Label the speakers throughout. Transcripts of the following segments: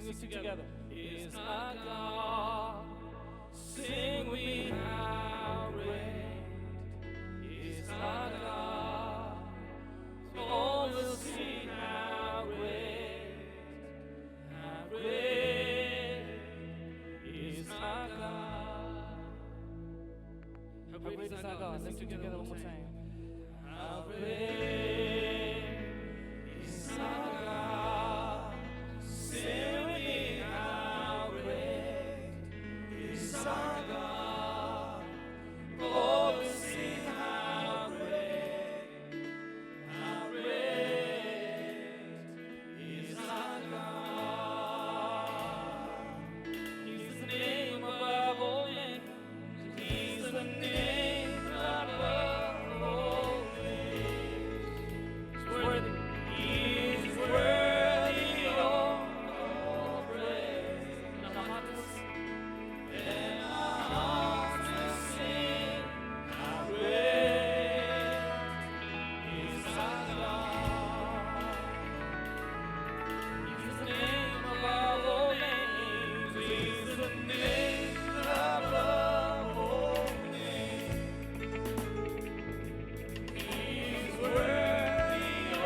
Speaker 1: this together. Is our God. Sing we how great is our God. Oh, we'll see how great is our God. How great is our God? Let's sing together one more time. How great is our God. Sing we how great is our God. Oh, we'll see how great is our God. He's the name above all names. He's the name above all names. He's worthy. He's worthy of all praise. And our hearts will sing how great is our God. He's the name above all names. He's the name above all names. He's worthy of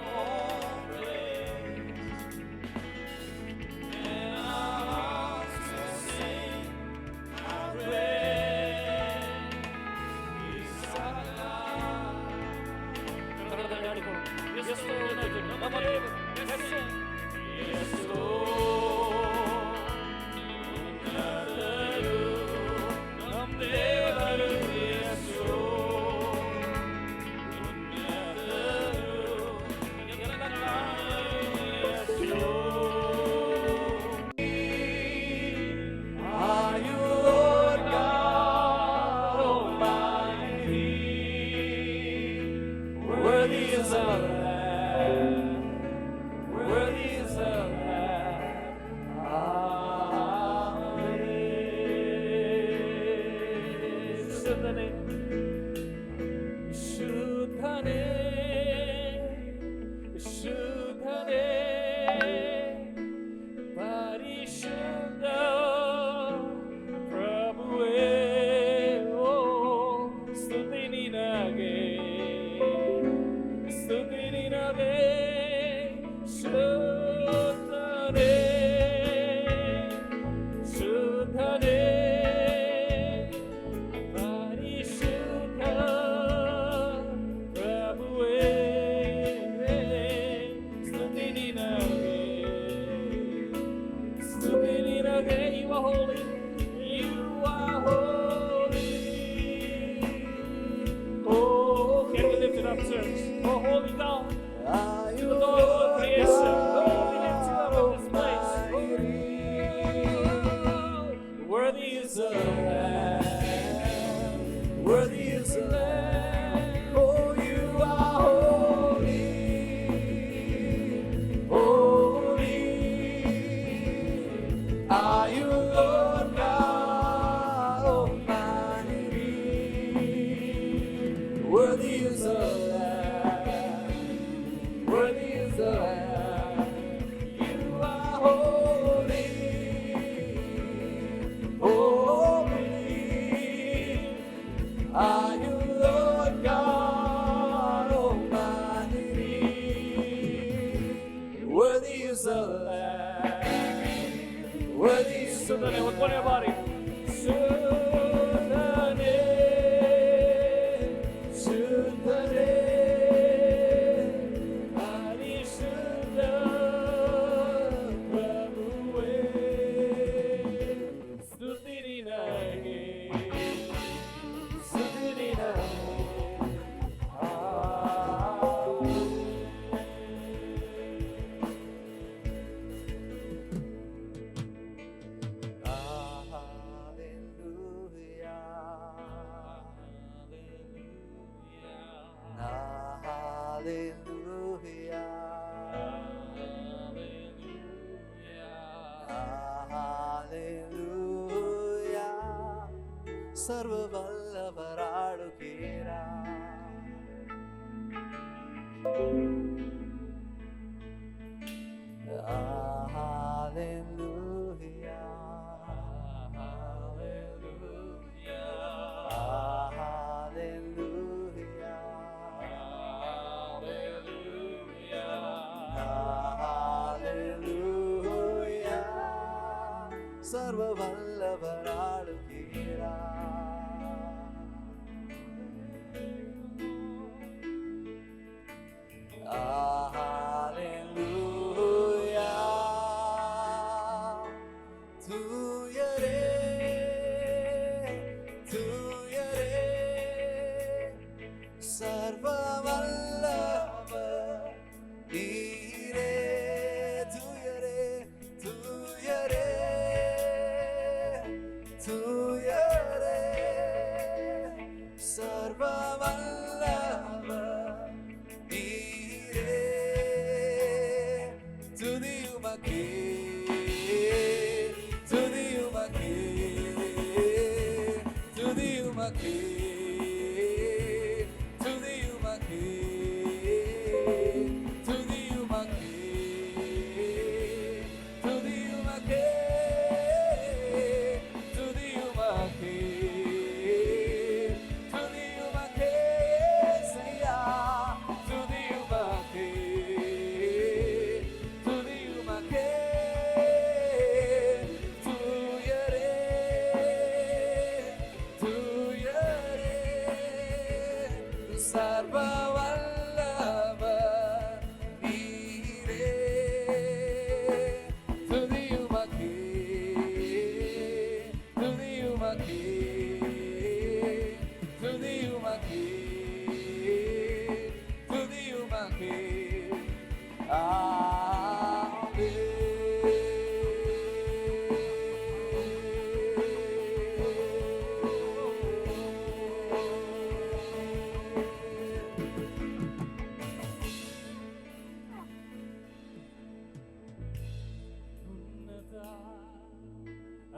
Speaker 1: all praise. And our hearts will sing how great is our God. Yes, Lord. Yes, Lord. Yes, Lord. Are you Lord God Almighty? Worthy is the Lamb. Worthy is the Lamb. Amen. Shuddhane, Shuddhane, Parishuddha Prabhuve, oh, Stuti ninage, Stuti ninage, Shuddhane, Shuddhane, Parishuddha Prabhuve, Stuti ninage, Stuti ninage. You are holy. You are holy. Oh, can we lift it up, church? Oh, holy God, you the Lord of creation. Oh, we lift you up in this place. Oh, worthy is the Lamb. Worthy is the Lamb. Oh, you are holy. Holy are you, Lord God Almighty. Worthy is the Lamb. Worthy is the Lamb. You are holy. Holy are you, Lord God Almighty. Worthy is the Lamb. Worthy is the Lamb. With one everybody. Shuddhane, Shuddhane, Parishuddha Prabhuve, Stuti ninage, Stuti ninage.
Speaker 2: സർവവല്ലഭരാടുകേരാ Hallelujah. ಸರ್ವವಲ್ಲವರಾಳುತ್ತೀರಾ.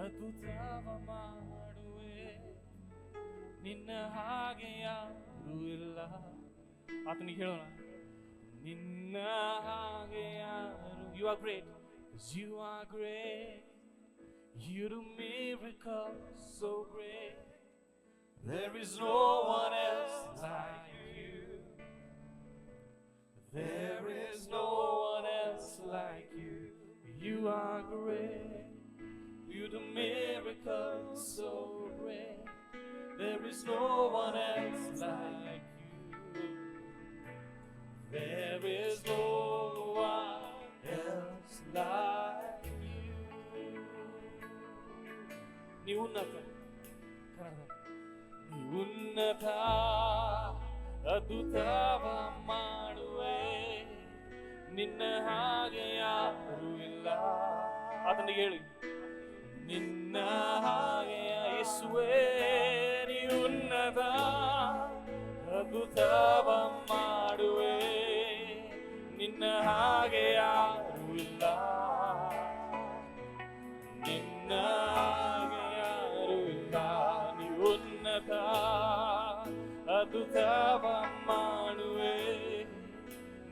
Speaker 1: ಅದ್ಭುತವ ಮಾಡುವೆ, ನಿನ್ನ ಹಾಗೆ ಯಾರು ಇಲ್ಲ. ಆತನಿಗೆ ಹೇಳೋಣ, ನಿನ್ನ ಹಾಗೆ ಯಾರು. You are great, you are great, you do miracles so great, there is no one else like you, there is no one else like you. You are great, you do miracles so great, there is no one else like you, there is no one else like you. ನೀ ಉನ್ನತ, ನೀ ಉನ್ನತ, ಅದ್ಭುತವ ಮಾಡುವೆ, ನಿನ್ನ ಹಾಗೆ ಯಾರು ಇಲ್ಲ. ಅದನ್ನು ಹೇಳಿ, ನಿನ್ನ ಹಾಗೆ ಯೇಸುವೇ, ನೀ ಉನ್ನತ, ಅದ್ಭುತವ ಮಾಡುವೆ, ನಿನ್ನ ಹಾಗೆ ಯಾರು ಇಲ್ಲ, ನಿನ್ನ ಹಾಗೆ ಯಾರು ಇಲ್ಲ. ನೀ ಉನ್ನತ, ಅದ್ಭುತವ ಮಾಡುವೆ,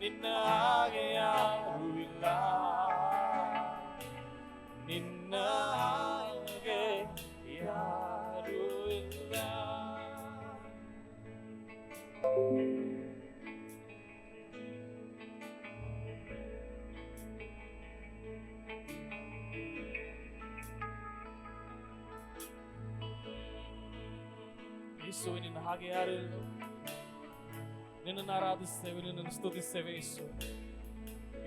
Speaker 1: ನಿನ್ನ ಹಾಗೆ ಯಾರು ಇಲ್ಲ, ನಿನ್ನ ಹಾಗೆ ಯಾರು ಇಲ್ಲ. ಯೇಸುವೆ, ನಿನ್ನ ಹಾಗೆ ಯಾರು ಇಲ್ಲ. ನಿನ್ನನ್ನು ಆರಾಧಿಸ್ತೇವೆ, ನಿನ್ನನ್ನು ಸ್ತುತಿಸ್ತೇವೆ ಯೇಸು.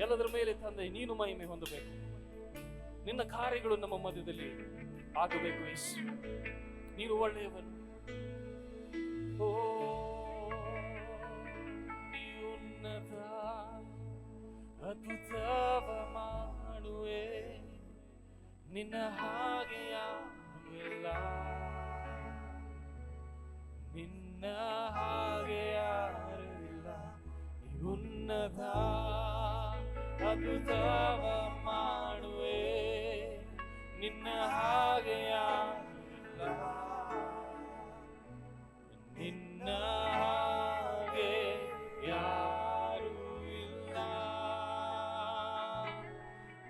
Speaker 1: ಎಲ್ಲದರ ಮೇಲೆ ತಂದೆ ನೀನು ಮಹಿಮೆ ಹೊಂದಬೇಕು, ನಿನ್ನ ಕಾರ್ಯಗಳು ನಮ್ಮ ಮಧ್ಯದಲ್ಲಿ ಆಗಬೇಕು ಯೇಸು. ನೀನು ಒಳ್ಳೆಯವನು. ಓ ನೀ ಉನ್ನತ, ಅದ್ಭುತವ ಮಾಡುವೆ, ನಿನ್ನ ಹಾಗೆ ಯಾರು ಇಲ್ಲ, ನಿನ್ನ ಹಾಗೆ ಯಾರು ಇಲ್ಲ. ನೀ ಉನ್ನತ, ಅದ್ಭುತವ ಮಾಡುವೆ, ನಿನ್ನ ಹಾಗೆ ಯಾರು ಇಲ್ಲ, ನಿನ್ನ ಹಾಗೆ ಯಾರು ಇಲ್ಲ,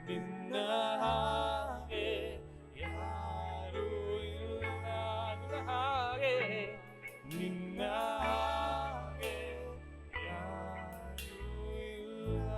Speaker 1: ನಿನ್ನ ಹಾಗೆ ಯಾರು ಇಲ್ಲ, ನಿನ್ನ ಹಾಗೆ, ನಿನ್ನ ಹಾಗೆ ಯಾರು ಇಲ್ಲ.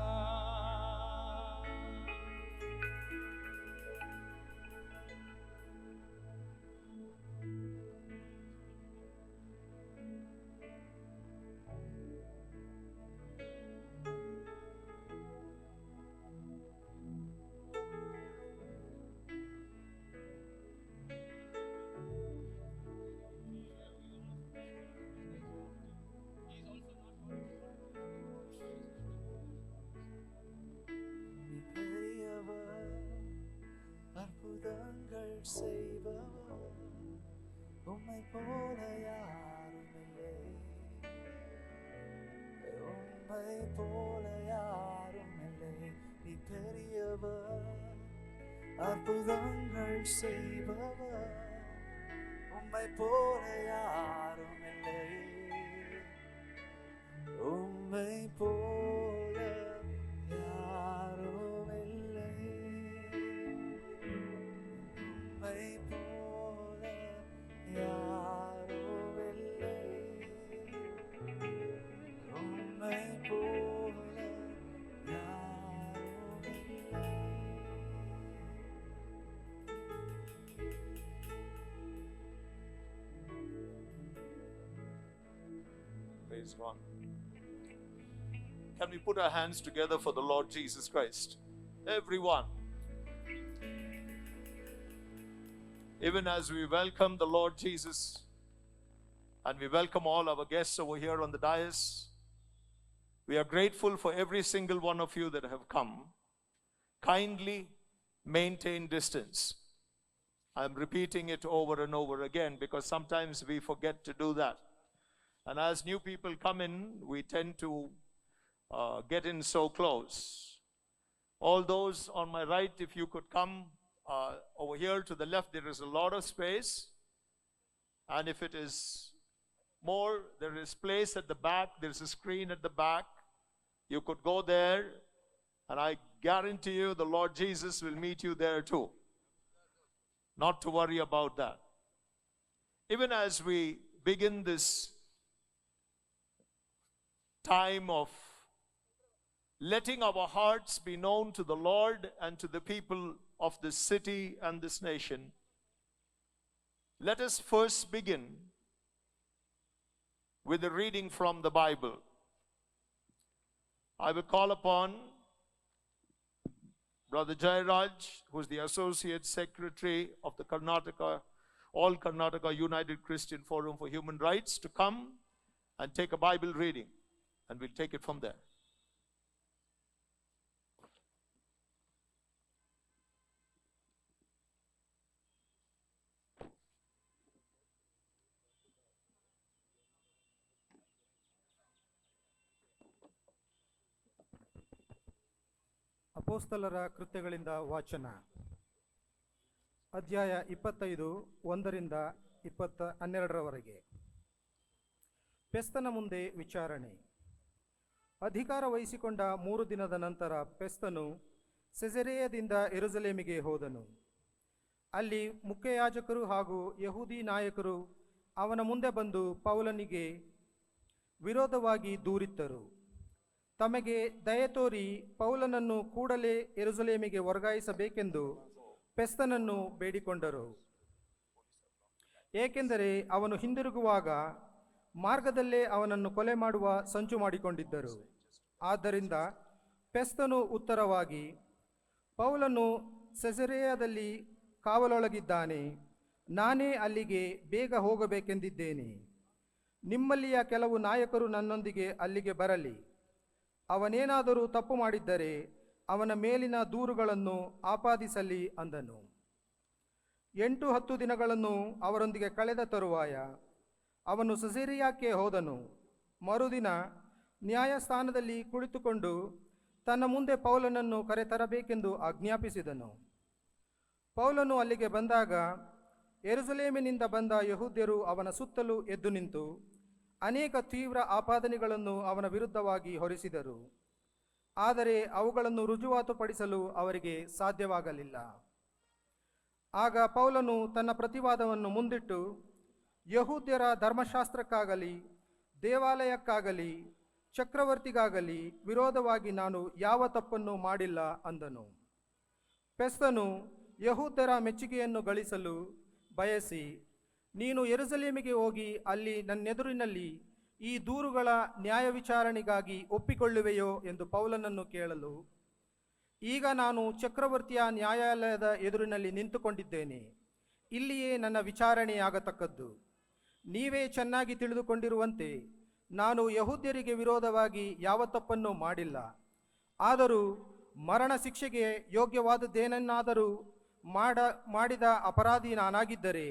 Speaker 2: செய்பவர் உம்மை போல யாருமில்லை, உம்மை போல யாருமில்லை. நீ பெரியவர், அற்புதங்கள் செய்பவர் உம்மை போல யாருமில்லை, உம்மை போல யாருமில்லை, உம்மை போல யாருமில்லை, உம்மை போல யாருமில்லை.
Speaker 3: Praise God. Can we put our hands together for the Lord Jesus Christ? Everyone. Even as we welcome the Lord Jesus and we welcome all our guests over here on the dais, we are grateful for every single one of you that have come. Kindly maintain distance. I am repeating it over and over again because sometimes we forget to do that. And as new people come in, we tend to get in so close. All those on my right, if you could come over here to the left, there is a lot of space. And if it is more, there is place at the back. There's a screen at the back. You could go there, and I guarantee you the Lord Jesus will meet you there too. Not to worry about that. Even as we begin this time of letting our hearts be known to the Lord and to the people of this city and this nation, let us first begin with a reading from the Bible. I will call upon Brother Jairaj, who is the Associate Secretary of the All Karnataka United Christian Forum for Human Rights, to come and take a Bible reading, and we'll take it from there.
Speaker 4: ಅಪೊಸ್ತಲರ ಕೃತ್ಯಗಳಿಂದ ವಾಚನ. ಅಧ್ಯಾಯ 25 1ರಿಂದ 12ರವರೆಗೆ. ಪೆಸ್ತನ ಮುಂದೆ ವಿಚಾರಣೆ. ಅಧಿಕಾರ ವಹಿಸಿಕೊಂಡ 3 ದಿನದ ನಂತರ ಪೆಸ್ತನು ಸೆಸರೇಯದಿಂದ ಯೆರೂಸಲೇಮಿಗೆ ಹೋದನು. ಅಲ್ಲಿ ಮುಖ್ಯಯಾಜಕರು ಹಾಗೂ ಯಹೂದಿ ನಾಯಕರು ಅವನ ಮುಂದೆ ಬಂದು ಪೌಲನಿಗೆ ವಿರೋಧವಾಗಿ ದೂರಿತ್ತರು. ತಮಗೆ ದಯೆ ತೋರಿ ಪೌಲನನ್ನು ಕೂಡಲೇ ಯೆರೂಸಲೇಮಿಗೆ ವರ್ಗಾಯಿಸಬೇಕೆಂದು ಪೆಸ್ತನನ್ನು ಬೇಡಿಕೊಂಡರು. ಏಕೆಂದರೆ ಅವನು ಹಿಂದಿರುಗುವಾಗ ಮಾರ್ಗದಲ್ಲೇ ಅವನನ್ನು ಕೊಲೆ ಮಾಡುವ ಸಂಚು ಮಾಡಿಕೊಂಡಿದ್ದರು. ಆದ್ದರಿಂದ ಪೆಸ್ತನು ಉತ್ತರವಾಗಿ, ಪೌಲನು ಸೆಸರೇಯದಲ್ಲಿ ಕಾವಲೊಳಗಿದ್ದಾನೆ, ನಾನೇ ಅಲ್ಲಿಗೆ ಬೇಗ ಹೋಗಬೇಕೆಂದಿದ್ದೇನೆ. ನಿಮ್ಮಲ್ಲಿಯ ಕೆಲವು ನಾಯಕರು ನನ್ನೊಂದಿಗೆ ಅಲ್ಲಿಗೆ ಬರಲಿ. ಅವನೇನಾದರೂ ತಪ್ಪು ಮಾಡಿದ್ದರೆ ಅವನ ಮೇಲಿನ ದೂರುಗಳನ್ನು ಆಪಾದಿಸಲಿ ಅಂದನು. 8-10 ದಿನಗಳನ್ನು ಅವರೊಂದಿಗೆ ಕಳೆದ ತರುವಾಯ ಅವನು ಸೆಸರಿಯಾಕ್ಕೆ ಹೋದನು. ಮರುದಿನ ನ್ಯಾಯಸ್ಥಾನದಲ್ಲಿ ಕುಳಿತುಕೊಂಡು ತನ್ನ ಮುಂದೆ ಪೌಲನನ್ನು ಕರೆತರಬೇಕೆಂದು ಆಜ್ಞಾಪಿಸಿದನು. ಪೌಲನು ಅಲ್ಲಿಗೆ ಬಂದಾಗ ಯೆರೂಸಲೇಮಿನಿಂದ ಬಂದ ಯಹೂದ್ಯರು ಅವನ ಸುತ್ತಲೂ ಎದ್ದು ನಿಂತು ಅನೇಕ ತೀವ್ರ ಆಪಾದನೆಗಳನ್ನು ಅವನ ವಿರುದ್ಧವಾಗಿ ಹೊರಿಸಿದರು. ಆದರೆ ಅವುಗಳನ್ನು ರುಜುವಾತುಪಡಿಸಲು ಅವರಿಗೆ ಸಾಧ್ಯವಾಗಲಿಲ್ಲ. ಆಗ ಪೌಲನು ತನ್ನ ಪ್ರತಿವಾದವನ್ನು ಮುಂದಿಟ್ಟು, ಯಹೂದ್ಯರ ಧರ್ಮಶಾಸ್ತ್ರಕ್ಕಾಗಲಿ ದೇವಾಲಯಕ್ಕಾಗಲಿ ಚಕ್ರವರ್ತಿಗಾಗಲಿ ವಿರೋಧವಾಗಿ ನಾನು ಯಾವ ತಪ್ಪನ್ನು ಮಾಡಿಲ್ಲ ಅಂದನು. ಪೆಸ್ತನು ಯಹೂದ್ಯರ ಮೆಚ್ಚುಗೆಯನ್ನು ಗಳಿಸಲು ಬಯಸಿ, ನೀನು ಯೆರೂಸಲೇಮಿಗೆ ಹೋಗಿ ಅಲ್ಲಿ ನನ್ನೆದುರಿನಲ್ಲಿ ಈ ದೂರುಗಳ ನ್ಯಾಯ ವಿಚಾರಣೆಗಾಗಿ ಒಪ್ಪಿಕೊಳ್ಳುವೆಯೋ ಎಂದು ಪೌಲನನ್ನು ಕೇಳಲು, ಈಗ ನಾನು ಚಕ್ರವರ್ತಿಯ ನ್ಯಾಯಾಲಯದ ಎದುರಿನಲ್ಲಿ ನಿಂತುಕೊಂಡಿದ್ದೇನೆ, ಇಲ್ಲಿಯೇ ನನ್ನ ವಿಚಾರಣೆಯಾಗತಕ್ಕದ್ದು. ನೀವೇ ಚೆನ್ನಾಗಿ ತಿಳಿದುಕೊಂಡಿರುವಂತೆ ನಾನು ಯಹೂದ್ಯರಿಗೆ ವಿರೋಧವಾಗಿ ಯಾವ ತಪ್ಪನ್ನು ಮಾಡಿಲ್ಲ. ಆದರೂ ಮರಣ ಶಿಕ್ಷೆಗೆ ಯೋಗ್ಯವಾದದ್ದೇನನ್ನಾದರೂ ಮಾಡಿದ ಅಪರಾಧಿ ನಾನಾಗಿದ್ದರೆ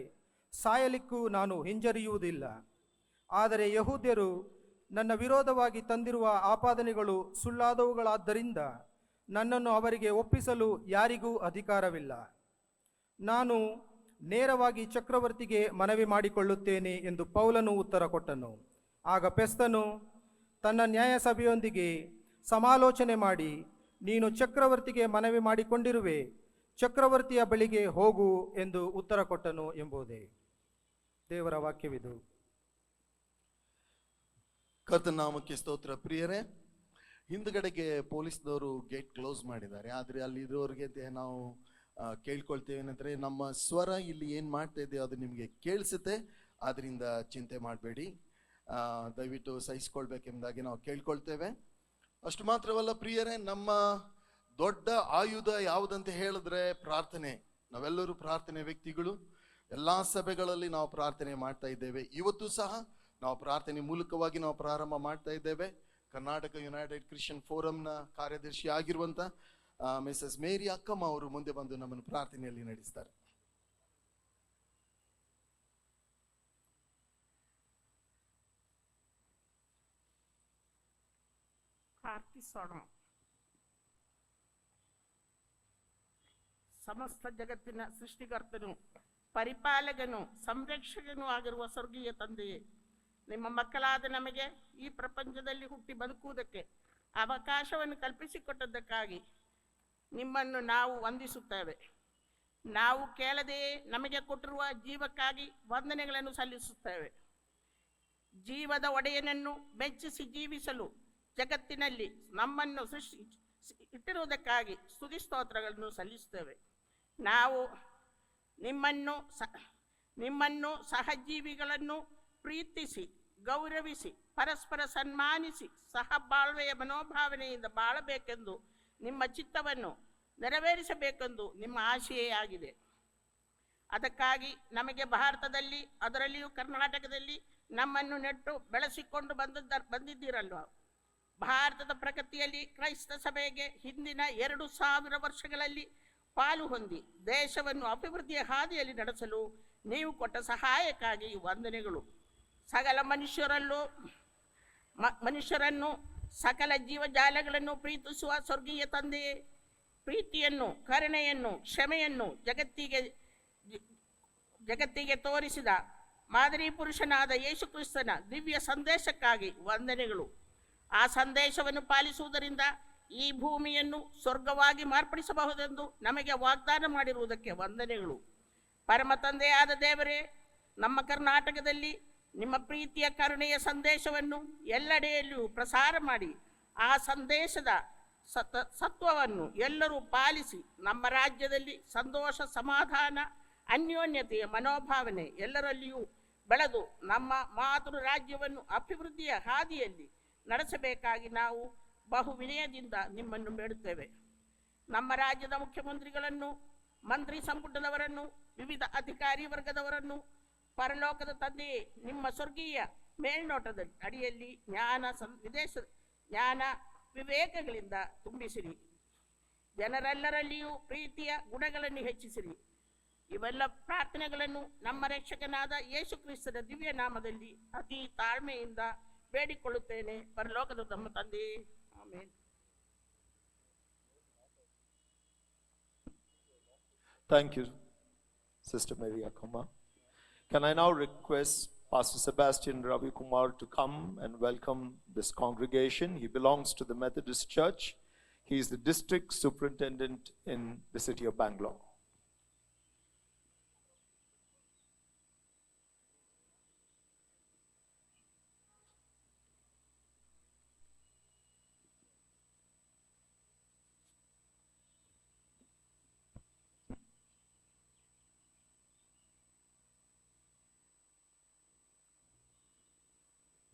Speaker 4: ಸಾಯಲಿಕ್ಕೂ ನಾನು ಹಿಂಜರಿಯುವುದಿಲ್ಲ. ಆದರೆ ಯಹೂದ್ಯರು ನನ್ನ ವಿರೋಧವಾಗಿ ತಂದಿರುವ ಆಪಾದನೆಗಳು ಸುಳ್ಳಾದವುಗಳಾದ್ದರಿಂದ ನನ್ನನ್ನು ಅವರಿಗೆ ಒಪ್ಪಿಸಲು ಯಾರಿಗೂ ಅಧಿಕಾರವಿಲ್ಲ. ನಾನು ನೇರವಾಗಿ ಚಕ್ರವರ್ತಿಗೆ ಮನವಿ ಮಾಡಿಕೊಳ್ಳುತ್ತೇನೆ ಎಂದು ಪೌಲನು ಉತ್ತರ ಕೊಟ್ಟನು. ಆಗ ಫೆಸ್ತನು ತನ್ನ ನ್ಯಾಯಸಭೆಯೊಂದಿಗೆ ಸಮಾಲೋಚನೆ ಮಾಡಿ, ನೀನು ಚಕ್ರವರ್ತಿಗೆ ಮನವಿ ಮಾಡಿಕೊಂಡಿರುವೆ, ಚಕ್ರವರ್ತಿಯ ಬಳಿಗೆ ಹೋಗು ಎಂದು ಉತ್ತರ ಕೊಟ್ಟನು ಎಂಬುದೇ. ದೇವರ ವಾಕ್ಯವಿದು.
Speaker 5: ಕರ್ತನ ನಾಮಕ್ಕೆ ಸ್ತೋತ್ರ. ಪ್ರಿಯರೇ, ಹಿಂದ್ಗಡೆಗೆ ಪೊಲೀಸ್ನವರು ಗೇಟ್ ಕ್ಲೋಸ್ ಮಾಡಿದ್ದಾರೆ. ಆದರೆ ಅಲ್ಲಿ ಇರೋರಿಗೆ ನಾವು ಕೇಳ್ಕೊಳ್ತೇವೆ ಏನಂದ್ರೆ, ನಮ್ಮ ಸ್ವರ ಇಲ್ಲಿ ಏನು ಮಾಡ್ತಾ ಇದೆಯೋ ಅದು ನಿಮಗೆ ಕೇಳಿಸುತ್ತೆ, ಆದ್ರಿಂದ ಚಿಂತೆ ಮಾಡಬೇಡಿ, ದಯವಿಟ್ಟು ಸಹಿಸ್ಕೊಳ್ಬೇಕೆಂಬುದಾಗಿ ನಾವು ಕೇಳ್ಕೊಳ್ತೇವೆ. ಅಷ್ಟು ಮಾತ್ರವಲ್ಲ ಪ್ರಿಯರೇ, ನಮ್ಮ ದೊಡ್ಡ ಆಯುಧ ಯಾವುದಂತ ಹೇಳಿದ್ರೆ ಪ್ರಾರ್ಥನೆ. ನಾವೆಲ್ಲರೂ ಪ್ರಾರ್ಥನೆ ವ್ಯಕ್ತಿಗಳು. ಎಲ್ಲ ಸಭೆಗಳಲ್ಲಿ ನಾವು ಪ್ರಾರ್ಥನೆ ಮಾಡ್ತಾ ಇದ್ದೇವೆ. ಇವತ್ತು ಸಹ ನಾವು ಪ್ರಾರ್ಥನೆ ಮೂಲಕವಾಗಿ ನಾವು ಪ್ರಾರಂಭ ಮಾಡ್ತಾ ಇದ್ದೇವೆ. ಕರ್ನಾಟಕ ಯುನೈಟೆಡ್ ಕ್ರಿಶ್ಚಿಯನ್ ಫೋರಂನ ಕಾರ್ಯದರ್ಶಿ ಆಗಿರುವಂತ ಮಿಸಸ್ ಮೇರಿ ಅಕ್ಕಮ್ಮ ಅವರು ಮುಂದೆ ಬಂದು ನಮ್ಮನ್ನು ಪ್ರಾರ್ಥನೆಯಲ್ಲಿ ನಡೆಸ್ತಾರೆ.
Speaker 6: ಪ್ರಾರ್ಥಿಸೋಣ. ಸಮಸ್ತ ಜಗತ್ತಿನ ಸೃಷ್ಟಿಕರ್ತನು, ಪರಿಪಾಲಕನು, ಸಂರಕ್ಷಕನೂ ಆಗಿರುವ ಸ್ವರ್ಗೀಯ ತಂದೆಯೇ, ನಿಮ್ಮ ಮಕ್ಕಳಾದ ನಮಗೆ ಈ ಪ್ರಪಂಚದಲ್ಲಿ ಹುಟ್ಟಿ ಬದುಕುವುದಕ್ಕೆ ಅವಕಾಶವನ್ನು ಕಲ್ಪಿಸಿಕೊಟ್ಟದ್ದಕ್ಕಾಗಿ ನಿಮ್ಮನ್ನು ನಾವು ವಂದಿಸುತ್ತೇವೆ. ನಾವು ಕೇಳದೆಯೇ ನಮಗೆ ಕೊಟ್ಟಿರುವ ಜೀವಕ್ಕಾಗಿ ವಂದನೆಗಳನ್ನು ಸಲ್ಲಿಸುತ್ತೇವೆ. ಜೀವದ ಒಡೆಯನನ್ನು ಮೆಚ್ಚಿಸಿ ಜೀವಿಸಲು ಜಗತ್ತಿನಲ್ಲಿ ನಮ್ಮನ್ನು ಇಟ್ಟಿರುವುದಕ್ಕಾಗಿ ಸ್ತುತಿ ಸ್ತೋತ್ರಗಳನ್ನು ಸಲ್ಲಿಸುತ್ತೇವೆ. ನಾವು ನಿಮ್ಮನ್ನು ಸಹಜೀವಿಗಳನ್ನು ಪ್ರೀತಿಸಿ, ಗೌರವಿಸಿ, ಪರಸ್ಪರ ಸನ್ಮಾನಿಸಿ, ಸಹಬಾಳ್ವೆಯ ಮನೋಭಾವನೆಯಿಂದ ಬಾಳಬೇಕೆಂದು ನಿಮ್ಮ ಚಿತ್ತವನ್ನು ನೆರವೇರಿಸಬೇಕೆಂದು ನಿಮ್ಮ ಆಶೆಯೇ ಆಗಿದೆ. ಅದಕ್ಕಾಗಿ ನಮಗೆ ಭಾರತದಲ್ಲಿ, ಅದರಲ್ಲಿಯೂ ಕರ್ನಾಟಕದಲ್ಲಿ ನಮ್ಮನ್ನು ನೆಟ್ಟು ಬೆಳೆಸಿಕೊಂಡು ಬಂದಿದ್ದೀರಲ್ವ. ಭಾರತದ ಪ್ರಗತಿಯಲ್ಲಿ ಕ್ರೈಸ್ತ ಸಭೆಗೆ ಹಿಂದಿನ 2000 ವರ್ಷಗಳಲ್ಲಿ ಪಾಲು ಹೊಂದಿ ದೇಶವನ್ನು ಅಭಿವೃದ್ಧಿಯ ಹಾದಿಯಲ್ಲಿ ನಡೆಸಲು ನೀವು ಕೊಟ್ಟ ಸಹಾಯಕ್ಕಾಗಿ ವಂದನೆಗಳು. ಸಕಲ ಮನುಷ್ಯರನ್ನು ಸಕಲ ಜೀವಜಾಲಗಳನ್ನು ಪ್ರೀತಿಸುವ ಸ್ವರ್ಗೀಯ ತಂದೆಯೇ, ಪ್ರೀತಿಯನ್ನು, ಕರುಣೆಯನ್ನು, ಕ್ಷಮೆಯನ್ನು ಜಗತ್ತಿಗೆ ತೋರಿಸಿದ ಮಾದರಿ ಪುರುಷನಾದ ಯೇಸು ಕ್ರಿಸ್ತನ ದಿವ್ಯ ಸಂದೇಶಕ್ಕಾಗಿ ವಂದನೆಗಳು. ಆ ಸಂದೇಶವನ್ನು ಪಾಲಿಸುವುದರಿಂದ ಈ ಭೂಮಿಯನ್ನು ಸ್ವರ್ಗವಾಗಿ ಮಾರ್ಪಡಿಸಬಹುದೆಂದು ನಮಗೆ ವಾಗ್ದಾನ ಮಾಡಿರುವುದಕ್ಕೆ ವಂದನೆಗಳು. ಪರಮ ತಂದೆಯಾದ ದೇವರೇ, ನಮ್ಮ ಕರ್ನಾಟಕದಲ್ಲಿ ನಿಮ್ಮ ಪ್ರೀತಿಯ ಕರುಣೆಯ ಸಂದೇಶವನ್ನು ಎಲ್ಲೆಡೆಯಲ್ಲೂ ಪ್ರಸಾರ ಮಾಡಿ, ಆ ಸಂದೇಶದ ಸತ್ವವನ್ನು ಎಲ್ಲರೂ ಪಾಲಿಸಿ, ನಮ್ಮ ರಾಜ್ಯದಲ್ಲಿ ಸಂತೋಷ, ಸಮಾಧಾನ, ಅನ್ಯೋನ್ಯತೆಯ ಮನೋಭಾವನೆ ಎಲ್ಲರಲ್ಲಿಯೂ ಬೆಳೆದು ನಮ್ಮ ಮಾತೃ ರಾಜ್ಯವನ್ನು ಅಭಿವೃದ್ಧಿಯ ಹಾದಿಯಲ್ಲಿ ನಡೆಸಬೇಕಾಗಿ ನಾವು ಬಹು ವಿನಯದಿಂದ ನಿಮ್ಮನ್ನು ಬೇಡುತ್ತೇವೆ. ನಮ್ಮ ರಾಜ್ಯದ ಮುಖ್ಯಮಂತ್ರಿಗಳನ್ನು, ಮಂತ್ರಿ ಸಂಪುಟದವರನ್ನು, ವಿವಿಧ ಅಧಿಕಾರಿ ವರ್ಗದವರನ್ನು ಪರಲೋಕದ ತಂದೆಯೇ ನಿಮ್ಮ ಸ್ವರ್ಗೀಯ ಮೇಲ್ನೋಟದ ಅಡಿಯಲ್ಲಿ ಜ್ಞಾನ ವಿವೇಕಗಳಿಂದ ತುಂಬಿಸಿರಿ. ಜನರೆಲ್ಲರಲ್ಲಿಯೂ ಪ್ರೀತಿಯ ಗುಣಗಳನ್ನು ಹೆಚ್ಚಿಸಿರಿ. ಇವೆಲ್ಲ ಪ್ರಾರ್ಥನೆಗಳನ್ನು ನಮ್ಮ ರಕ್ಷಕನಾದ ಯೇಸು ಕ್ರಿಸ್ತನ ದಿವ್ಯ ನಾಮದಲ್ಲಿ ಅತಿ ತಾಳ್ಮೆಯಿಂದ ಬೇಡಿಕೊಳ್ಳುತ್ತೇನೆ, ಪರಲೋಕದ ನಮ್ಮ ತಂದೆಯೇ. Amen.
Speaker 3: Thank you, Sister Mary Akama. Can I now request Pastor Sebastian Ravi Kumar to come and welcome this congregation? He belongs to the Methodist Church. He is the district superintendent in the city of Bangalore.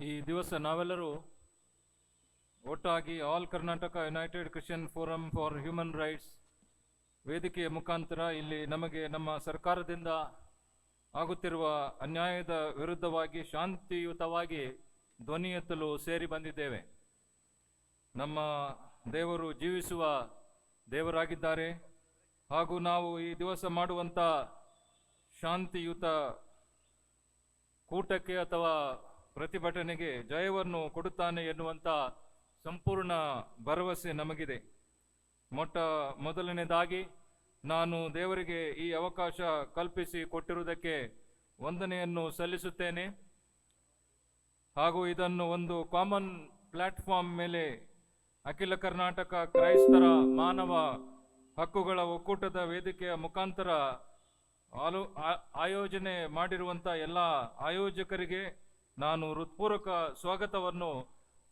Speaker 1: ಈ ದಿವಸ ನಾವೆಲ್ಲರೂ ಒಟ್ಟಾಗಿ all Karnataka United Christian Forum for Human rights ವೇದಿಕೆಯ ಮುಖಾಂತರ ಇಲ್ಲಿ ನಮಗೆ ನಮ್ಮ ಸರ್ಕಾರದಿಂದ ಆಗುತ್ತಿರುವ ಅನ್ಯಾಯದ ವಿರುದ್ಧವಾಗಿ ಶಾಂತಿಯುತವಾಗಿ ಧ್ವನಿ ಎತ್ತಲು ಸೇರಿ ಬಂದಿದ್ದೇವೆ. ನಮ್ಮ ದೇವರು ಜೀವಿಸುವ ದೇವರಾಗಿದ್ದಾರೆ
Speaker 7: ಹಾಗೂ ನಾವು ಈ ದಿವಸ ಮಾಡುವಂಥ ಶಾಂತಿಯುತ ಕೂಟಕ್ಕೆ ಅಥವಾ ಪ್ರತಿಭಟನೆಗೆ ಜಯವನ್ನು ಕೊಡುತ್ತಾನೆ ಎನ್ನುವಂಥ ಸಂಪೂರ್ಣ ಭರವಸೆ ನಮಗಿದೆ. ಮೊದಲನೇದಾಗಿ ನಾನು ದೇವರಿಗೆ ಈ ಅವಕಾಶ ಕಲ್ಪಿಸಿ ಕೊಟ್ಟಿರುವುದಕ್ಕೆ ವಂದನೆಯನ್ನು ಸಲ್ಲಿಸುತ್ತೇನೆ. ಹಾಗೂ ಇದನ್ನು ಒಂದು ಕಾಮನ್ ಪ್ಲಾಟ್ಫಾರ್ಮ್ ಮೇಲೆ ಅಖಿಲ ಕರ್ನಾಟಕ ಕ್ರೈಸ್ತರ ಮಾನವ ಹಕ್ಕುಗಳ ಒಕ್ಕೂಟದ ವೇದಿಕೆಯ ಮುಖಾಂತರ ಆಯೋಜನೆ ಮಾಡಿರುವಂಥ ಎಲ್ಲ ಆಯೋಜಕರಿಗೆ ನಾನು ಹೃತ್ಪೂರ್ವಕ ಸ್ವಾಗತವನ್ನು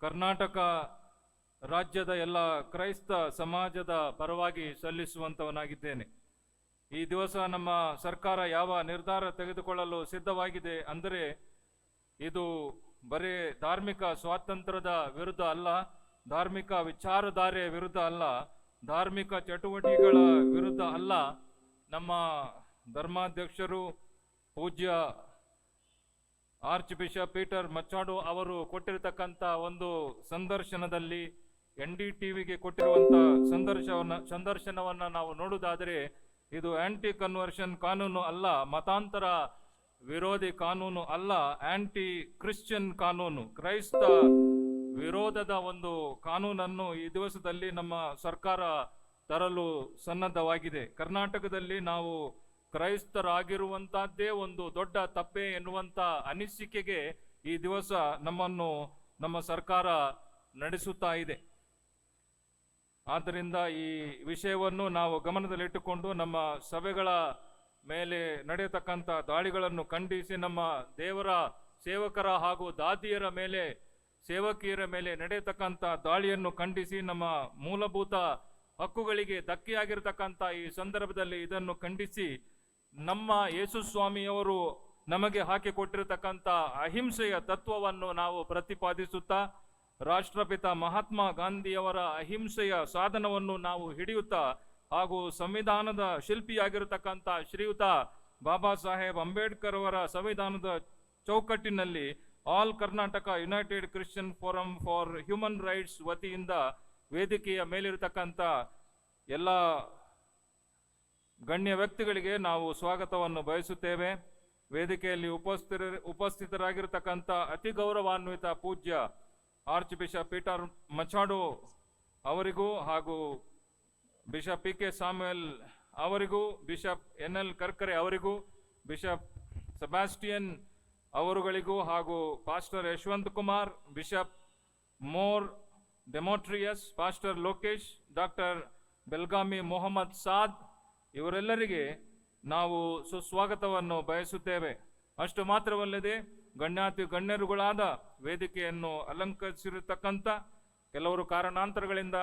Speaker 7: ಕರ್ನಾಟಕ ರಾಜ್ಯದ ಎಲ್ಲ ಕ್ರೈಸ್ತ ಸಮಾಜದ ಪರವಾಗಿ ಸಲ್ಲಿಸುವಂತವನಾಗಿದ್ದೇನೆ. ಈ ದಿವಸ ನಮ್ಮ ಸರ್ಕಾರ ಯಾವ ನಿರ್ಧಾರ ತೆಗೆದುಕೊಳ್ಳಲು ಸಿದ್ಧವಾಗಿದೆ ಅಂದರೆ ಇದು ಬರೀ ಧಾರ್ಮಿಕ ಸ್ವಾತಂತ್ರ್ಯದ ವಿರುದ್ಧ ಅಲ್ಲ, ಧಾರ್ಮಿಕ ವಿಚಾರಧಾರೆ ವಿರುದ್ಧ ಅಲ್ಲ, ಧಾರ್ಮಿಕ ಚಟುವಟಿಕೆಗಳ ವಿರುದ್ಧ ಅಲ್ಲ. ನಮ್ಮ ಧರ್ಮಾಧ್ಯಕ್ಷರು ಪೂಜ್ಯ ಆರ್ಚ್ ಬಿಷಪ್ ಪೀಟರ್ ಮಚಾಡೋ ಅವರು ಕೊಟ್ಟಿರತಕ್ಕಂಥ ಒಂದು ಸಂದರ್ಶನದಲ್ಲಿ NDTVಗೆ ಕೊಟ್ಟಿರುವಂಥ ಸಂದರ್ಶನವನ್ನು ನಾವು ನೋಡುವುದಾದರೆ ಇದು ಆಂಟಿ ಕನ್ವರ್ಷನ್ ಕಾನೂನು ಅಲ್ಲ, ಮತಾಂತರ ವಿರೋಧಿ ಕಾನೂನು ಅಲ್ಲ, ಆಂಟಿ ಕ್ರಿಶ್ಚಿಯನ್ ಕಾನೂನು, ಕ್ರೈಸ್ತ ವಿರೋಧದ ಒಂದು ಕಾನೂನನ್ನು ಈ ದಿವಸದಲ್ಲಿ ನಮ್ಮ ಸರ್ಕಾರ ತರಲು ಸನ್ನದ್ಧವಾಗಿದೆ. ಕರ್ನಾಟಕದಲ್ಲಿ ನಾವು ಕ್ರೈಸ್ತರಾಗಿರುವಂತಹದ್ದೇ ಒಂದು ದೊಡ್ಡ ತಪ್ಪೆ ಎನ್ನುವಂಥ ಅನಿಸಿಕೆಗೆ ಈ ದಿವಸ ನಮ್ಮ ಸರ್ಕಾರ ನಡೆಸುತ್ತಾ ಇದೆ. ಆದ್ದರಿಂದ ಈ ವಿಷಯವನ್ನು ನಾವು ಗಮನದಲ್ಲಿಟ್ಟುಕೊಂಡು ನಮ್ಮ ಸಭೆಗಳ ಮೇಲೆ ನಡೆಯತಕ್ಕಂಥ ದಾಳಿಗಳನ್ನು ಖಂಡಿಸಿ, ನಮ್ಮ ದೇವರ ಸೇವಕರ ಹಾಗೂ ದಾದಿಯರ ಮೇಲೆ, ಸೇವಕಿಯರ ಮೇಲೆ ನಡೆಯತಕ್ಕಂಥ ದಾಳಿಯನ್ನು ಖಂಡಿಸಿ, ನಮ್ಮ ಮೂಲಭೂತ ಹಕ್ಕುಗಳಿಗೆ ಧಕ್ಕೆಯಾಗಿರ್ತಕ್ಕಂಥ ಈ ಸಂದರ್ಭದಲ್ಲಿ ಇದನ್ನು ಖಂಡಿಸಿ, ನಮ್ಮ ಯೇಸುಸ್ವಾಮಿಯವರು ನಮಗೆ ಹಾಕಿಕೊಟ್ಟಿರತಕ್ಕಂಥ ಅಹಿಂಸೆಯ ತತ್ವವನ್ನು ನಾವು ಪ್ರತಿಪಾದಿಸುತ್ತಾ, ರಾಷ್ಟ್ರಪಿತ ಮಹಾತ್ಮ ಗಾಂಧಿಯವರ ಅಹಿಂಸೆಯ ಸಾಧನವನ್ನು ನಾವು ಹಿಡಿಯುತ್ತಾ, ಹಾಗೂ ಸಂವಿಧಾನದ ಶಿಲ್ಪಿಯಾಗಿರತಕ್ಕಂಥ ಶ್ರೀಯುತ ಬಾಬಾ ಸಾಹೇಬ್ ಅಂಬೇಡ್ಕರ್ ಅವರ ಸಂವಿಧಾನದ ಚೌಕಟ್ಟಿನಲ್ಲಿ all Karnataka United Christian Forum for Human rights ವತಿಯಿಂದ ವೇದಿಕೆಯ ಮೇಲಿರತಕ್ಕಂಥ ಎಲ್ಲ ಗಣ್ಯ ವ್ಯಕ್ತಿಗಳಿಗೆ ನಾವು ಸ್ವಾಗತವನ್ನು ಬಯಸುತ್ತೇವೆ. ವೇದಿಕೆಯಲ್ಲಿ ಉಪಸ್ಥಿತರಾಗಿರತಕ್ಕಂಥ ಅತಿ ಗೌರವಾನ್ವಿತ ಪೂಜ್ಯ ಆರ್ಚ್ ಬಿಷಪ್ ಪೀಟರ್ ಮಚಾಡೋ ಅವರಿಗೂ, ಹಾಗೂ ಬಿಷಪ್ PK ಸಾಮ್ಯುಯಲ್ ಅವರಿಗೂ, ಬಿಷಪ್ NL ಕರ್ಕರೆ ಅವರಿಗೂ, ಬಿಷಪ್ ಸೆಬಾಸ್ಟಿಯನ್ ಅವರುಗಳಿಗೂ, ಹಾಗೂ pastor Yashwant Kumar, bishop Mor Demetrius, pastor Lokesh, doctor Belgami Mohammed Saad ಇವರೆಲ್ಲರಿಗೆ ನಾವು ಸುಸ್ವಾಗತವನ್ನು ಬಯಸುತ್ತೇವೆ. ಅಷ್ಟು ಮಾತ್ರವಲ್ಲದೆ ಗಣ್ಯರುಗಳಾದ ವೇದಿಕೆಯನ್ನು ಅಲಂಕರಿಸಿರತಕ್ಕಂಥ ಕೆಲವರು ಕಾರಣಾಂತರಗಳಿಂದ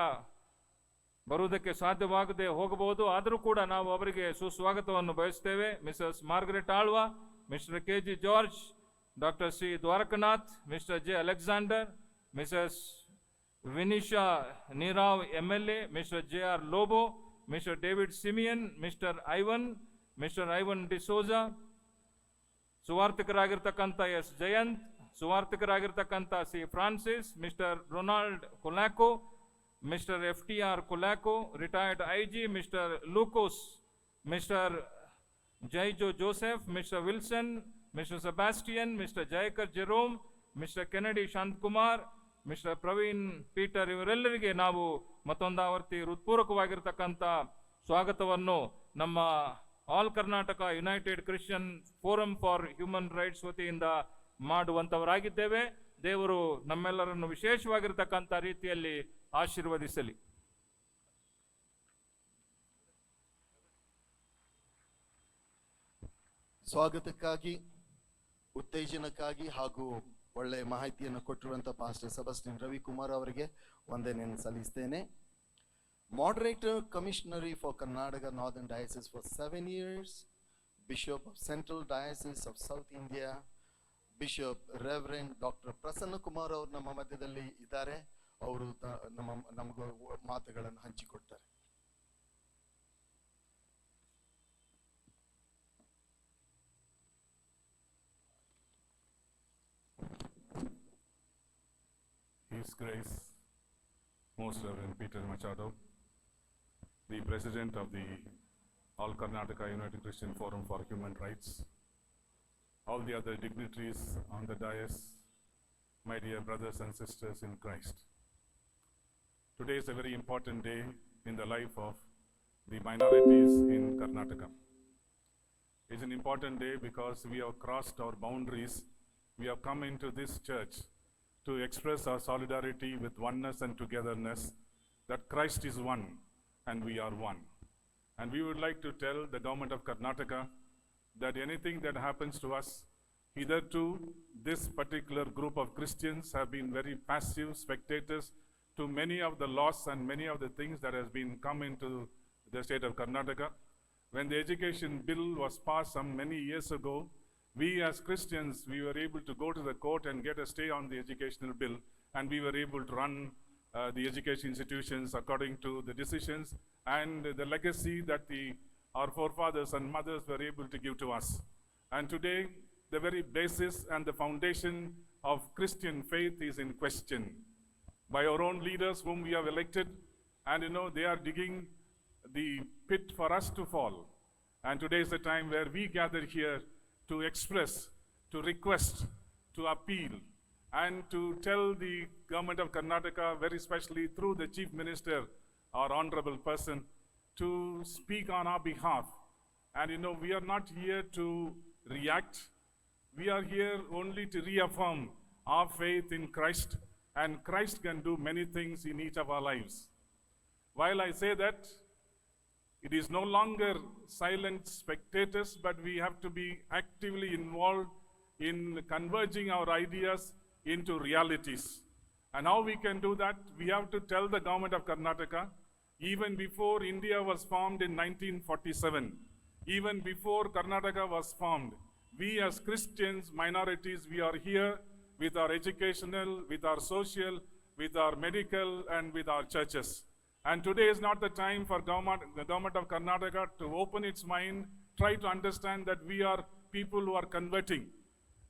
Speaker 7: ಬರುವುದಕ್ಕೆ ಸಾಧ್ಯವಾಗದೆ ಹೋಗಬಹುದು, ಆದರೂ ಕೂಡ ನಾವು ಅವರಿಗೆ ಸುಸ್ವಾಗತವನ್ನು ಬಯಸುತ್ತೇವೆ. Mrs Margaret Alva, mister KG George, doctor C Dwarakanath, mister J Alexander, Mrs Vinisha Neerav MLA, mister JR Lobo, mister David Simeon, mister Ivan D'Souza, ಸುವಾರ್ಥಿಕರಾಗಿರ್ತಕ್ಕಂಥ S ಜಯಂತ್, ಸುವಾರ್ಥಿಕರಾಗಿರ್ತಕ್ಕಂಥ C Francis, mister Ronald Colaco, mister FTR Colaco, retired IG mister Lukose, mister Jaijo Joseph, mister Wilson, mister Sebastian, mister Jayakar Jerome, mister Kennedy Shanthakumar, mister Praveen Peter ಇವರೆಲ್ಲರಿಗೆ ನಾವು ಮತ್ತೊಂದಾವರ್ತಿ ಹೃತ್ಪೂರ್ವಕವಾಗಿರ್ತಕ್ಕಂಥ ಸ್ವಾಗತವನ್ನು ನಮ್ಮ all Karnataka United Christian Forum for Human rights ವತಿಯಿಂದ ಮಾಡುವಂತವರಾಗಿದ್ದೇವೆ. ದೇವರು ನಮ್ಮೆಲ್ಲರನ್ನು ವಿಶೇಷವಾಗಿರ್ತಕ್ಕಂಥ ರೀತಿಯಲ್ಲಿ ಆಶೀರ್ವದಿಸಲಿ.
Speaker 5: ಸ್ವಾಗತಕ್ಕಾಗಿ, ಉತ್ತೇಜನಕ್ಕಾಗಿ ಹಾಗೂ ಒಳ್ಳೆಯ ಮಾಹಿತಿಯನ್ನು ಕೊಟ್ಟಿರುವಂಥ ಪಾಸ್ಟರ್ ಸೆಬಾಸ್ಟಿಯನ್ ರವಿಕುಮಾರ್ ಅವರಿಗೆ ವಂದನೆಯನ್ನು ಸಲ್ಲಿಸ್ತೇನೆ. Moderator Commissionary for Karnataka Northern Diocese for 7 years, Bishop of Central Diocese of South India, Bishop Reverend Dr. Prasanna Kumar ಅವರು ನಮ್ಮ ಮಧ್ಯದಲ್ಲಿ ಇದ್ದಾರೆ. ಅವರು ನಮಗೂ ಮಾತುಗಳನ್ನು ಹಂಚಿಕೊಡ್ತಾರೆ.
Speaker 8: His Grace, Most Reverend Peter Machado, the President of the all Karnataka United Christian Forum for Human Rights, all the other dignitaries on the dais, my dear brothers and sisters in Christ. Today is a very important day in the life of the minorities in Karnataka. It's an important day because we have crossed our boundaries. We have come into this church to express our solidarity with oneness and togetherness, that Christ is one and we are one. And we would like to tell the government of Karnataka that anything that happens to us, hitherto this particular group of Christians have been very passive spectators to many of the laws and many of the things that has been come into the state of Karnataka. When the education bill was passed some many years ago, we as Christians, we were able to go to the court and get a stay on the educational bill, and we were able to run the education institutions according to the decisions and the legacy that our forefathers and mothers were able to give to us. And today, the very basis and the foundation of Christian faith is in question by our own leaders whom we have elected, and they are digging the pit for us to fall. And today is the time where we gather here to express, to request, to appeal, and to tell the government of Karnataka, very especially through the Chief Minister, our honorable person, to speak on our behalf. And we are not here to react. We are here only to reaffirm our faith in Christ, and Christ can do many things in each of our lives. While I say that, it is no longer silent spectators, but we have to be actively involved in converging our ideas into realities. And how we can do that? We have to tell the government of Karnataka, even before India was formed in 1947, even before Karnataka was formed, we as Christians, minorities, we are here with our educational, with our social, with our medical, and with our churches. And today is not the time for the government of Karnataka to open its mind, try to understand that we are people who are converting.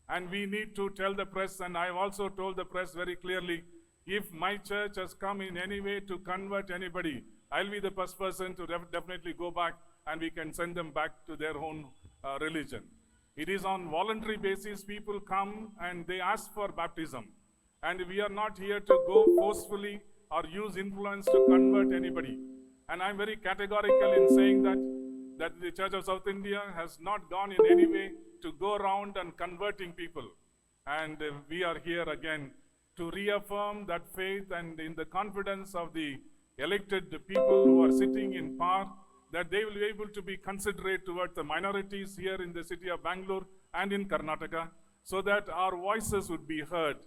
Speaker 8: And we need to tell the press, and I have also told the press very clearly, if my church has come in any way to convert anybody, I'll be the first person to definitely go back, and we can send them back to their own religion. It is on voluntary basis, people come and they ask for baptism. And we are not here to go forcefully or use influence to convert anybody. And I'm very categorical in saying that the Church of South India has not gone in any way to go around and converting people. And we are here again to reaffirm that faith and in the confidence of the elected people who are sitting in power, that they will be able to be considerate towards the minorities here in the city of Bangalore and in Karnataka, so that our voices would be heard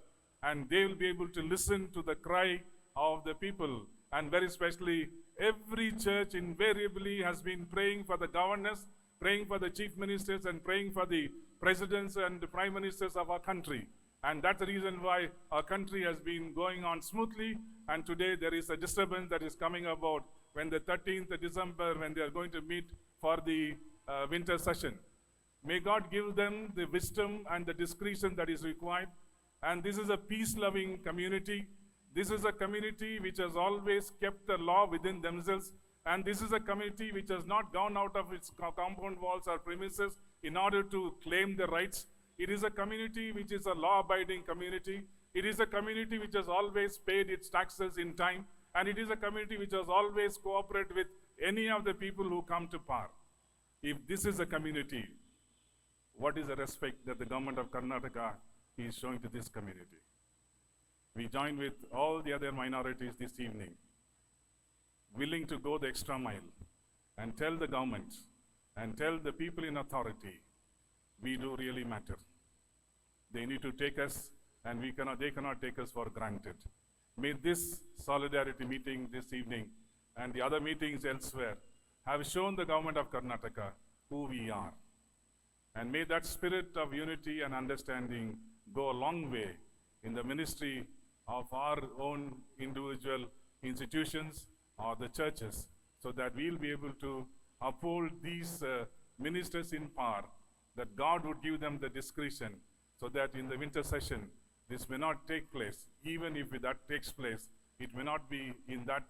Speaker 8: and they will be able to listen to the cry of the people. And very especially, every church invariably has been praying for the governors, praying for the chief ministers, and praying for the presidents and the prime ministers of our country. And that's the reason why our country has been going on smoothly. And today there is a disturbance that is coming about when the 13th of December, when they are going to meet for the winter session. May God give them the wisdom and the discretion that is required. And this is a peace-loving community. This is a community which has always kept the law within themselves. And this is a community which has not gone out of its compound walls or premises in order to claim the rights. It is a community which is a law-abiding community. It is a community which has always paid its taxes in time. And it is a community which has always cooperated with any of the people who come to power. If this is a community, what is the respect that the government of Karnataka is showing to this community? We join with all the other minorities this evening, willing to go the extra mile and tell the government and tell the people in authority, we do really matter. They need to take us, and they cannot take us for granted. May this solidarity meeting this evening and the other meetings elsewhere have shown the government of Karnataka who we are. And may that spirit of unity and understanding go a long way in the ministry of our own individual institutions or the churches, so that we'll be able to uphold these ministers in power, that God would give them the discretion, so that in the winter session, this may not take place. Even if that takes place, it may not be in that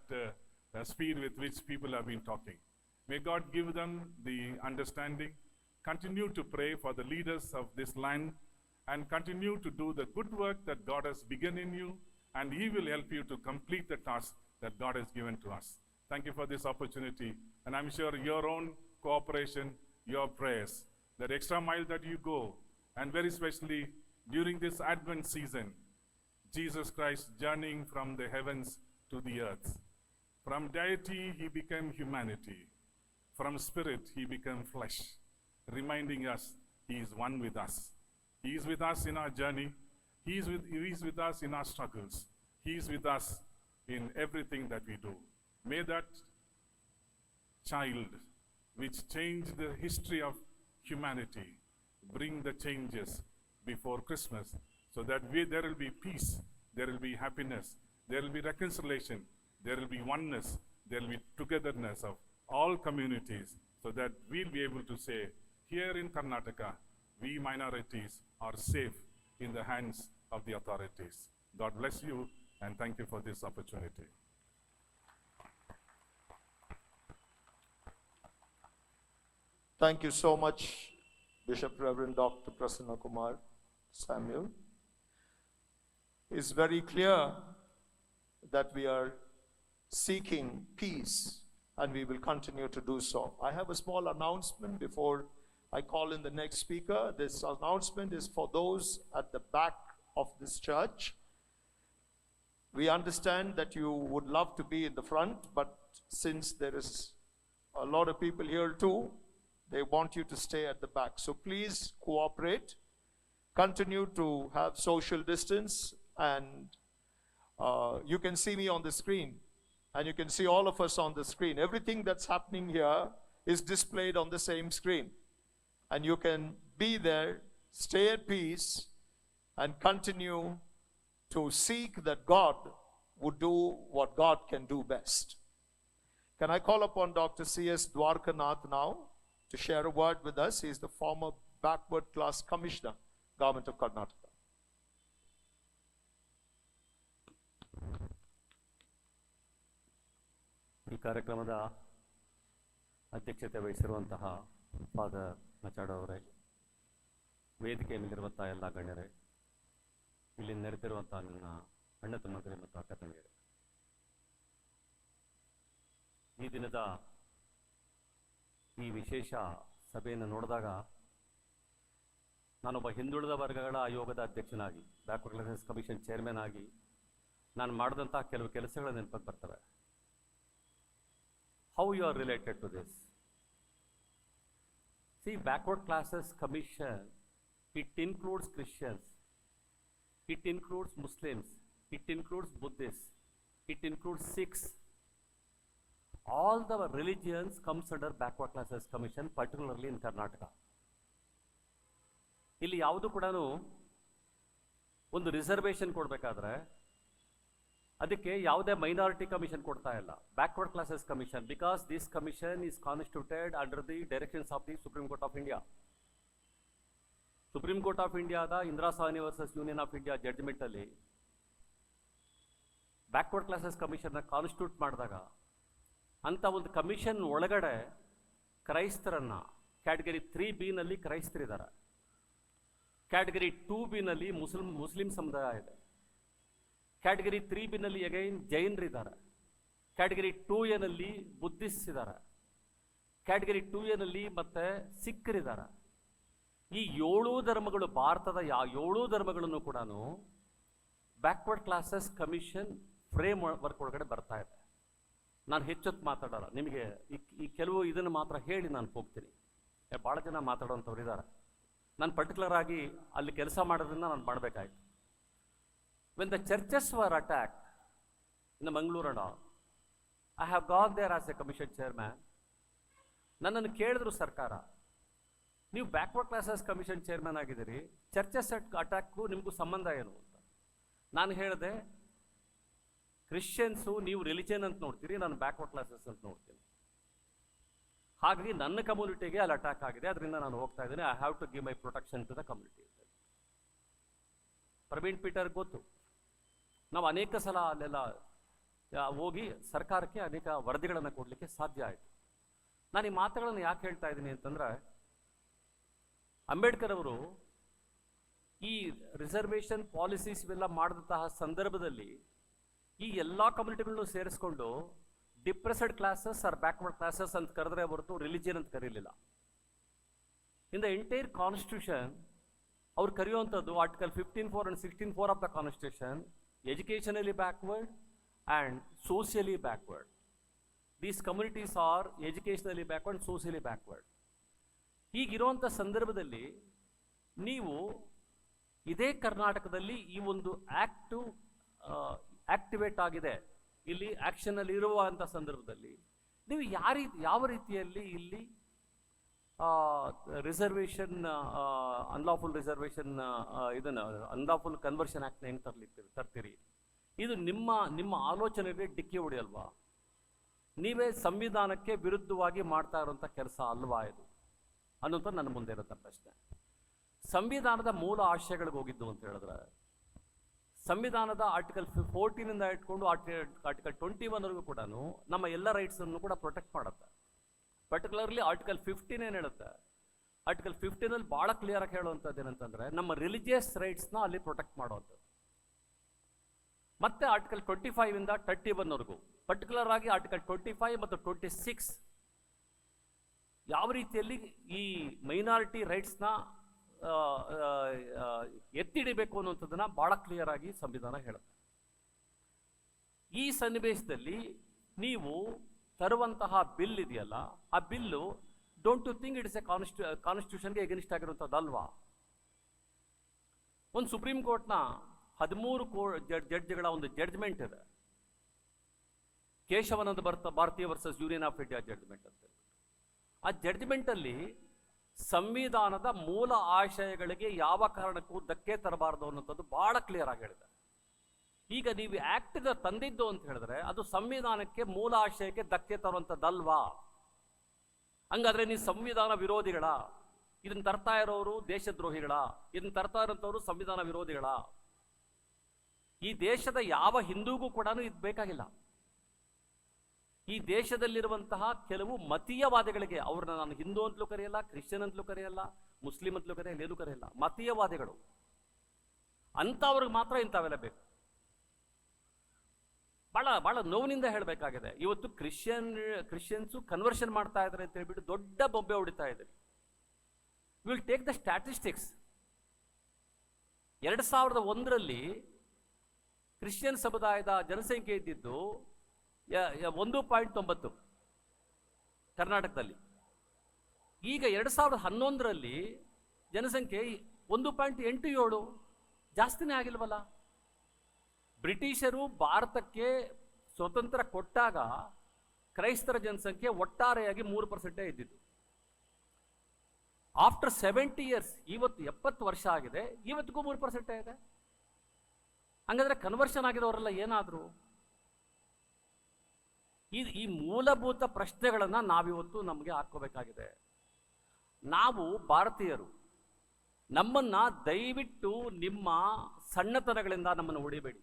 Speaker 8: speed with which people have been talking. May God give them the understanding. Continue to pray for the leaders of this land and continue to do the good work that God has begun in you, and He will help you to complete the task that God has given to us. Thank you for this opportunity, and I'm sure your own cooperation, your prayers, that extra mile that you go, and very especially during this Advent season, Jesus Christ journeying from the heavens to the earth. From deity, He became humanity. From spirit, He became flesh, reminding us He is one with us. He is with us in our journey. He is with us in our struggles. He is with us in everything that we do. May that child which changed the history of humanity bring the changes before Christmas, so that there will be peace, there will be happiness, there will be reconciliation, there will be oneness, there will be togetherness of all communities, so that we'll be able to say, here in Karnataka, we minorities are safe in the hands of the authorities. God bless you, and thank you for this opportunity.
Speaker 3: Thank you so much, Bishop Reverend Dr. Prasanna Kumar Samuel. It's very clear that we are seeking peace, and we will continue to do so. I have a small announcement before I call in the next speaker. This announcement is for those at the back of this church. We understand that you would love to be in the front, but since there is a lot of people here too, they want you to stay at the back. So please cooperate. Continue to have social distance, and you can see me on the screen, and you can see all of us on the screen. Everything that's happening here is displayed on the same screen. And you can be there, stay at peace, and continue to seek that God would do what God can do best. Can I call upon Dr. C.S. Dwarkanath now to share a word with us? He is the former backward class commissioner, Government of Karnataka.
Speaker 9: ಈ ಕಾರ್ಯಕ್ರಮದ ಅಧ್ಯಕ್ಷತೆ ವಹಿಸಿರುವಂತಹ father ಮಚಾಡ್ ಅವರೇ, ವೇದಿಕೆ ಮೇಲಿರುವಂತಹ ಎಲ್ಲ ಗಣ್ಯರೇ, ಇಲ್ಲಿ ನೆರೆದಿರುವಂತಹ ನನ್ನ ಅಣ್ಣ ತಮ್ಮಂದಿರೇ ಮತ್ತು ಅಕ್ಕ ತಂಗಿಯರೇ, ಈ ದಿನದ ಈ ವಿಶೇಷ ಸಭೆಯನ್ನು ನೋಡಿದಾಗ ನಾನೊಬ್ಬ ಹಿಂದುಳಿದ ವರ್ಗಗಳ ಆಯೋಗದ ಅಧ್ಯಕ್ಷನಾಗಿ, ಬ್ಯಾಕ್ವರ್ಡ್ ಕ್ಲಾಸಸ್ ಕಮಿಷನ್ ಚೇರ್ಮನ್ ಆಗಿ ನಾನು ಮಾಡಿದಂಥ ಕೆಲವು ಕೆಲಸಗಳ ನೆನಪಕ್ಕೆ ಬರ್ತವೆ. How you are related to this? See, backward classes commission, it includes Christians, it includes Muslims, it includes Buddhists, it includes Sikhs. All the religions comes under backward classes commission, particularly in Karnataka. ಇಲ್ಲಿ ಯಾವುದು ಕೂಡ ಒಂದು reservation ಕೊಡಬೇಕಾದ್ರೆ ಅದಕ್ಕೆ ಯಾವುದೇ minority commission ಕೊಡ್ತಾ ಇಲ್ಲ. Backward classes commission, because this commission is constituted under the directions of the Supreme Court of India. Supreme Court of ಇಂಡಿಯಾದ Indira Sawhney versus Union of India judgment ಅಲ್ಲಿ ಬ್ಯಾಕ್ವರ್ಡ್ ಕ್ಲಾಸಸ್ ಕಮಿಷನ್ನ ಕಾನ್ಸ್ಟಿಟ್ಯೂಟ್ ಮಾಡಿದಾಗ ಅಂತ ಒಂದು ಕಮಿಷನ್ ಒಳಗಡೆ ಕ್ರೈಸ್ತರನ್ನ category 3B ನಲ್ಲಿ ಕ್ರೈಸ್ತರಿದ್ದಾರೆ, category 2B ನಲ್ಲಿ Muslim ಸಮುದಾಯ ಇದೆ, ಕ್ಯಾಟಗರಿ 3B ನಲ್ಲಿ ಅಗೈನ್ ಜೈನರಿದ್ದಾರೆ, ಕ್ಯಾಟಗರಿ 2A ನಲ್ಲಿ ಬುದ್ಧಿಸ್ಟ್ ಇದ್ದಾರೆ, ಕ್ಯಾಟಗರಿ 2A ನಲ್ಲಿ ಮತ್ತೆ ಸಿಖ್ರಿದ್ದಾರೆ. ಈ 7 ಧರ್ಮಗಳು, ಭಾರತದ 7 ಧರ್ಮಗಳನ್ನು ಕೂಡ backward classes commission frame work ಒಳಗಡೆ ಬರ್ತಾ ಇದೆ. ನಾನು ಹೆಚ್ಚೊತ್ತು ಮಾತಾಡಲ್ಲ, ನಿಮಗೆ ಈ ಕೆಲವು ಇದನ್ನು ಮಾತ್ರ ಹೇಳಿ ನಾನು ಹೋಗ್ತೀನಿ. ಭಾಳ ಜನ ಮಾತಾಡೋಂಥವ್ರು ಇದ್ದಾರೆ. ನಾನು ಪರ್ಟಿಕ್ಯುಲರ್ ಆಗಿ ಅಲ್ಲಿ ಕೆಲಸ ಮಾಡೋದ್ರಿಂದ ನಾನು ಮಾಡಬೇಕಾಯ್ತು. When the churches were attacked in the Mangalore and all, I have gone there as a commission chairman. ನನ್ನನ್ನು ಕೇಳಿದ್ರು ಸರ್ಕಾರ, ನೀವು ಬ್ಯಾಕ್ವರ್ಡ್ ಕ್ಲಾಸಸ್ ಕಮಿಷನ್ ಚೇರ್ಮನ್ ಆಗಿದ್ದೀರಿ, ಚರ್ಚಸ್ ಅಟ್ಯಾಕ್ಗೂ ನಿಮಗೂ ಸಂಬಂಧ ಏನು ಅಂತ. ನಾನು ಹೇಳಿದೆ, ಕ್ರಿಶ್ಚಿಯನ್ಸು ನೀವು ರಿಲಿಜನ್ ಅಂತ ನೋಡ್ತೀರಿ, ನಾನು ಬ್ಯಾಕ್ವರ್ಡ್ ಕ್ಲಾಸಸ್ ಅಂತ ನೋಡ್ತೀನಿ. ಹಾಗಾಗಿ ನನ್ನ ಕಮ್ಯುನಿಟಿಗೆ ಅಲ್ಲಿ ಅಟ್ಯಾಕ್ ಆಗಿದೆ, ಅದರಿಂದ ನಾನು ಹೋಗ್ತಾ ಇದ್ದೀನಿ. I have to give my protection to the community. Praveen Peter ಗೊತ್ತು, ನಾವು ಅನೇಕ ಸಲ ಅಲ್ಲೆಲ್ಲ ಹೋಗಿ ಸರ್ಕಾರಕ್ಕೆ ಅನೇಕ ವರದಿಗಳನ್ನು ಕೊಡಲಿಕ್ಕೆ ಸಾಧ್ಯ ಆಯಿತು. ನಾನು ಈ ಮಾತುಗಳನ್ನು ಯಾಕೆ ಹೇಳ್ತಾ ಇದ್ದೀನಿ ಅಂತಂದ್ರೆ, ಅಂಬೇಡ್ಕರ್ ಅವರು ಈ ರಿಸರ್ವೇಷನ್ ಪಾಲಿಸೀಸ್ ಇವೆಲ್ಲ ಮಾಡಿದಂತಹ ಸಂದರ್ಭದಲ್ಲಿ ಈ ಎಲ್ಲ ಕಮ್ಯುನಿಟಿಗಳನ್ನು ಸೇರಿಸ್ಕೊಂಡು depressed classes or backward classes ಅಂತ ಕರೆದ್ರೆ ಹೊರತು ರಿಲಿಜಿಯನ್ ಅಂತ ಕರೀಲಿಲ್ಲ. ಇನ್ ದ ಎಂಟೈರ್ ಕಾನ್ಸ್ಟಿಟ್ಯೂಷನ್ ಅವ್ರು ಕರೆಯುವಂಥದ್ದು article 15(4) and 16(4) of the constitution, educationally backward and socially backward. These communities are educationally backward, socially backward. ಹೀಗಿರುವಂಥ ಸಂದರ್ಭದಲ್ಲಿ ನೀವು ಇದೇ ಕರ್ನಾಟಕದಲ್ಲಿ ಈ ಒಂದು ಆಕ್ಟಿವೇಟ್ ಆಗಿದೆ, ಇಲ್ಲಿ ಆ್ಯಕ್ಷನಲ್ಲಿ ಇರುವಂಥ ಸಂದರ್ಭದಲ್ಲಿ ನೀವು ಯಾವ ರೀತಿಯಲ್ಲಿ ಇಲ್ಲಿ ರಿಸರ್ವೇಷನ್ ಅನ್ಲಾಫುಲ್ ರಿಸರ್ವೇಷನ್ ಇದನ್ನು ಅನ್ಲಾಫುಲ್ ಕನ್ವರ್ಷನ್ ಆ್ಯಕ್ಟ್ನ ಹೆಂಗೆ ತರ್ತೀರಿ? ಇದು ನಿಮ್ಮ ಆಲೋಚನೆಗೆ ಡಿಕ್ಕಿ ಹೊಡೆಯಲ್ವಾ? ನೀವೇ ಸಂವಿಧಾನಕ್ಕೆ ವಿರುದ್ಧವಾಗಿ ಮಾಡ್ತಾ ಇರುವಂಥ ಕೆಲಸ ಅಲ್ವಾ ಇದು ಅನ್ನೋಂಥ ನನ್ನ ಮುಂದೆ ಇರೋಂಥ ಪ್ರಶ್ನೆ. ಸಂವಿಧಾನದ ಮೂಲ ಆಶಯಗಳಿಗೆ ಹೋಗಿದ್ದು ಅಂತ ಹೇಳಿದ್ರೆ, ಸಂವಿಧಾನದ ಆರ್ಟಿಕಲ್ 14 ಇಟ್ಕೊಂಡು ಆರ್ಟಿಕಲ್ 21 ಕೂಡ ನಮ್ಮ ಎಲ್ಲ ರೈಟ್ಸನ್ನು ಕೂಡ ಪ್ರೊಟೆಕ್ಟ್ ಮಾಡುತ್ತೆ. ಪರ್ಟಿಕ್ಯುಲರ್ಲಿ ಆರ್ಟಿಕಲ್ 15 ಏನು ಹೇಳುತ್ತೆ, ಆರ್ಟಿಕಲ್ 15 ಭಾಳ ಕ್ಲಿಯರ್ ಆಗಿ ಹೇಳುವಂಥದ್ದು ಏನಂತಂದ್ರೆ ನಮ್ಮ ರಿಲಿಜಿಯಸ್ ರೈಟ್ಸ್ನ ಅಲ್ಲಿ ಪ್ರೊಟೆಕ್ಟ್ ಮಾಡುವಂಥದ್ದು. ಮತ್ತೆ ಆರ್ಟಿಕಲ್ 25 31 ಪರ್ಟಿಕ್ಯುಲರ್ ಆಗಿ ಆರ್ಟಿಕಲ್ 25 ಮತ್ತು 26 ಯಾವ ರೀತಿಯಲ್ಲಿ ಈ ಮೈನಾರಿಟಿ ರೈಟ್ಸ್ನ ಎತ್ತಿಡಿಬೇಕು ಅನ್ನುವಂಥದ್ದನ್ನ ಬಹಳ ಕ್ಲಿಯರ್ ಆಗಿ ಸಂವಿಧಾನ ಹೇಳುತ್ತೆ. ಈ ಸನ್ನಿವೇಶದಲ್ಲಿ ನೀವು ತರುವಂತಹ ಬಿಲ್ ಇದೆಯಲ್ಲ, ಆ bill don't you think it is a ಕಾನ್ಸ್ಟಿಟ್ಯೂಷನ್ಗೆ ಎಗನಿಸ್ಟ್ ಆಗಿರುವಂಥದ್ದಲ್ವಾ? ಒಂದು ಸುಪ್ರೀಂ ಕೋರ್ಟ್ನ 13 ಜಡ್ಜ್ಗಳ ಒಂದು ಜಡ್ಜ್ಮೆಂಟ್ ಇದೆ, Keshavananda Bharatiya versus Union of India judgement ಅಂತ. ಆ ಜಡ್ಜ್ಮೆಂಟಲ್ಲಿ ಸಂವಿಧಾನದ ಮೂಲ ಆಶಯಗಳಿಗೆ ಯಾವ ಕಾರಣಕ್ಕೂ ಧಕ್ಕೆ ತರಬಾರದು ಅನ್ನೋಂಥದ್ದು ಬಹಳ ಕ್ಲಿಯರ್ ಆಗಿ ಹೇಳಿದೆ. ಈಗ ನೀವು ಆಕ್ಟ್ ತಂದಿದ್ದು ಅಂತ ಹೇಳಿದ್ರೆ ಅದು ಸಂವಿಧಾನಕ್ಕೆ ಮೂಲ ಆಶಯಕ್ಕೆ ಧಕ್ಕೆ ತರುವಂಥದ್ದಲ್ವಾ? ಹಂಗಾದ್ರೆ ನೀವು ಸಂವಿಧಾನ ವಿರೋಧಿಗಳ? ಇದನ್ನ ತರ್ತಾ ಇರೋರು ದೇಶದ್ರೋಹಿಗಳ? ಇದನ್ನ ತರ್ತಾ ಇರೋಂಥವ್ರು ಸಂವಿಧಾನ ವಿರೋಧಿಗಳ? ಈ ದೇಶದ ಯಾವ ಹಿಂದೂಗೂ ಕೂಡ ಇದು ಬೇಕಾಗಿಲ್ಲ. ಈ ದೇಶದಲ್ಲಿರುವಂತಹ ಕೆಲವು ಮತೀಯವಾದಿಗಳಿಗೆ, ಅವ್ರನ್ನ ನಾನು ಹಿಂದೂ ಅಂತಲೂ ಕರೆಯಲ್ಲ, ಕ್ರಿಶ್ಚಿಯನ್ ಅಂತಲೂ ಕರೆಯಲ್ಲ, ಮುಸ್ಲಿಂ ಅಂತಲೂ ಕರೆಯಲ್ಲ, ಏನೂ ಕರೆಯಲ್ಲ, ಮತೀಯವಾದಿಗಳು ಅಂಥವ್ರಿಗೆ ಮಾತ್ರ ಇಂಥವೆಲ್ಲ ಬೇಕು. ಬಹಳ ನೋವಿನಿಂದ ಹೇಳಬೇಕಾಗಿದೆ. ಇವತ್ತು ಕ್ರಿಶ್ಚಿಯನ್ಸು ಕನ್ವರ್ಷನ್ ಮಾಡ್ತಾ ಇದ್ದಾರೆ ಅಂತ ಹೇಳ್ಬಿಟ್ಟು ದೊಡ್ಡ ಬೊಬ್ಬೆ ಹೊಡಿತಾ ಇದ್ದಾರೆ. Will take the statistics. 2001 Christian ಸಮುದಾಯದ ಜನಸಂಖ್ಯೆ ಇದ್ದಿದ್ದು 1.9 ಕರ್ನಾಟಕದಲ್ಲಿ. ಈಗ 2011 ಜನಸಂಖ್ಯೆ 1.87, ಜಾಸ್ತಿನೇ ಆಗಿಲ್ವಲ್ಲ? ಬ್ರಿಟಿಷರು ಭಾರತಕ್ಕೆ ಸ್ವತಂತ್ರ ಕೊಟ್ಟಾಗ ಕ್ರೈಸ್ತರ ಜನಸಂಖ್ಯೆ ಒಟ್ಟಾರೆಯಾಗಿ 3% ಇದ್ದಿದ್ದು. ಆಫ್ಟರ್ 70 years, ಇವತ್ತು 70 ವರ್ಷ ಆಗಿದೆ, ಇವತ್ತಿಗೂ 3% ಇದೆ. ಹಂಗಾದ್ರೆ ಕನ್ವರ್ಷನ್ ಆಗಿರೋರೆಲ್ಲ ಏನಾದ್ರು? ಈ ಮೂಲಭೂತ ಪ್ರಶ್ನೆಗಳನ್ನ ನಾವಿವತ್ತು ನಮಗೆ ಹಾಕೋಬೇಕಾಗಿದೆ. ನಾವು ಭಾರತೀಯರು, ನಮ್ಮನ್ನ ದಯವಿಟ್ಟು ನಿಮ್ಮ ಸಣ್ಣತನಗಳಿಂದ ನಮ್ಮನ್ನು ಹೊಡಿಬೇಡಿ.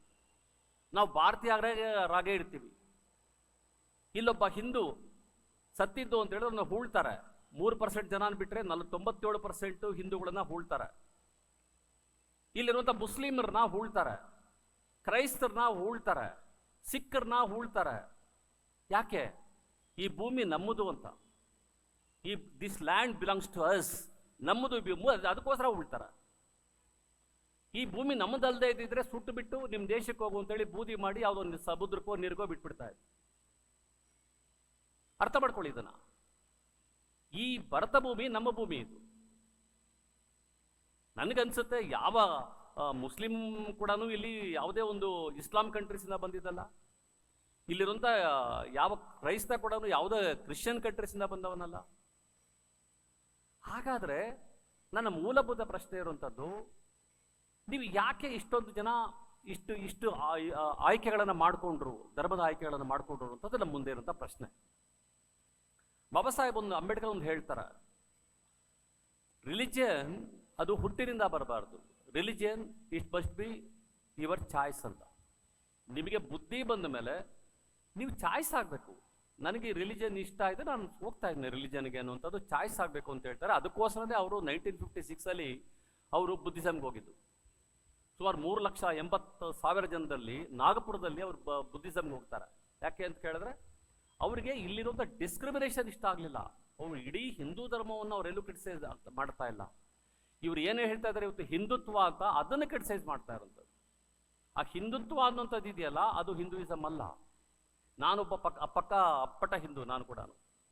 Speaker 9: ನಾವು ಭಾರತೀಯರಾಗೇ ಇರ್ತೀವಿ. ಇಲ್ಲೊಬ್ಬ ಹಿಂದೂ ಸತ್ತಿದ್ದು ಅಂತ ಹೇಳಿದ್ರೆ ನಾವು ಹೂಳ್ತಾರೆ. 3% ಜನ ಬಿಟ್ಟರೆ 97% ಹಿಂದೂಗಳನ್ನ ಹೂಳ್ತಾರೆ. ಇಲ್ಲಿರುವಂಥ ಮುಸ್ಲಿಮರನ್ನ ಹೂಳ್ತಾರೆ, ಕ್ರೈಸ್ತರನ್ನ ಹೂಳ್ತಾರೆ, ಸಿಖ್ಖರನ್ನ ಹೂಳ್ತಾರೆ. ಯಾಕೆ? ಈ ಭೂಮಿ ನಮ್ಮದು ಅಂತ. This land belongs to us, ನಮ್ಮದು, ಅದಕ್ಕೋಸ್ಕರ ಉಳ್ತಾರೆ. ಈ ಭೂಮಿ ನಮ್ಮದಲ್ಲದೆ ಇದ್ದಿದ್ರೆ ಸುಟ್ಟು ಬಿಟ್ಟು ನಿಮ್ಮ ದೇಶಕ್ಕೆ ಹೋಗು ಅಂತೇಳಿ ಬೂದಿ ಮಾಡಿ ಯಾವುದೊಂದು ಸಮುದ್ರಕ್ಕೋ ನೀರಿಗೋ ಬಿಟ್ಬಿಡ್ತಾ ಇದೆ. ಅರ್ಥ ಮಾಡ್ಕೊಳ್ಳಿ ಇದನ್ನ. ಈ ಭರತ ಭೂಮಿ ನಮ್ಮ ಭೂಮಿ ಇದು. ನನಗನ್ಸುತ್ತೆ ಯಾವ ಮುಸ್ಲಿಂ ಕೂಡ ಇಲ್ಲಿ ಯಾವುದೇ ಒಂದು ಇಸ್ಲಾಂ ಕಂಟ್ರೀಸಿಂದ ಬಂದಿದ್ದಲ್ಲ, ಇಲ್ಲಿರುವಂಥ ಯಾವ ಕ್ರೈಸ್ತ ಕೂಡ ಯಾವುದೇ ಕ್ರಿಶ್ಚಿಯನ್ ಕಂಟ್ರೀಸಿಂದ ಬಂದವನಲ್ಲ. ಹಾಗಾದ್ರೆ ನನ್ನ ಮೂಲಭೂತ ಪ್ರಶ್ನೆ ಇರುವಂಥದ್ದು, ನೀವು ಯಾಕೆ ಇಷ್ಟೊಂದು ಜನ ಇಷ್ಟು ಆಯ್ಕೆಗಳನ್ನು ಮಾಡಿಕೊಂಡ್ರು, ಧರ್ಮದ ಆಯ್ಕೆಗಳನ್ನು ಮಾಡಿಕೊಂಡ್ರು ಅಂತದ್ದು ನಮ್ಮ ಮುಂದೆ ಇರುವಂಥ ಪ್ರಶ್ನೆ. ಬಾಬಾ ಸಾಹೇಬ್ ಅಂಬೇಡ್ಕರ್ ಒಂದು ಹೇಳ್ತಾರೆ, ರಿಲಿಜಿಯನ್ ಅದು ಹುಟ್ಟಿನಿಂದ ಬರಬಾರ್ದು, religion it must be your choice ಅಂತ. ನಿಮಗೆ ಬುದ್ಧಿ ಬಂದ ಮೇಲೆ ನೀವು ಚಾಯ್ಸ್ ಆಗಬೇಕು. ನನಗೆ ರಿಲಿಜನ್ ಇಷ್ಟ ಇದೆ, ನಾನು ಹೋಗ್ತಾ ಇದ್ದೀನಿ ರಿಲಿಜನ್ಗೆ ಅನ್ನುವಂಥದ್ದು ಚಾಯ್ಸ್ ಆಗಬೇಕು ಅಂತ ಹೇಳ್ತಾರೆ. ಅದಕ್ಕೋಸ್ಕರನೇ ಅವರು 1956 ಅವರು ಬುದ್ಧಿಸಮ್ಗೆ ಹೋಗಿದ್ದು. ಸುಮಾರು 3,80,000 ಜನದಲ್ಲಿ ನಾಗಪುರದಲ್ಲಿ ಅವರು ಬುದ್ಧಿಸಮ್ಗೆ ಹೋಗ್ತಾರೆ. ಯಾಕೆ ಅಂತ ಕೇಳಿದ್ರೆ ಅವರಿಗೆ ಇಲ್ಲಿರುವಂಥ ಡಿಸ್ಕ್ರಿಮಿನೇಷನ್ ಇಷ್ಟ ಆಗಲಿಲ್ಲ. ಅವರು ಇಡೀ ಹಿಂದೂ ಧರ್ಮವನ್ನು ಅವರೆಲ್ಲೂ ಕ್ರಿಟಿಸೈಸ್ ಮಾಡ್ತಾ ಇಲ್ಲ. ಇವ್ರು ಏನು ಹೇಳ್ತಾ ಇದ್ದಾರೆ ಇವತ್ತು ಹಿಂದುತ್ವ ಅಂತ, ಅದನ್ನು ಕ್ರಿಟಿಸೈಸ್ ಮಾಡ್ತಾ ಇರೋಂಥದ್ದು. ಆ ಹಿಂದುತ್ವ ಅನ್ನೋಂಥದ್ದು ಇದೆಯಲ್ಲ, ಅದು ಹಿಂದೂಯಿಸಮ್ ಅಲ್ಲ. ನಾನೊಬ್ಬ ಅಪ್ಪಟ ಹಿಂದೂ.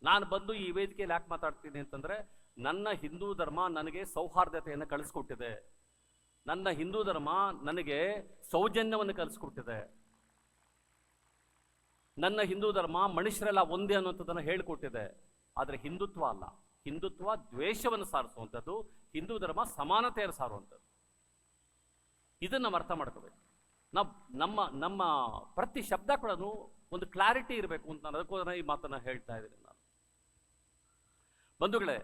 Speaker 9: ನಾನು ಬಂದು ಈ ವೇದಿಕೆಯಲ್ಲಿ ಯಾಕೆ ಮಾತಾಡ್ತೀನಿ ಅಂತಂದ್ರೆ, ನನ್ನ ಹಿಂದೂ ಧರ್ಮ ನನಗೆ ಸೌಹಾರ್ದತೆಯನ್ನು ಕಲಿಸ್ಕೊಟ್ಟಿದೆ. ನನ್ನ ಹಿಂದೂ ಧರ್ಮ ನನಗೆ ಸೌಜನ್ಯವನ್ನು ಕಲಿಸ್ಕೊಟ್ಟಿದೆ. ನನ್ನ ಹಿಂದೂ ಧರ್ಮ ಮನುಷ್ಯರೆಲ್ಲ ಒಂದೇ ಅನ್ನುವಂಥದ್ದನ್ನು ಹೇಳಿಕೊಟ್ಟಿದೆ. ಆದರೆ ಹಿಂದುತ್ವ ಅಲ್ಲ. ಹಿಂದುತ್ವ ದ್ವೇಷವನ್ನು ಸಾರಿಸುವಂಥದ್ದು, ಹಿಂದೂ ಧರ್ಮ ಸಮಾನತೆಯನ್ನು ಸಾರುವಂಥದ್ದು. ಇದನ್ನು ನಾವು ಅರ್ಥ ಮಾಡ್ಕೋಬೇಕು. ನಮ್ಮ ಪ್ರತಿ ಶಬ್ದ ಕೂಡ ಒಂದು ಕ್ಲಾರಿಟಿ ಇರಬೇಕು ಅಂತ ನಾನು ಅದಕ್ಕೋಸ್ಕರ ಈ ಮಾತನ್ನು ಹೇಳ್ತಾ ಇದ್ದೀನಿ. ನಾನು ಬಂಧುಗಳೇ,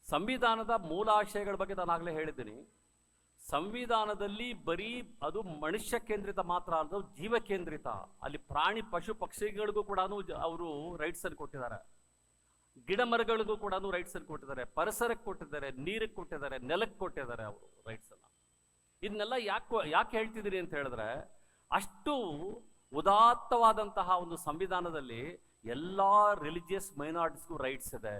Speaker 9: ಸಂವಿಧಾನದ ಮೂಲಾಶಯಗಳ ಬಗ್ಗೆ ನಾನು ಆಗಲೇ ಹೇಳಿದ್ದೀನಿ. ಸಂವಿಧಾನದಲ್ಲಿ ಬರೀ ಅದು ಮನುಷ್ಯ ಕೇಂದ್ರಿತ ಮಾತ್ರ ಅಲ್ಲ, ಜೀವ ಕೇಂದ್ರಿತ. ಅಲ್ಲಿ ಪ್ರಾಣಿ ಪಶು ಪಕ್ಷಿಗಳಿಗೂ ಕೂಡ ಅವರು ರೈಟ್ಸ್ ಅನ್ನು ಕೊಟ್ಟಿದ್ದಾರೆ. ಗಿಡ ಮರಗಳಿಗೂ ಕೂಡ ರೈಟ್ಸ್ ಅನ್ನು ಕೊಟ್ಟಿದ್ದಾರೆ. ಪರಿಸರಕ್ಕೆ ಕೊಟ್ಟಿದ್ದಾರೆ, ನೀರಿಗೆ ಕೊಟ್ಟಿದ್ದಾರೆ, ನೆಲಕ್ಕೆ ಕೊಟ್ಟಿದ್ದಾರೆ ಅವರು ರೈಟ್ಸ್ ಅನ್ನ. ಇದನ್ನೆಲ್ಲ ಯಾಕೆ ಹೇಳ್ತಿದ್ದೀರಿ ಅಂತ ಹೇಳಿದ್ರೆ, ಅಷ್ಟು ಉದಾತ್ತವಾದಂತಹ ಒಂದು ಸಂವಿಧಾನದಲ್ಲಿ ಎಲ್ಲ ರಿಲಿಜಿಯಸ್ ಮೈನಾರಿಟೀಸ್ಗೂ ರೈಟ್ಸ್ ಇದೆ.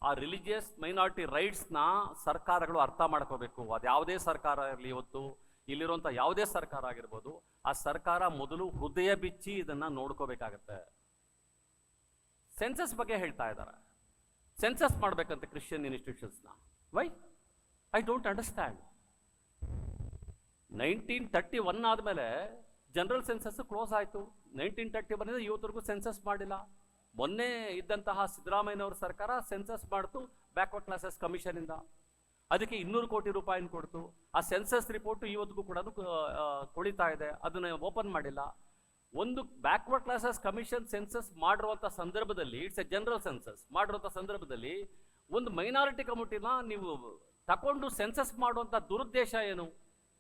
Speaker 9: ಆ ರಿಲಿಜಿಯಸ್ ಮೈನಾರಿಟಿ ರೈಟ್ಸ್ನ ಸರ್ಕಾರಗಳು ಅರ್ಥ ಮಾಡ್ಕೋಬೇಕು. ಅದು ಯಾವುದೇ ಸರ್ಕಾರ ಇರಲಿ, ಇವತ್ತು ಇಲ್ಲಿರುವಂಥ ಯಾವುದೇ ಸರ್ಕಾರ ಆಗಿರ್ಬೋದು, ಆ ಸರ್ಕಾರ ಮೊದಲು ಹೃದಯ ಬಿಚ್ಚಿ ಇದನ್ನು ನೋಡ್ಕೋಬೇಕಾಗತ್ತೆ. ಸೆನ್ಸಸ್ ಬಗ್ಗೆ ಹೇಳ್ತಾ ಇದ್ದಾರೆ. ಸೆನ್ಸಸ್ ಮಾಡಬೇಕಂತೆ ಕ್ರಿಶ್ಚಿಯನ್ ಇನ್ಸ್ಟಿಟ್ಯೂಷನ್ಸ್ನ. ವೈ? I don't understand. 1931 ಆದಮೇಲೆ ಜನರಲ್ ಸೆನ್ಸಸ್ ಕ್ಲೋಸ್ ಆಯಿತು. 1931 ಇವತ್ತರೆಗೂ ಸೆನ್ಸಸ್ ಮಾಡಿಲ್ಲ. ಮೊನ್ನೆ ಇದ್ದಂತಹ ಸಿದ್ದರಾಮಯ್ಯನವರ ಸರ್ಕಾರ ಸೆನ್ಸಸ್ ಮಾಡ್ತು ಬ್ಯಾಕ್ವರ್ಡ್ ಕ್ಲಾಸಸ್ ಕಮಿಷನಿಂದ. ಅದಕ್ಕೆ 200 ಕೋಟಿ ರೂಪಾಯಿನ ಕೊಡ್ತು. ಆ ಸೆನ್ಸಸ್ ರಿಪೋರ್ಟು ಇವತ್ತಿಗೂ ಕೂಡ ಕೊಳಿತಾ ಇದೆ, ಅದನ್ನು ಓಪನ್ ಮಾಡಿಲ್ಲ. ಒಂದು ಬ್ಯಾಕ್ವರ್ಡ್ ಕ್ಲಾಸಸ್ ಕಮಿಷನ್ ಸೆನ್ಸಸ್ ಮಾಡಿರುವಂಥ ಸಂದರ್ಭದಲ್ಲಿ, ಇಟ್ಸ್ ಎ ಜನರಲ್ ಸೆನ್ಸಸ್ ಮಾಡಿರುವಂಥ ಸಂದರ್ಭದಲ್ಲಿ, ಒಂದು ಮೈನಾರಿಟಿ ಕಮ್ಯುನಿಟಿನ ನೀವು ತಗೊಂಡು ಸೆನ್ಸಸ್ ಮಾಡುವಂಥ ದುರುದ್ದೇಶ ಏನು?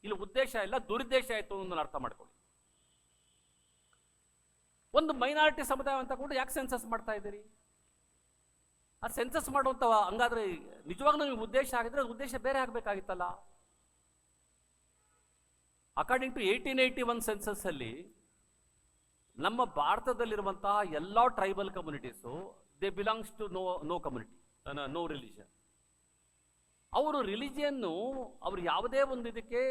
Speaker 9: ಇಲ್ಲಿ ಉದ್ದೇಶ ಇಲ್ಲ, ದುರುದ್ದೇಶ ಆಯಿತು ಅನ್ನೋದನ್ನು ಅರ್ಥ ಮಾಡ್ಕೊಳ್ಳಿ. ಒಂದು ಮೈನಾರಿಟಿ ಸಮುದಾಯ ಅಂತ ಕೂಡ ಯಾಕೆ ಸೆನ್ಸಸ್ ಮಾಡ್ತಾ ಇದ್ದೀರಿ? ಆ ಸೆನ್ಸಸ್ ಮಾಡುವಂಥ ಹಂಗಾದ್ರೆ ನಿಜವಾಗ್ಲೂ ನಿಮ್ಗೆ ಉದ್ದೇಶ ಆಗಿದ್ರೆ ಉದ್ದೇಶ ಬೇರೆ ಆಗಬೇಕಾಗಿತ್ತಲ್ಲ. ಅಕಾರ್ಡಿಂಗ್ ಟು 1881 ಸೆನ್ಸಸ್ ಅಲ್ಲಿ ನಮ್ಮ ಭಾರತದಲ್ಲಿರುವಂತಹ ಎಲ್ಲ tribal communities they belongs to no community, no religion. ಅವರು ರಿಲಿಜಿಯನ್ನು ಅವರು ಯಾವುದೇ ಒಂದು ಇದಕ್ಕೆ,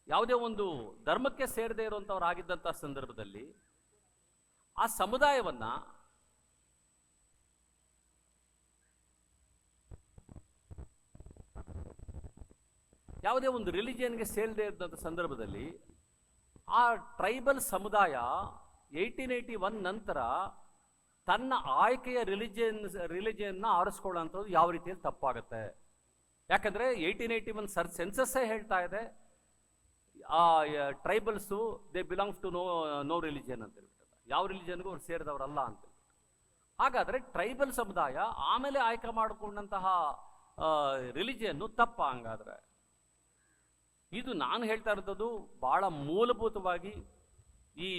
Speaker 9: ಯಾವುದೇ ಒಂದು ಧರ್ಮಕ್ಕೆ ಸೇರದೇ ಇರುವಂಥವ್ರು ಆಗಿದ್ದಂಥ ಸಂದರ್ಭದಲ್ಲಿ ಆ ಸಮುದಾಯವನ್ನ ಯಾವುದೇ ಒಂದು ರಿಲಿಜಿಯನ್ಗೆ ಸೇರದೇ ಇದ್ದಂಥ ಸಂದರ್ಭದಲ್ಲಿ ಆ ಟ್ರೈಬಲ್ ಸಮುದಾಯ 1881 ನಂತರ ತನ್ನ ಆಯ್ಕೆಯ ರಿಲಿಜಿಯನ್ನ ಆರಿಸ್ಕೊಳ್ಳೋಂಥದ್ದು ಯಾವ ರೀತಿಯಲ್ಲಿ ತಪ್ಪಾಗುತ್ತೆ? ಯಾಕಂದರೆ 1881 ಸೆನ್ಸಸ್ಸೇ ಹೇಳ್ತಾ ಇದೆ ಆ tribals they belongs to no religion ಅಂತ ಹೇಳ್ಬಿಟ್ಟು, ಯಾವ ರಿಲಿಜಿಯನ್ಗೂ ಅವ್ರು ಸೇರಿದವರಲ್ಲ ಅಂತ. ಹಾಗಾದರೆ ಟ್ರೈಬಲ್ ಸಮುದಾಯ ಆಮೇಲೆ ಆಯ್ಕೆ ಮಾಡಿಕೊಂಡಂತಹ ರಿಲಿಜಿಯನ್ನು ತಪ್ಪ? ಹಂಗಾದ್ರೆ ಇದು ನಾನು ಹೇಳ್ತಾ ಇರೋದು ಬಹಳ ಮೂಲಭೂತವಾಗಿ ಈ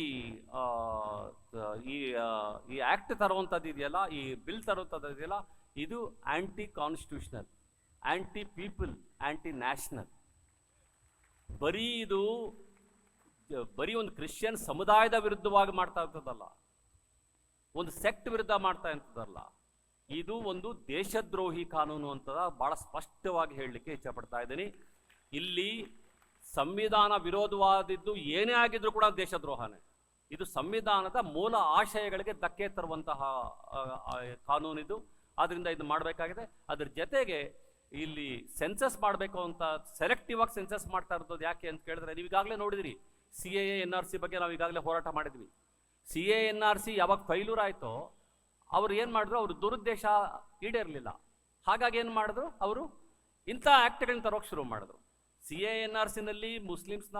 Speaker 9: ಆಕ್ಟ್ ತರುವಂಥದ್ದು ಇದೆಯಲ್ಲ, ಈ ಬಿಲ್ ತರುವಂಥದ್ದು ಇದೆಯಲ್ಲ, ಇದು anti constitutional, anti people, anti national. ಬರೀ ಒಂದು ಕ್ರಿಶ್ಚಿಯನ್ ಸಮುದಾಯದ ವಿರುದ್ಧವಾಗಿ ಮಾಡ್ತಾ ಇರ್ತದಲ್ಲ, ಒಂದು ಸೆಕ್ಟ್ ವಿರುದ್ಧ ಮಾಡ್ತಾ ಇರ್ತದಲ್ಲ, ಇದು ಒಂದು ದೇಶದ್ರೋಹಿ ಕಾನೂನು ಅಂತ ಬಹಳ ಸ್ಪಷ್ಟವಾಗಿ ಹೇಳಲಿಕ್ಕೆ ಇಚ್ಛಪಡ್ತಾ ಇದ್ದೀನಿ. ಇಲ್ಲಿ ಸಂವಿಧಾನ ವಿರೋಧವಾದಿದ್ದು ಏನೇ ಆಗಿದ್ರು ಕೂಡ ದೇಶದ್ರೋಹನೇ. ಇದು ಸಂವಿಧಾನದ ಮೂಲ ಆಶಯಗಳಿಗೆ ಧಕ್ಕೆ ತರುವಂತಹ ಕಾನೂನಿದು. ಆದ್ರಿಂದ ಇದು ಮಾಡಬೇಕಾಗಿದೆ. ಅದ್ರ ಜೊತೆಗೆ ಇಲ್ಲಿ ಸೆನ್ಸಸ್ ಮಾಡಬೇಕು ಅಂತ ಸೆಲೆಕ್ಟಿವ್ ಆಗಿ ಸೆನ್ಸಸ್ ಮಾಡ್ತಾ ಇರೋದು ಯಾಕೆ ಅಂತ ಕೇಳಿದ್ರೆ, ನೀವು ಈಗಾಗಲೇ ನೋಡಿದಿರಿ CAA NRC ಬಗ್ಗೆ ನಾವು ಈಗಾಗಲೇ ಹೋರಾಟ ಮಾಡಿದ್ವಿ. CAA NRC ಯಾವಾಗ ಫೈಲೂರ್ ಆಯಿತೋ ಅವ್ರು ಏನು ಮಾಡಿದ್ರು, ಅವ್ರ ದುರುದ್ದೇಶ ಈಡೇರಲಿಲ್ಲ. ಹಾಗಾಗಿ ಏನು ಮಾಡಿದ್ರು, ಅವರು ಇಂಥ ಆ್ಯಕ್ಟ್ಗಳನ್ನ ತರೋಕೆ ಶುರು ಮಾಡಿದ್ರು. CAA NRCನಲ್ಲಿ ಮುಸ್ಲಿಮ್ಸ್ನ,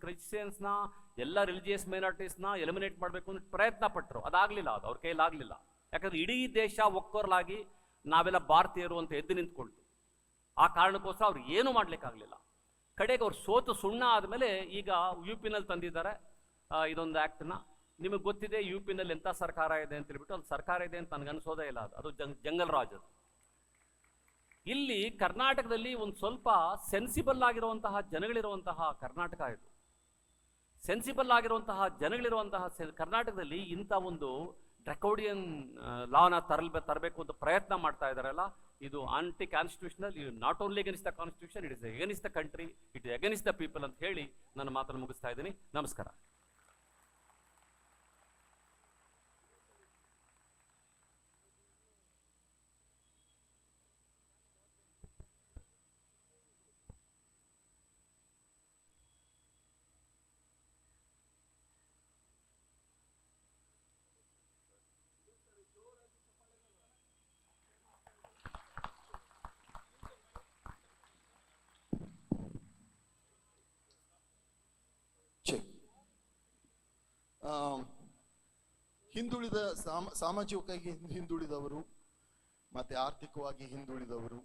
Speaker 9: ಕ್ರಿಶ್ಚಿಯನ್ಸ್ನ, ಎಲ್ಲ ರಿಲಿಜಿಯಸ್ ಮೈನಾರಿಟೀಸ್ನ ಎಲಿಮಿನೇಟ್ ಮಾಡಬೇಕು ಅಂತ ಪ್ರಯತ್ನ ಪಟ್ಟರು. ಅದಾಗಲಿಲ್ಲ, ಅದು ಅವ್ರ ಕೈಲಾಗಲಿಲ್ಲ. ಯಾಕಂದರೆ ಇಡೀ ದೇಶ ಒಕ್ಕೊರಲಾಗಿ ನಾವೆಲ್ಲ ಭಾರತೀಯರು ಅಂತ ಎದ್ದು ನಿಂತ್ಕೊಳ್ತು. ಆ ಕಾರಣಕ್ಕೋಸ್ಕರ ಅವ್ರು ಏನೂ ಮಾಡಲಿಕ್ಕಾಗಲಿಲ್ಲ. ಕಡೆಗೆ ಅವ್ರು ಸೋತು ಸುಣ್ಣ ಆದಮೇಲೆ ಈಗ UP ನಲ್ಲಿ ತಂದಿದ್ದಾರೆ ಇದೊಂದು ಆ್ಯಕ್ಟನ್ನ. ನಿಮಗೆ ಗೊತ್ತಿದೆ ಯು ಪಿನಲ್ಲಿ ಎಂಥ ಸರ್ಕಾರ ಇದೆ ಅಂತ ಹೇಳ್ಬಿಟ್ಟು ಅಲ್ಲಿ ಸರ್ಕಾರ ಇದೆ ಅಂತ ನನಗನ್ಸೋದೇ ಇಲ್ಲ. ಅದು ಜಂಗಲ್ ರಾಜ್ ಅದು. ಇಲ್ಲಿ ಕರ್ನಾಟಕದಲ್ಲಿ ಒಂದು ಸ್ವಲ್ಪ ಸೆನ್ಸಿಬಲ್ ಆಗಿರುವಂತಹ ಜನಗಳಿರುವಂತಹ ಕರ್ನಾಟಕ ಇದು. ಸೆನ್ಸಿಬಲ್ ಆಗಿರುವಂತಹ ಜನಗಳಿರುವಂತಹ ಕರ್ನಾಟಕದಲ್ಲಿ ಇಂಥ ಒಂದು ಡ್ರಕೋಡಿಯನ್ ಲಾನ ತರಬೇಕು ಅಂತ ಪ್ರಯತ್ನ ಮಾಡ್ತಾ ಇದ್ದಾರಲ್ಲ, ಇದು ಆಂಟಿ ಕಾನ್ಸ್ಟಿಟ್ಯೂಷನಲ್. ಇದು not only against the constitution, it is against the country, it is against the people ಅಂತ ಹೇಳಿ ನನ್ನ ಮಾತನ್ನು ಮುಗಿಸ್ತಾ ಇದ್ದೀನಿ. ನಮಸ್ಕಾರ.
Speaker 5: ಹಿಂದುಳಿದ ಸಾಮಾಜಿಕವಾಗಿ ಹಿಂದುಳಿದವರು ಮತ್ತೆ ಆರ್ಥಿಕವಾಗಿ ಹಿಂದುಳಿದವರು,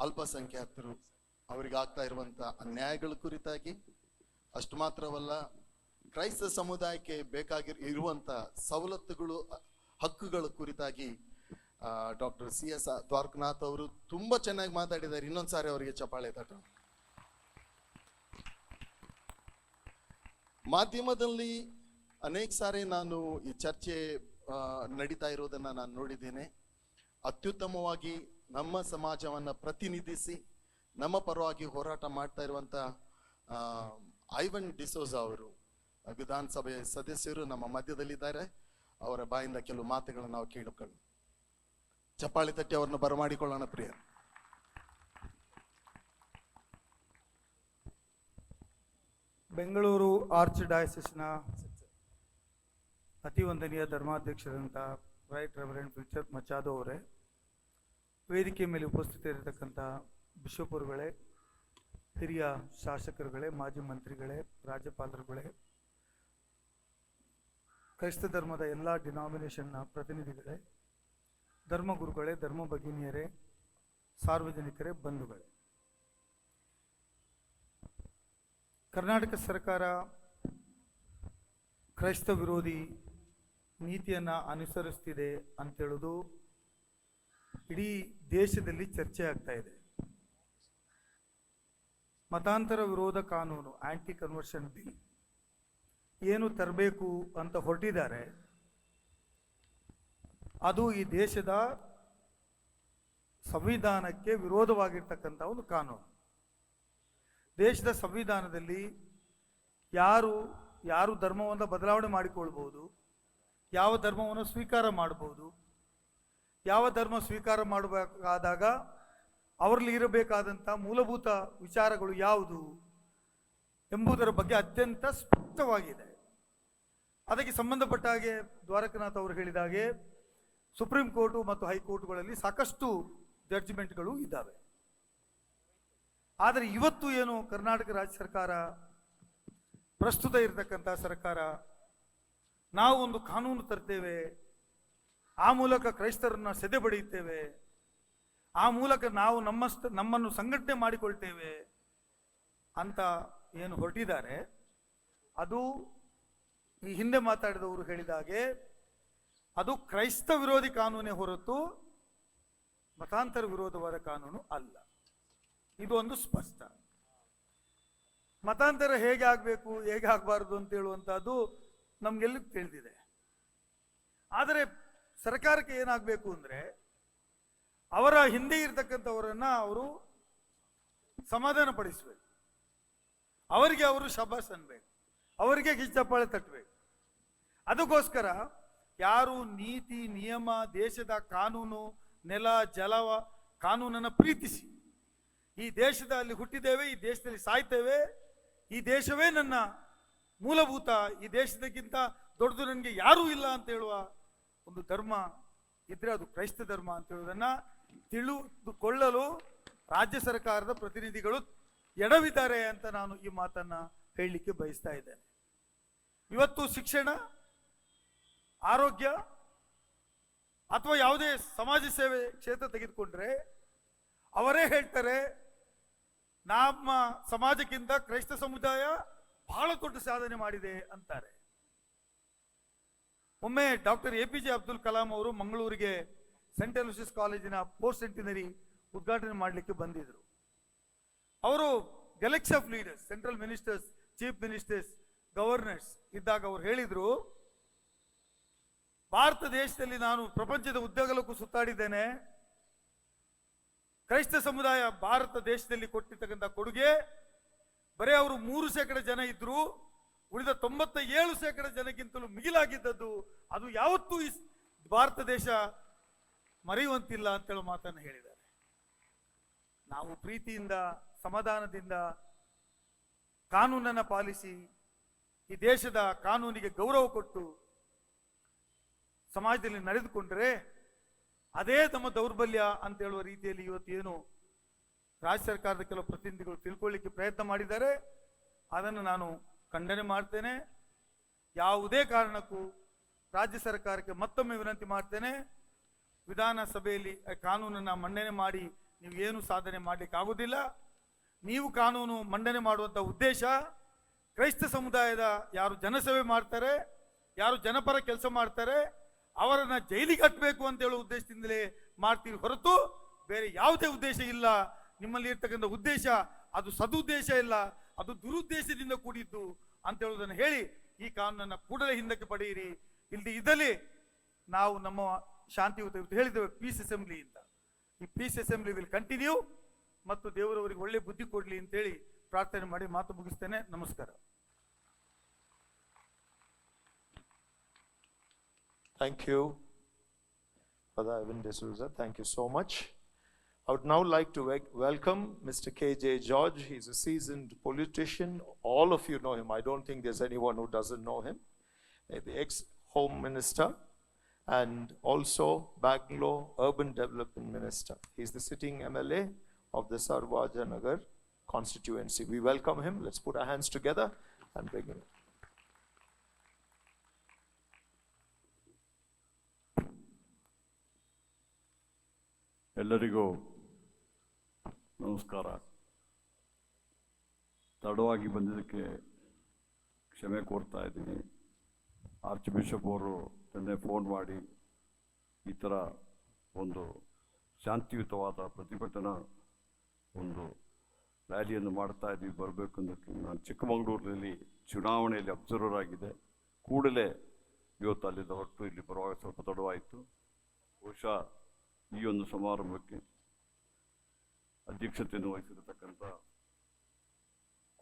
Speaker 5: ಅಲ್ಪಸಂಖ್ಯಾತರು, ಅವರಿಗೆ ಆಗ್ತಾ ಇರುವಂತ ಅನ್ಯಾಯಗಳ ಕುರಿತಾಗಿ, ಅಷ್ಟು ಮಾತ್ರವಲ್ಲ ಕ್ರೈಸ್ತ ಸಮುದಾಯಕ್ಕೆ ಇರುವಂತ ಸವಲತ್ತುಗಳು, ಹಕ್ಕುಗಳ ಕುರಿತಾಗಿ ಡಾಕ್ಟರ್ CS ದ್ವಾರಕನಾಥ್ ಅವರು ತುಂಬಾ ಚೆನ್ನಾಗಿ ಮಾತಾಡಿದ್ದಾರೆ. ಇನ್ನೊಂದ್ಸಾರಿ ಅವರಿಗೆ ಚಪ್ಪಾಳೆ ತಟ್ಟ. ಮಾಧ್ಯಮದಲ್ಲಿ ಅನೇಕ ಸಾರಿ ನಾನು ಈ ಚರ್ಚೆ ನಡೀತಾ ಇರೋದನ್ನ ನಾನು ನೋಡಿದ್ದೇನೆ. ಅತ್ಯುತ್ತಮವಾಗಿ ನಮ್ಮ ಸಮಾಜವನ್ನ ಪ್ರತಿನಿಧಿಸಿ ನಮ್ಮ ಪರವಾಗಿ ಹೋರಾಟ ಮಾಡ್ತಾ ಇರುವಂತ ಐವನ್ ಡಿಸೋಜ ಅವರು ವಿಧಾನಸಭೆಯ ಸದಸ್ಯರು ನಮ್ಮ ಮಧ್ಯದಲ್ಲಿದ್ದಾರೆ. ಅವರ ಬಾಯಿಂದ ಕೆಲವು ಮಾತುಗಳನ್ನು ನಾವು ಕೇಳಿಕೊಳ್ಳೋಣ. ಚಪ್ಪಾಳೆ ತಟ್ಟಿ ಅವರನ್ನು ಬರಮಾಡಿಕೊಳ್ಳೋಣ ಪ್ರಿಯ.
Speaker 10: ಬೆಂಗಳೂರು ಆರ್ಚ್ ಡಯಾಸಿಸ್ನ ಅತಿ ವಂದನೀಯ ಧರ್ಮಾಧ್ಯಕ್ಷರಂಥ ರೈಟ್ ರೆವರೆಂಡ್ ಫಿಲ್ಚರ್ ಮಚಾದೋ ಅವರೇ, ವೇದಿಕೆ ಮೇಲೆ ಉಪಸ್ಥಿತರಿರತಕ್ಕಂಥ ಬಿಷಪರುಗಳೇ, ಹಿರಿಯ ಶಾಸಕರುಗಳೇ, ಮಾಜಿ ಮಂತ್ರಿಗಳೇ, ರಾಜ್ಯಪಾಲರುಗಳೇ, ಕ್ರೈಸ್ತ ಧರ್ಮದ ಎಲ್ಲ ಡಿನಾಮಿನೇಷನ್ನ ಪ್ರತಿನಿಧಿಗಳೇ, ಧರ್ಮಗುರುಗಳೇ, ಧರ್ಮ ಭಗಿನಿಯರೇ, ಸಾರ್ವಜನಿಕರೇ, ಬಂಧುಗಳೇ, ಕರ್ನಾಟಕ ಸರ್ಕಾರ ಕ್ರೈಸ್ತ ವಿರೋಧಿ ನೀತಿಯನ್ನು ಅನುಸರಿಸ್ತಿದೆ ಅಂತೇಳೋದು ಇಡೀ ದೇಶದಲ್ಲಿ ಚರ್ಚೆ ಆಗ್ತಾ ಇದೆ. ಮತಾಂತರ ವಿರೋಧ ಕಾನೂನು, ಆಂಟಿ ಕನ್ವರ್ಷನ್ ಬಿಲ್ ಏನು ತರಬೇಕು ಅಂತ ಹೊರಟಿದ್ದಾರೆ, ಅದು ಈ ದೇಶದ ಸಂವಿಧಾನಕ್ಕೆ ವಿರೋಧವಾಗಿರ್ತಕ್ಕಂಥ ಒಂದು ಕಾನೂನು. ದೇಶದ ಸಂವಿಧಾನದಲ್ಲಿ ಯಾರು ಧರ್ಮವನ್ನು ಬದಲಾವಣೆ ಮಾಡಿಕೊಳ್ಬೋದು, ಯಾವ ಧರ್ಮವನ್ನು ಸ್ವೀಕಾರ ಮಾಡ್ಬೋದು, ಯಾವ ಧರ್ಮ ಸ್ವೀಕಾರ ಮಾಡಬೇಕಾದಾಗ ಅವರಲ್ಲಿ ಇರಬೇಕಾದಂಥ ಮೂಲಭೂತ ವಿಚಾರಗಳು ಯಾವುದು ಎಂಬುದರ ಬಗ್ಗೆ ಅತ್ಯಂತ ಸ್ಪಷ್ಟವಾಗಿದೆ. ಅದಕ್ಕೆ ಸಂಬಂಧಪಟ್ಟ ಹಾಗೆ ದ್ವಾರಕನಾಥ್ ಅವರು ಹೇಳಿದ ಹಾಗೆ ಸುಪ್ರೀಂ ಕೋರ್ಟು ಮತ್ತು ಹೈಕೋರ್ಟ್ಗಳಲ್ಲಿ ಸಾಕಷ್ಟು ಜಡ್ಜ್ಮೆಂಟ್ಗಳು ಇದ್ದಾವೆ. ಆದರೆ ಇವತ್ತು ಏನು ಕರ್ನಾಟಕ ರಾಜ್ಯ ಸರ್ಕಾರ, ಪ್ರಸ್ತುತ ಇರತಕ್ಕಂಥ ಸರ್ಕಾರ, ನಾವು ಒಂದು ಕಾನೂನು ತರ್ತೇವೆ, ಆ ಮೂಲಕ ಕ್ರೈಸ್ತರನ್ನ ಸೆದೆ ಬಡಿಯುತ್ತೇವೆ, ಆ ಮೂಲಕ ನಾವು ನಮ್ಮನ್ನು ಸಂಘಟನೆ ಮಾಡಿಕೊಳ್ತೇವೆ ಅಂತ ಏನು ಹೊರಟಿದ್ದಾರೆ, ಅದು ಈ ಹಿಂದೆ ಮಾತಾಡಿದವರು ಹೇಳಿದ ಹಾಗೆ ಅದು ಕ್ರೈಸ್ತ ವಿರೋಧಿ ಕಾನೂನೇ ಹೊರತು ಮತಾಂತರ ವಿರೋಧವಾದ ಕಾನೂನು ಅಲ್ಲ. ಇದು ಒಂದು ಸ್ಪಷ್ಟ. ಮತಾಂತರ ಹೇಗೆ ಆಗಬೇಕು, ಹೇಗೆ ಆಗಬಾರ್ದು ಅಂತ ಹೇಳುವಂಥದ್ದು ನಮಗೆಲ್ಲ ತಿಳಿದಿದೆ. ಆದರೆ ಸರ್ಕಾರಕ್ಕೆ ಏನಾಗಬೇಕು ಅಂದರೆ ಅವರ ಹಿಂದೆ ಇರ್ತಕ್ಕಂಥವರನ್ನ ಅವರು ಸಮಾಧಾನ ಪಡಿಸಬೇಕು, ಅವರಿಗೆ ಅವರು ಶಬಾಸ್ ಅನ್ಬೇಕು, ಅವರಿಗೆ ಕಿಚ್ಚಪ್ಪಾಳೆ ತಟ್ಟಬೇಕು. ಅದಕ್ಕೋಸ್ಕರ ಯಾರು ನೀತಿ ನಿಯಮ, ದೇಶದ ಕಾನೂನು, ನೆಲ ಜಲ ಕಾನೂನನ್ನು ಪ್ರೀತಿಸಿ ಈ ದೇಶದಲ್ಲಿ ಹುಟ್ಟಿದ್ದೇವೆ, ಈ ದೇಶದಲ್ಲಿ ಸಾಯ್ತೇವೆ, ಈ ದೇಶವೇ ನನ್ನ ಮೂಲಭೂತ, ಈ ದೇಶದಕ್ಕಿಂತ ದೊಡ್ಡದು ನನಗೆ ಯಾರೂ ಇಲ್ಲ ಅಂತ ಹೇಳುವ ಒಂದು ಧರ್ಮ ಇದ್ರೆ ಅದು ಕ್ರೈಸ್ತ ಧರ್ಮ ಅಂತ ಹೇಳುವುದನ್ನ ತಿಳಿದುಕೊಳ್ಳಲು ರಾಜ್ಯ ಸರ್ಕಾರದ ಪ್ರತಿನಿಧಿಗಳು ಎಡವಿದ್ದಾರೆ ಅಂತ ನಾನು ಈ ಮಾತನ್ನ ಹೇಳಲಿಕ್ಕೆ ಬಯಸ್ತಾ ಇದ್ದೇನೆ. ಇವತ್ತು ಶಿಕ್ಷಣ, ಆರೋಗ್ಯ ಅಥವಾ ಯಾವುದೇ ಸಮಾಜ ಸೇವೆ ಕ್ಷೇತ್ರ ತೆಗೆದುಕೊಂಡ್ರೆ ಅವರೇ ಹೇಳ್ತಾರೆ ನಮ್ಮ ಸಮಾಜಕ್ಕಿಂತ ಕ್ರೈಸ್ತ ಸಮುದಾಯ ಬಹಳ ದೊಡ್ಡ ಸಾಧನೆ ಮಾಡಿದೆ ಅಂತಾರೆ. ಒಮ್ಮೆ ಡಾಕ್ಟರ್ APJ ಅಬ್ದುಲ್ ಕಲಾಂ ಅವರು ಮಂಗಳೂರಿಗೆ ಸೆಂಟ್ ಅಲೋಸಿಯಸ್ ಕಾಲೇಜಿನ ಪೋಸ್ಟ್ ಸೆಂಟಿನರಿ ಉದ್ಘಾಟನೆ ಮಾಡಲಿಕ್ಕೆ ಬಂದಿದ್ರು. ಅವರು Galaxy of leaders, central ministers, chief ministers, governors ಇದ್ದಾಗ ಅವರು ಹೇಳಿದ್ರು, ಭಾರತ ದೇಶದಲ್ಲಿ ನಾನು ಪ್ರಪಂಚದ ಉದ್ದಗಲಕ್ಕೂ ಸುತ್ತಾಡಿದ್ದೇನೆ. ಕ್ರೈಸ್ತ ಸಮುದಾಯ ಭಾರತ ದೇಶದಲ್ಲಿ ಕೊಟ್ಟಿರ್ತಕ್ಕಂಥ ಕೊಡುಗೆ ಬರೀ ಅವರು 3% ಜನ ಇದ್ರು, ಉಳಿದ 97% ಜನಕ್ಕಿಂತಲೂ ಮಿಗಿಲಾಗಿದ್ದದ್ದು ಅದು ಯಾವತ್ತೂ ಈ ಭಾರತ ದೇಶ ಮರೆಯುವಂತಿಲ್ಲ ಅಂತೇಳೋ ಮಾತನ್ನು ಹೇಳಿದ್ದಾರೆ. ನಾವು ಪ್ರೀತಿಯಿಂದ, ಸಮಾಧಾನದಿಂದ ಕಾನೂನನ್ನು ಪಾಲಿಸಿ ಈ ದೇಶದ ಕಾನೂನಿಗೆ ಗೌರವ ಕೊಟ್ಟು ಸಮಾಜದಲ್ಲಿ ನಡೆದುಕೊಂಡ್ರೆ ಅದೇ ನಮ್ಮ ದೌರ್ಬಲ್ಯ ಅಂತ ಹೇಳುವ ರೀತಿಯಲ್ಲಿ ಇವತ್ತು ಏನು ರಾಜ್ಯ ಸರ್ಕಾರದ ಕೆಲವು ಪ್ರತಿನಿಧಿಗಳು ತಿಳ್ಕೊಳ್ಳಿಕ್ಕೆ ಪ್ರಯತ್ನ ಮಾಡಿದ್ದಾರೆ, ಅದನ್ನು ನಾನು ಖಂಡನೆ ಮಾಡ್ತೇನೆ. ಯಾವುದೇ ಕಾರಣಕ್ಕೂ ರಾಜ್ಯ ಸರ್ಕಾರಕ್ಕೆ ಮತ್ತೊಮ್ಮೆ ವಿನಂತಿ ಮಾಡ್ತೇನೆ, ವಿಧಾನಸಭೆಯಲ್ಲಿ ಕಾನೂನನ್ನು ಮಂಡನೆ ಮಾಡಿ ನೀವು ಏನು ಸಾಧನೆ ಮಾಡಲಿಕ್ಕೆ ಆಗೋದಿಲ್ಲ. ನೀವು ಕಾನೂನು ಮಂಡನೆ ಮಾಡುವಂಥ ಉದ್ದೇಶ ಕ್ರೈಸ್ತ ಸಮುದಾಯದ ಯಾರು ಜನಸೇವೆ ಮಾಡ್ತಾರೆ, ಯಾರು ಜನಪರ ಕೆಲಸ ಮಾಡ್ತಾರೆ ಅವರನ್ನ ಜೈಲಿಗೆ ಹಟ್ಟಬೇಕು ಅಂತ ಹೇಳೋ ಉದ್ದೇಶದಿಂದಲೇ ಮಾಡ್ತೀವಿ ಹೊರತು ಬೇರೆ ಯಾವುದೇ ಉದ್ದೇಶ ಇಲ್ಲ. ನಿಮ್ಮಲ್ಲಿ ಇರ್ತಕ್ಕಂಥ ಉದ್ದೇಶ ಅದು ಸದುದ್ದೇಶ ಇಲ್ಲ, ಅದು ದುರುದ್ದೇಶದಿಂದ ಕೂಡಿದ್ದು ಅಂತ ಹೇಳುವುದನ್ನು ಹೇಳಿ ಈ ಕಾನೂನನ್ನು ಕೂಡಲೇ ಹಿಂದಕ್ಕೆ ಪಡೆಯಿರಿ. ಇದ್ದಲ್ಲಿ ನಾವು ನಮ್ಮ ಶಾಂತಿಯುತ ಹೇಳಿದ್ದೇವೆ ಪೀಸ್ ಅಸೆಂಬ್ಲಿ ಅಂತ. ಈ ಪೀಸ್ ಅಸೆಂಬ್ಲಿ ವಿಲ್ ಕಂಟಿನ್ಯೂ ಮತ್ತು ದೇವರವರಿಗೆ ಒಳ್ಳೆ ಬುದ್ಧಿ ಕೊಡಲಿ ಅಂತೇಳಿ ಪ್ರಾರ್ಥನೆ ಮಾಡಿ ಮಾತು ಮುಗಿಸ್ತೇನೆ. ನಮಸ್ಕಾರ.
Speaker 3: Thank you, Father Ivan D'Souza. Thank you so much. I would now like to welcome Mr. KJ George. He's a seasoned politician. All of you know him. I don't think there's anyone who doesn't know him. The ex-Home Minister and also Bangalore Urban Development Minister. He's the sitting MLA of the Sarvajanagar constituency. We welcome him. Let's put our hands together and bring him in.
Speaker 11: ಎಲ್ಲರಿಗೂ ನಮಸ್ಕಾರ. ತಡವಾಗಿ ಬಂದಿದ್ದಕ್ಕೆ ಕ್ಷಮೆ ಕೋರ್ತಾ ಇದ್ದೀನಿ. Arch bishop ಅವರು ನಿನ್ನೆ phone ಮಾಡಿ ಈ ಥರ ಒಂದು ಶಾಂತಿಯುತವಾದ ಪ್ರತಿಭಟನಾ ಒಂದು ರ್ಯಾಲಿಯನ್ನು ಮಾಡ್ತಾ ಇದ್ದೀವಿ, ಬರಬೇಕು ಅನ್ನೋಕ್ಕೆ. ನಾನು ಚಿಕ್ಕಮಗಳೂರಿನಲ್ಲಿ ಚುನಾವಣೆಯಲ್ಲಿ ಅಬ್ಸರ್ವರ್ ಆಗಿದೆ. ಕೂಡಲೇ ಇವತ್ತು ಅಲ್ಲಿಂದ ಹೊರಟು ಇಲ್ಲಿ ಬರುವಾಗ ಸ್ವಲ್ಪ ತಡವಾಯಿತು. ಬಹುಶಃ ಈ ಒಂದು ಸಮಾರಂಭಕ್ಕೆ ಅಧ್ಯಕ್ಷತೆಯನ್ನು ವಹಿಸಿರತಕ್ಕಂಥ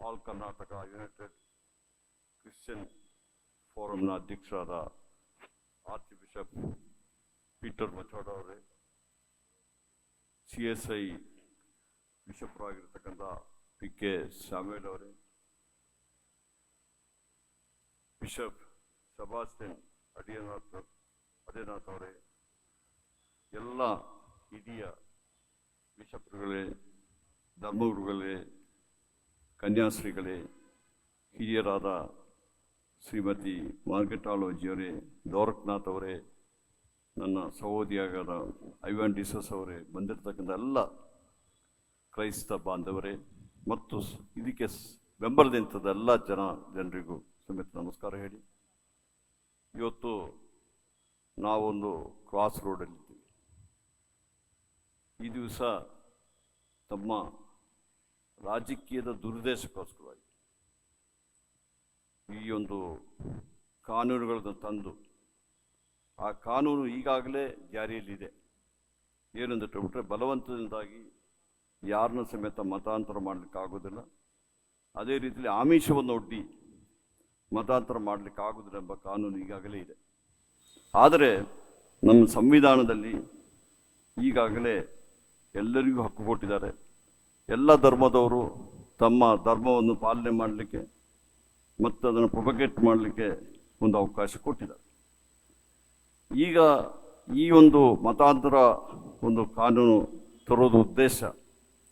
Speaker 11: ಆಲ್ ಕರ್ನಾಟಕ ಯುನೈಟೆಡ್ ಕ್ರಿಶ್ಚಿಯನ್ ಫೋರಂನ ಅಧ್ಯಕ್ಷರಾದ ಆರ್ಚ್ ಬಿಷಪ್ ಪೀಟರ್ ಮಚೋಡ ಅವರೇ, CSI ಬಿಷಪ್ರಾಗಿರ್ತಕ್ಕಂಥ PK ಸಾಮ್ಯುಯಲ್ ಅವರೇ, ಬಿಷಪ್ ಸಬಾಸ್ಟಿನ್ ಅದೇನಾಥ್ ಅವರೇ, ಎಲ್ಲ ಹಿರಿಯ ಬಿಷಪ್ರುಗಳೇ, ಧರ್ಮಗುರುಗಳೇ, ಕನ್ಯಾಶ್ರೀಗಳೇ, ಹಿರಿಯರಾದ ಶ್ರೀಮತಿ ಮಾರ್ಗೆಟ್ ಆಲೋಜಿಯವರೇ, ಗೋರಖ್ನಾಥ್ ಅವರೇ, ನನ್ನ ಸಹೋದರಿಯಾದ ಐವಾನ್ ಡಿಸಸ್ ಅವರೇ, ಬಂದಿರತಕ್ಕಂಥ ಎಲ್ಲ ಕ್ರೈಸ್ತ ಬಾಂಧವರೇ ಮತ್ತು ಇದಕ್ಕೆ ಬೆಂಬಲದಿಂಥದ ಎಲ್ಲ ಜನರಿಗೂ ಸಮೇತ ನಮಸ್ಕಾರ ಹೇಳಿ, ಇವತ್ತು ನಾವೊಂದು ಕ್ರಾಸ್ ರೋಡಲ್ಲಿದ್ದೀವಿ. ಈ ದಿವಸ ತಮ್ಮ ರಾಜಕೀಯದ ದುರುದ್ದೇಶಕ್ಕೋಸ್ಕರವಾಗಿ ಈ ಒಂದು ಕಾನೂನುಗಳನ್ನು ತಂದು, ಆ ಕಾನೂನು ಈಗಾಗಲೇ ಜಾರಿಯಲ್ಲಿದೆ. ಏನಂತ ಬಿಟ್ಟರೆ ಬಲವಂತದಿಂದಾಗಿ ಯಾರನ್ನ ಸಮೇತ ಮತಾಂತರ ಮಾಡಲಿಕ್ಕಾಗೋದಿಲ್ಲ. ಅದೇ ರೀತಿಯಲ್ಲಿ ಆಮಿಷವನ್ನು ಒಡ್ಡಿ ಮತಾಂತರ ಮಾಡಲಿಕ್ಕಾಗೋದಿಲ್ಲ ಎಂಬ ಕಾನೂನು ಈಗಾಗಲೇ ಇದೆ. ಆದರೆ ನಮ್ಮ ಸಂವಿಧಾನದಲ್ಲಿ ಈಗಾಗಲೇ ಎಲ್ಲರಿಗೂ ಹಕ್ಕು ಕೊಟ್ಟಿದ್ದಾರೆ. ಎಲ್ಲ ಧರ್ಮದವರು ತಮ್ಮ ಧರ್ಮವನ್ನು ಪಾಲನೆ ಮಾಡಲಿಕ್ಕೆ ಮತ್ತು ಅದನ್ನು ಪ್ರೊಪಗೇಟ್ ಮಾಡಲಿಕ್ಕೆ ಒಂದು ಅವಕಾಶ ಕೊಟ್ಟಿದ್ದಾರೆ. ಈಗ ಈ ಒಂದು ಮತಾಂತರ ಒಂದು ಕಾನೂನು ತರೋದು ಉದ್ದೇಶ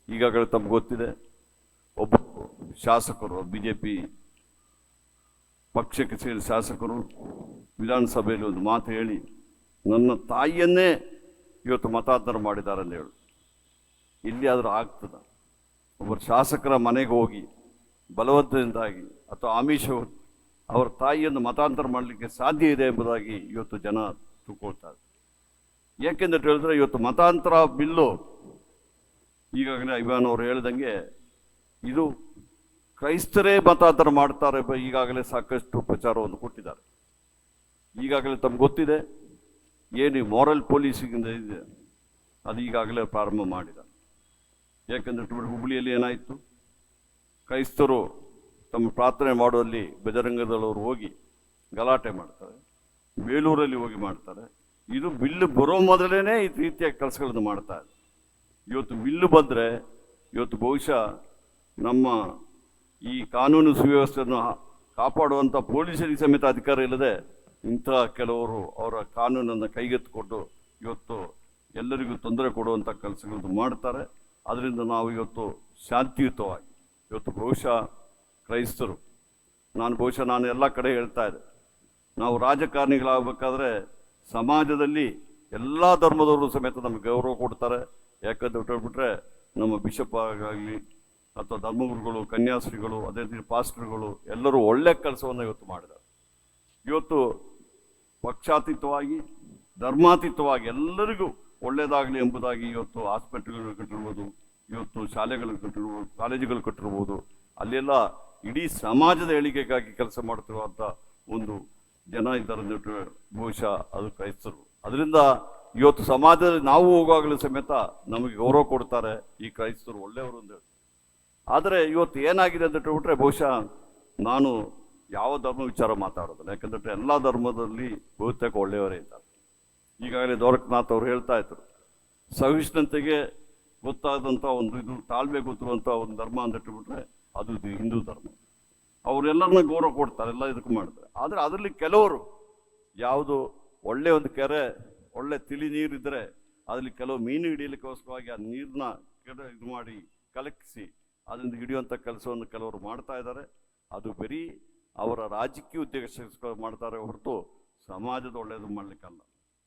Speaker 11: ಈಗಾಗಲೇ ತಮ್ಗೆ ಗೊತ್ತಿದೆ. ಒಬ್ಬರು ಶಾಸಕರು, BJP ಪಕ್ಷಕ್ಕೆ ಸೇರಿದ ಶಾಸಕರು ವಿಧಾನಸಭೆಯಲ್ಲಿ ಒಂದು ಮಾತು ಹೇಳಿ ನನ್ನ ತಾಯಿಯನ್ನೇ ಇವತ್ತು ಮತಾಂತರ ಮಾಡಿದ್ದಾರೆ ಅಂತ ಹೇಳಿ. ಇಲ್ಲಿ ಆದರೂ ಆಗ್ತದ? ಒಬ್ಬರು ಶಾಸಕರ ಮನೆಗೆ ಹೋಗಿ ಬಲವಂತದಿಂದಾಗಿ ಅಥವಾ ಆಮಿಷ ಅವರ ತಾಯಿಯನ್ನು ಮತಾಂತರ ಮಾಡಲಿಕ್ಕೆ ಸಾಧ್ಯ ಇದೆ ಎಂಬುದಾಗಿ ಇವತ್ತು ಜನ ತಿಳ್ಕೊಳ್ತಾರೆ. ಏಕೆಂದರೆ ಹೇಳಿದ್ರೆ ಇವತ್ತು ಮತಾಂತರ ಬಿಲ್ಲು ಈಗಾಗಲೇ ಇವಾನ್ ಅವರು ಹೇಳಿದಂಗೆ ಇದು ಕ್ರೈಸ್ತರೇ ಮತಾಂತರ ಮಾಡ್ತಾರೆ ಈಗಾಗಲೇ ಸಾಕಷ್ಟು ಪ್ರಚಾರವನ್ನು ಕೊಟ್ಟಿದ್ದಾರೆ. ಈಗಾಗಲೇ ತಮ್ಗೆ ಗೊತ್ತಿದೆ ಏನು ಮಾರಲ್ ಪೊಲೀಸಿಂಗ್ ಇದೆ ಅದು ಈಗಾಗಲೇ ಪ್ರಾರಂಭ ಮಾಡಿದ್ದಾರೆ. ಯಾಕೆಂದರೆ ಹುಬ್ಬಳ್ಳಿಯಲ್ಲಿ ಏನಾಯಿತು, ಕ್ರೈಸ್ತರು ತಮ್ಮ ಪ್ರಾರ್ಥನೆ ಮಾಡುವಲ್ಲಿ ಬಜರಂಗದಳವರು ಹೋಗಿ ಗಲಾಟೆ ಮಾಡ್ತಾರೆ, ಬೇಲೂರಲ್ಲಿ ಹೋಗಿ ಮಾಡ್ತಾರೆ. ಇದು ಬಿಲ್ಲು ಬರೋ ಮೊದಲೇ ಈ ರೀತಿಯ ಕೆಲಸಗಳನ್ನು ಮಾಡ್ತಾ ಇದೆ. ಇವತ್ತು ಬಿಲ್ಲು ಬಂದರೆ ಇವತ್ತು ಬಹುಶಃ ನಮ್ಮ ಈ ಕಾನೂನು ಸುವ್ಯವಸ್ಥೆಯನ್ನು ಕಾಪಾಡುವಂಥ ಪೊಲೀಸರಿಗೆ ಸಮೇತ ಅಧಿಕಾರ ಇಲ್ಲದೆ ಇಂಥ ಕೆಲವರು ಅವರ ಕಾನೂನನ್ನು ಕೈಗೆತ್ತಿಕೊಂಡು ಇವತ್ತು ಎಲ್ಲರಿಗೂ ತೊಂದರೆ ಕೊಡುವಂಥ ಕೆಲಸಗಳನ್ನು ಮಾಡ್ತಾರೆ. ಅದರಿಂದ ನಾವು ಇವತ್ತು ಶಾಂತಿಯುತವಾಗಿ ಇವತ್ತು ಬಹುಶಃ ಕ್ರೈಸ್ತರು ನಾನು ಎಲ್ಲ ಕಡೆ ಹೇಳ್ತಾ ಇದ್ದೆ, ನಾವು ರಾಜಕಾರಣಿಗಳಾಗಬೇಕಾದ್ರೆ ಸಮಾಜದಲ್ಲಿ ಎಲ್ಲ ಧರ್ಮದವರು ಸಮೇತ ನಮಗೆ ಗೌರವ ಕೊಡ್ತಾರೆ. ಯಾಕಂತ ಹೇಳ್ಬಿಟ್ರೆ ನಮ್ಮ ಬಿಷಪ್ ಆಗಲಿ ಅಥವಾ ಧರ್ಮಗುರುಗಳು, ಕನ್ಯಾಶ್ರೀಗಳು, ಅದೇ ರೀತಿ ಪಾಸ್ಟರ್ಗಳು ಎಲ್ಲರೂ ಒಳ್ಳೆ ಕೆಲಸವನ್ನು ಇವತ್ತು ಮಾಡಿದ್ದಾರೆ. ಇವತ್ತು ಪಕ್ಷಾತೀತವಾಗಿ ಧರ್ಮಾತೀತವಾಗಿ ಎಲ್ಲರಿಗೂ ಒಳ್ಳೆಯದಾಗಲಿ ಎಂಬುದಾಗಿ ಇವತ್ತು ಹಾಸ್ಪಿಟಲ್ಗಳು ಕಟ್ಟಿರ್ಬೋದು, ಇವತ್ತು ಶಾಲೆಗಳು ಕಟ್ಟಿರ್ಬೋದು, ಕಾಲೇಜುಗಳು ಕಟ್ಟಿರ್ಬೋದು, ಅಲ್ಲೆಲ್ಲ ಇಡೀ ಸಮಾಜದ ಏಳಿಗೆಗಾಗಿ ಕೆಲಸ ಮಾಡ್ತಿರುವಂಥ ಒಂದು ಜನ ಇದ್ದಾರೆ. ಬಹುಶಃ ಅದು ಕ್ರೈಸ್ತರು. ಅದರಿಂದ ಇವತ್ತು ಸಮಾಜದಲ್ಲಿ ನಾವು ಹೋಗುವಾಗಲೂ ಸಮೇತ ನಮಗೆ ಗೌರವ ಕೊಡ್ತಾರೆ ಈ ಕ್ರೈಸ್ತರು ಒಳ್ಳೆಯವರು ಅಂತ. ಆದರೆ ಇವತ್ತು ಏನಾಗಿದೆ ಅಂತ ಹೇಳ್ಬಿಟ್ರೆ ಬಹುಶಃ ನಾನು ಯಾವ ಧರ್ಮ ವಿಚಾರ ಮಾತಾಡೋದಿಲ್ಲ. ಯಾಕಂದರೆ ಎಲ್ಲ ಧರ್ಮದಲ್ಲಿ ಬಹುತೇಕ ಒಳ್ಳೆಯವರೇ ಇದ್ದಾರೆ. ಈಗಾಗಲೇ ದ್ವಾರಕನಾಥ್ ಅವರು ಹೇಳ್ತಾ ಇದ್ರು, ಸಹಿಷ್ಣುತೆಗೆ ಗೊತ್ತಾದಂಥ ಒಂದು ಇದು ತಾಳ್ಮೆ ಗೊತ್ತಿರುವಂಥ ಒಂದು ಧರ್ಮ ಅಂತ ಹೇಳ್ಬಿಟ್ರೆ ಅದು ಹಿಂದೂ ಧರ್ಮ. ಅವರೆಲ್ಲರನ್ನ ಗೌರವ ಕೊಡ್ತಾರೆ, ಎಲ್ಲ ಇದಕ್ಕೂ ಮಾಡ್ತಾರೆ. ಆದರೆ ಅದರಲ್ಲಿ ಕೆಲವರು ಯಾವುದು ಒಳ್ಳೆ ಒಂದು ಕೆರೆ ಒಳ್ಳೆ ತಿಳಿ ನೀರಿದ್ದರೆ ಅದರಲ್ಲಿ ಕೆಲವು ಮೀನು ಹಿಡಿಯಲಿಕ್ಕೋಸ್ಕರವಾಗಿ ಆ ನೀರನ್ನ ಇದು ಮಾಡಿ ಕಲಕಿಸಿ ಅದರಿಂದ ಹಿಡಿಯುವಂಥ ಕೆಲಸವನ್ನು ಕೆಲವರು ಮಾಡ್ತಾ ಇದ್ದಾರೆ. ಅದು ಬರೀ ಅವರ ರಾಜಕೀಯ ಉದ್ದೇಶಕ್ಕೋಸ್ಕರ ಮಾಡ್ತಾರೆ ಹೊರತು ಸಮಾಜದ ಒಳ್ಳೆಯದು ಮಾಡಲಿಕ್ಕಲ್ಲ.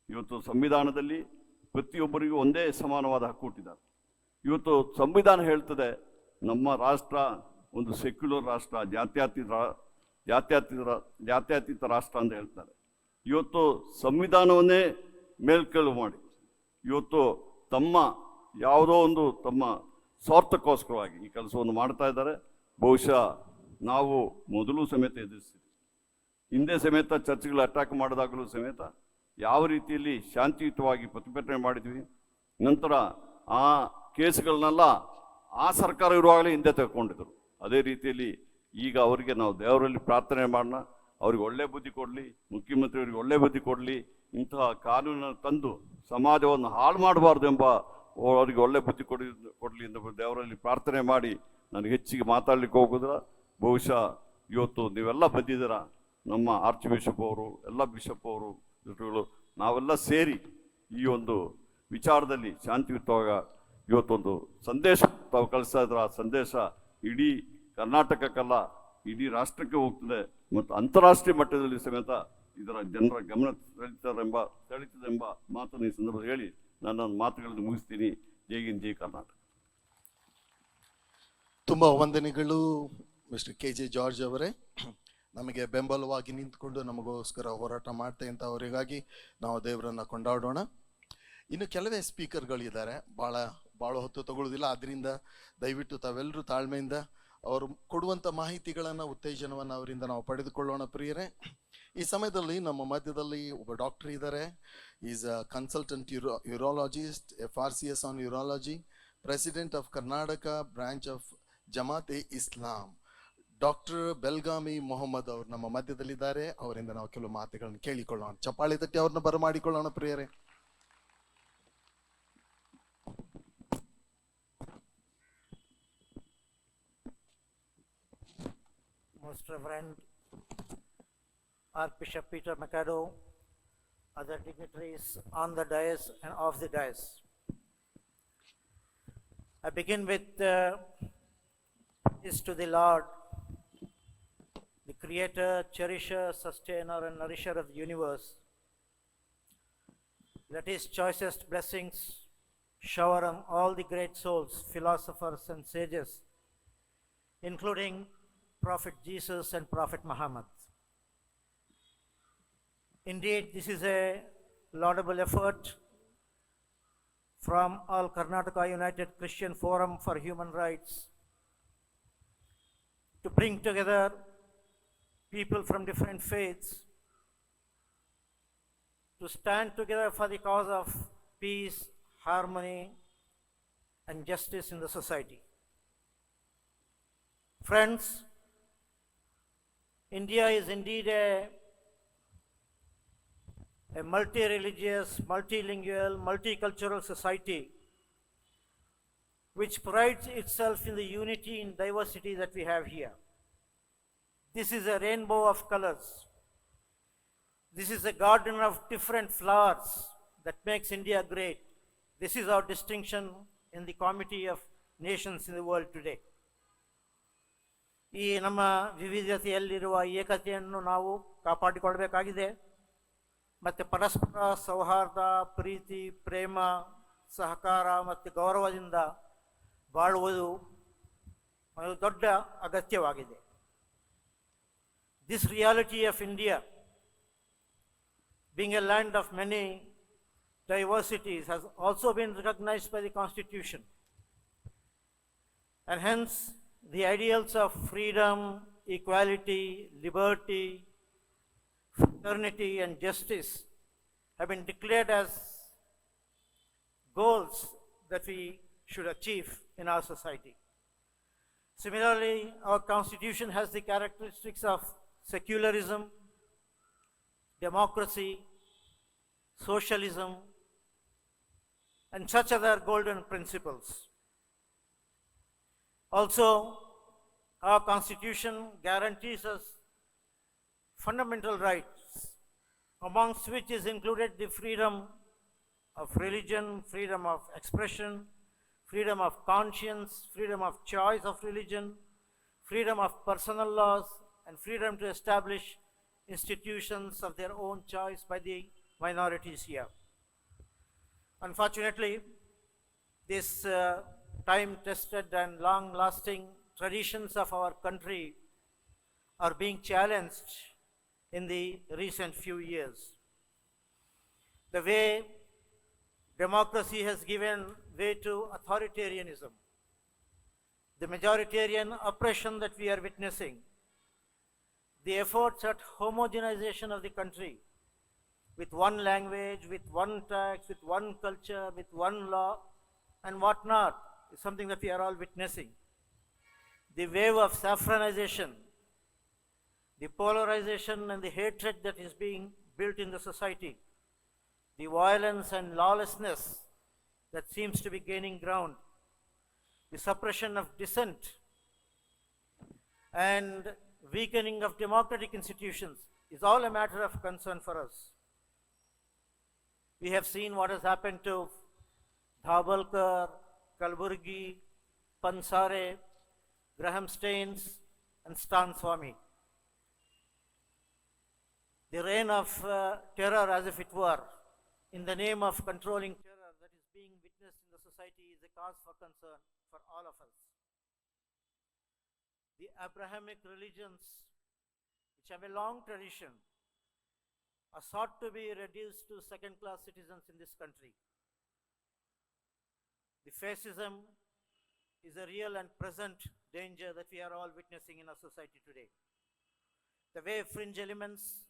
Speaker 11: ಇವತ್ತು ಸಂವಿಧಾನದಲ್ಲಿ ಪ್ರತಿಯೊಬ್ಬರಿಗೂ ಒಂದೇ ಸಮಾನವಾದ ಹಕ್ಕು ಹುಟ್ಟಿದ್ದಾರೆ. ಇವತ್ತು ಸಂವಿಧಾನ ಹೇಳ್ತದೆ ನಮ್ಮ ರಾಷ್ಟ್ರ ಒಂದು ಸೆಕ್ಯುಲರ್ ರಾಷ್ಟ್ರ, ಜಾತ್ಯತೀತ ರಾಷ್ಟ್ರ ಅಂತ ಹೇಳ್ತಾರೆ. ಇವತ್ತು ಸಂವಿಧಾನವನ್ನೇ ಮೇಲ್ಕೆಳು ಮಾಡಿ ಇವತ್ತು ತಮ್ಮ ಯಾವುದೋ ಒಂದು ತಮ್ಮ ಸ್ವಾರ್ಥಕ್ಕೋಸ್ಕರವಾಗಿ ಈ ಕೆಲಸವನ್ನು ಮಾಡ್ತಾ ಇದ್ದಾರೆ. ಬಹುಶಃ ನಾವು ಮೊದಲು ಸಮೇತ ಎದುರಿಸ್ತೀವಿ, ಹಿಂದೆ ಸಮೇತ ಚರ್ಚ್ಗಳು ಅಟ್ಯಾಕ್ ಮಾಡಿದಾಗಲೂ ಸಮೇತ ಯಾವ ರೀತಿಯಲ್ಲಿ ಶಾಂತಿಯುತವಾಗಿ ಪ್ರತಿಭಟನೆ ಮಾಡಿದ್ವಿ. ನಂತರ ಆ ಕೇಸ್ಗಳನ್ನೆಲ್ಲ ಆ ಸರ್ಕಾರ ಇರುವಾಗಲೇ ಹಿಂದೆ ತೆಗೆದುಕೊಂಡಿದ್ರು. ಅದೇ ರೀತಿಯಲ್ಲಿ ಈಗ ಅವರಿಗೆ ನಾವು ದೇವರಲ್ಲಿ ಪ್ರಾರ್ಥನೆ ಮಾಡೋಣ, ಅವ್ರಿಗೆ ಒಳ್ಳೆ ಬುದ್ಧಿ ಕೊಡಲಿ, ಮುಖ್ಯಮಂತ್ರಿಯವರಿಗೆ ಒಳ್ಳೆ ಬುದ್ಧಿ ಕೊಡಲಿ, ಇಂತಹ ಕಾನೂನನ್ನು ತಂದು ಸಮಾಜವನ್ನು ಹಾಳು ಮಾಡಬಾರ್ದು ಎಂಬ ಅವರಿಗೆ ಒಳ್ಳೆ ಬುದ್ಧಿ ಕೊಡಲಿ ಎಂದು ದೇವರಲ್ಲಿ ಪ್ರಾರ್ಥನೆ ಮಾಡಿ ನನಗೆ ಹೆಚ್ಚಿಗೆ ಮಾತಾಡಲಿಕ್ಕೆ ಹೋಗೋದಿಲ್ಲ. ಬಹುಶಃ ಇವತ್ತು ನೀವೆಲ್ಲ ಬಂದಿದ್ದೀರ, ನಮ್ಮ ಆರ್ಚ್ ಬಿಷಪ್ ಅವರು, ಎಲ್ಲ ಬಿಷಪ್ ಅವರು, ನಾವೆಲ್ಲ ಸೇರಿ ಈ ಒಂದು ವಿಚಾರದಲ್ಲಿ ಶಾಂತಿಯುತವಾಗ ಇವತ್ತೊಂದು ಸಂದೇಶ ತಾವು ಕಳಿಸ್ತಾ ಇದ್ರೆ ಆ ಸಂದೇಶ ಇಡೀ ಕರ್ನಾಟಕಕ್ಕಲ್ಲ ಇಡೀ ರಾಷ್ಟ್ರಕ್ಕೆ ಹೋಗ್ತದೆ ಮತ್ತು ಅಂತಾರಾಷ್ಟ್ರೀಯ ಮಟ್ಟದಲ್ಲಿ ಸಮೇತ ಇದರ ಜನರ ಗಮನ ಸೆಳೀತದೆಂಬ ಮಾತನ್ನು ಈ ಸಂದರ್ಭದಲ್ಲಿ ಹೇಳಿ ನನ್ನ ಮಾತುಗಳನ್ನು ಮುಗಿಸ್ತೀನಿ. ಜೈ ಹಿಂದ್, ಜೈ ಕರ್ನಾಟಕ.
Speaker 5: ತುಂಬ ವಂದನೆಗಳು ಮಿಸ್ಟರ್ KJ ಜಾರ್ಜ್ ಅವರೇ. ನಮಗೆ ಬೆಂಬಲವಾಗಿ ನಿಂತ್ಕೊಂಡು ನಮಗೋಸ್ಕರ ಹೋರಾಟ ಮಾಡ್ತಾ ಅಂತ ಅವರಿಗಾಗಿ ನಾವು ದೇವರನ್ನ ಕೊಂಡಾಡೋಣ. ಇನ್ನು ಕೆಲವೇ ಸ್ಪೀಕರ್ಗಳಿದ್ದಾರೆ, ಭಾಳ ಹೊತ್ತು ತಗೊಳ್ಳೋದಿಲ್ಲ. ಆದ್ದರಿಂದ ದಯವಿಟ್ಟು ತಾವೆಲ್ಲರೂ ತಾಳ್ಮೆಯಿಂದ ಅವರು ಕೊಡುವಂಥ ಮಾಹಿತಿಗಳನ್ನು, ಉತ್ತೇಜನವನ್ನು ಅವರಿಂದ ನಾವು ಪಡೆದುಕೊಳ್ಳೋಣ. ಪ್ರಿಯರೇ, ಈ ಸಮಯದಲ್ಲಿ ನಮ್ಮ ಮಧ್ಯದಲ್ಲಿ ಒಬ್ಬ ಡಾಕ್ಟರ್ ಇದ್ದಾರೆ. Is a consultant urologist, FRCS on urology, president of Karnataka branch of Jamaat e Islam, doctor Belgami Mohammed ಅವರು ನಮ್ಮ ಮಧ್ಯದಲ್ಲಿದ್ದಾರೆ. ಅವರಿಂದ ನಾವು ಕೆಲವು ಮಾತುಗಳನ್ನು ಕೇಳಿಕೊಳ್ಳೋಣ. ಚಪ್ಪಾಳೆ ತಟ್ಟಿ ಅವ್ರನ್ನ ಬರಮಾಡಿಕೊಳ್ಳೋಣ ಪ್ರಿಯರೇ.
Speaker 12: Most Reverend Archbishop Peter Mikado, other dignitaries on the dais and off the dais. I begin with is to the Lord, the Creator, Cherisher, Sustainer, and Nourisher of the universe. Let His choicest blessings shower on all the great souls, philosophers, and sages, including Prophet Jesus and Prophet Muhammad. Indeed, this is a laudable effort from all Karnataka United Christian Forum for Human Rights to bring together people from different faiths to stand together for the cause of peace, harmony, and justice in the society. Friends, India is indeed a multi-religious, multilingual, multicultural society which prides itself in the unity and diversity that we have here. This is a rainbow of colors. This is a garden of different flowers that makes India great. This is our distinction in the Committee of Nations in the world today. ಈ ನಮ್ಮ ವಿವಿಧತೆಯಲ್ಲಿರುವ ಏಕತೆಯನ್ನು ನಾವು ಕಾಪಾಡಿಕೊಳ್ಳಬೇಕಾಗಿದೆ ಮತ್ತು ಪರಸ್ಪರ ಸೌಹಾರ್ದ, ಪ್ರೀತಿ, ಪ್ರೇಮ, ಸಹಕಾರ ಮತ್ತು ಗೌರವದಿಂದ ಬಾಳುವುದು ಒಂದು ದೊಡ್ಡ ಅಗತ್ಯವಾಗಿದೆ. This reality of India, being a land of many diversities, has also been recognized by the Constitution. And hence, the ideals of freedom, equality, liberty, fraternity, and justice have been declared as goals that we should achieve in our society. Similarly, our Constitution has the characteristics of secularism, democracy, socialism, and such other golden principles. Also, our Constitution guarantees us fundamental rights, amongst which is included the freedom of religion, freedom of expression, freedom of conscience, freedom of choice of religion, freedom of personal laws, and freedom to establish institutions of their own choice by the minorities here. Unfortunately, this time-tested and long-lasting traditions of our country are being challenged in the recent few years. The way democracy has given way to authoritarianism, the majoritarian oppression that we are witnessing, the efforts at homogenization of the country with one language, with one tax, with one culture, with one law, and whatnot, is something that we are all witnessing. The wave of saffronization, the polarization and the hatred that is being built in the society, the violence and lawlessness that seems to be gaining ground, the suppression of dissent, and weakening of democratic institutions is all a matter of concern for us. We have seen what has happened to Dhabalkar, Kalburgi, Pansare, Graham Staines, and Stan Swami. The reign of terror, as if it were, in the name of controlling terror that is being witnessed in the society is a cause for concern for all of us. The Abrahamic religions, which have a long tradition, are sought to be reduced to second-class citizens in this country. The fascism is a real and present danger that we are all witnessing in our society today. The way fringe elements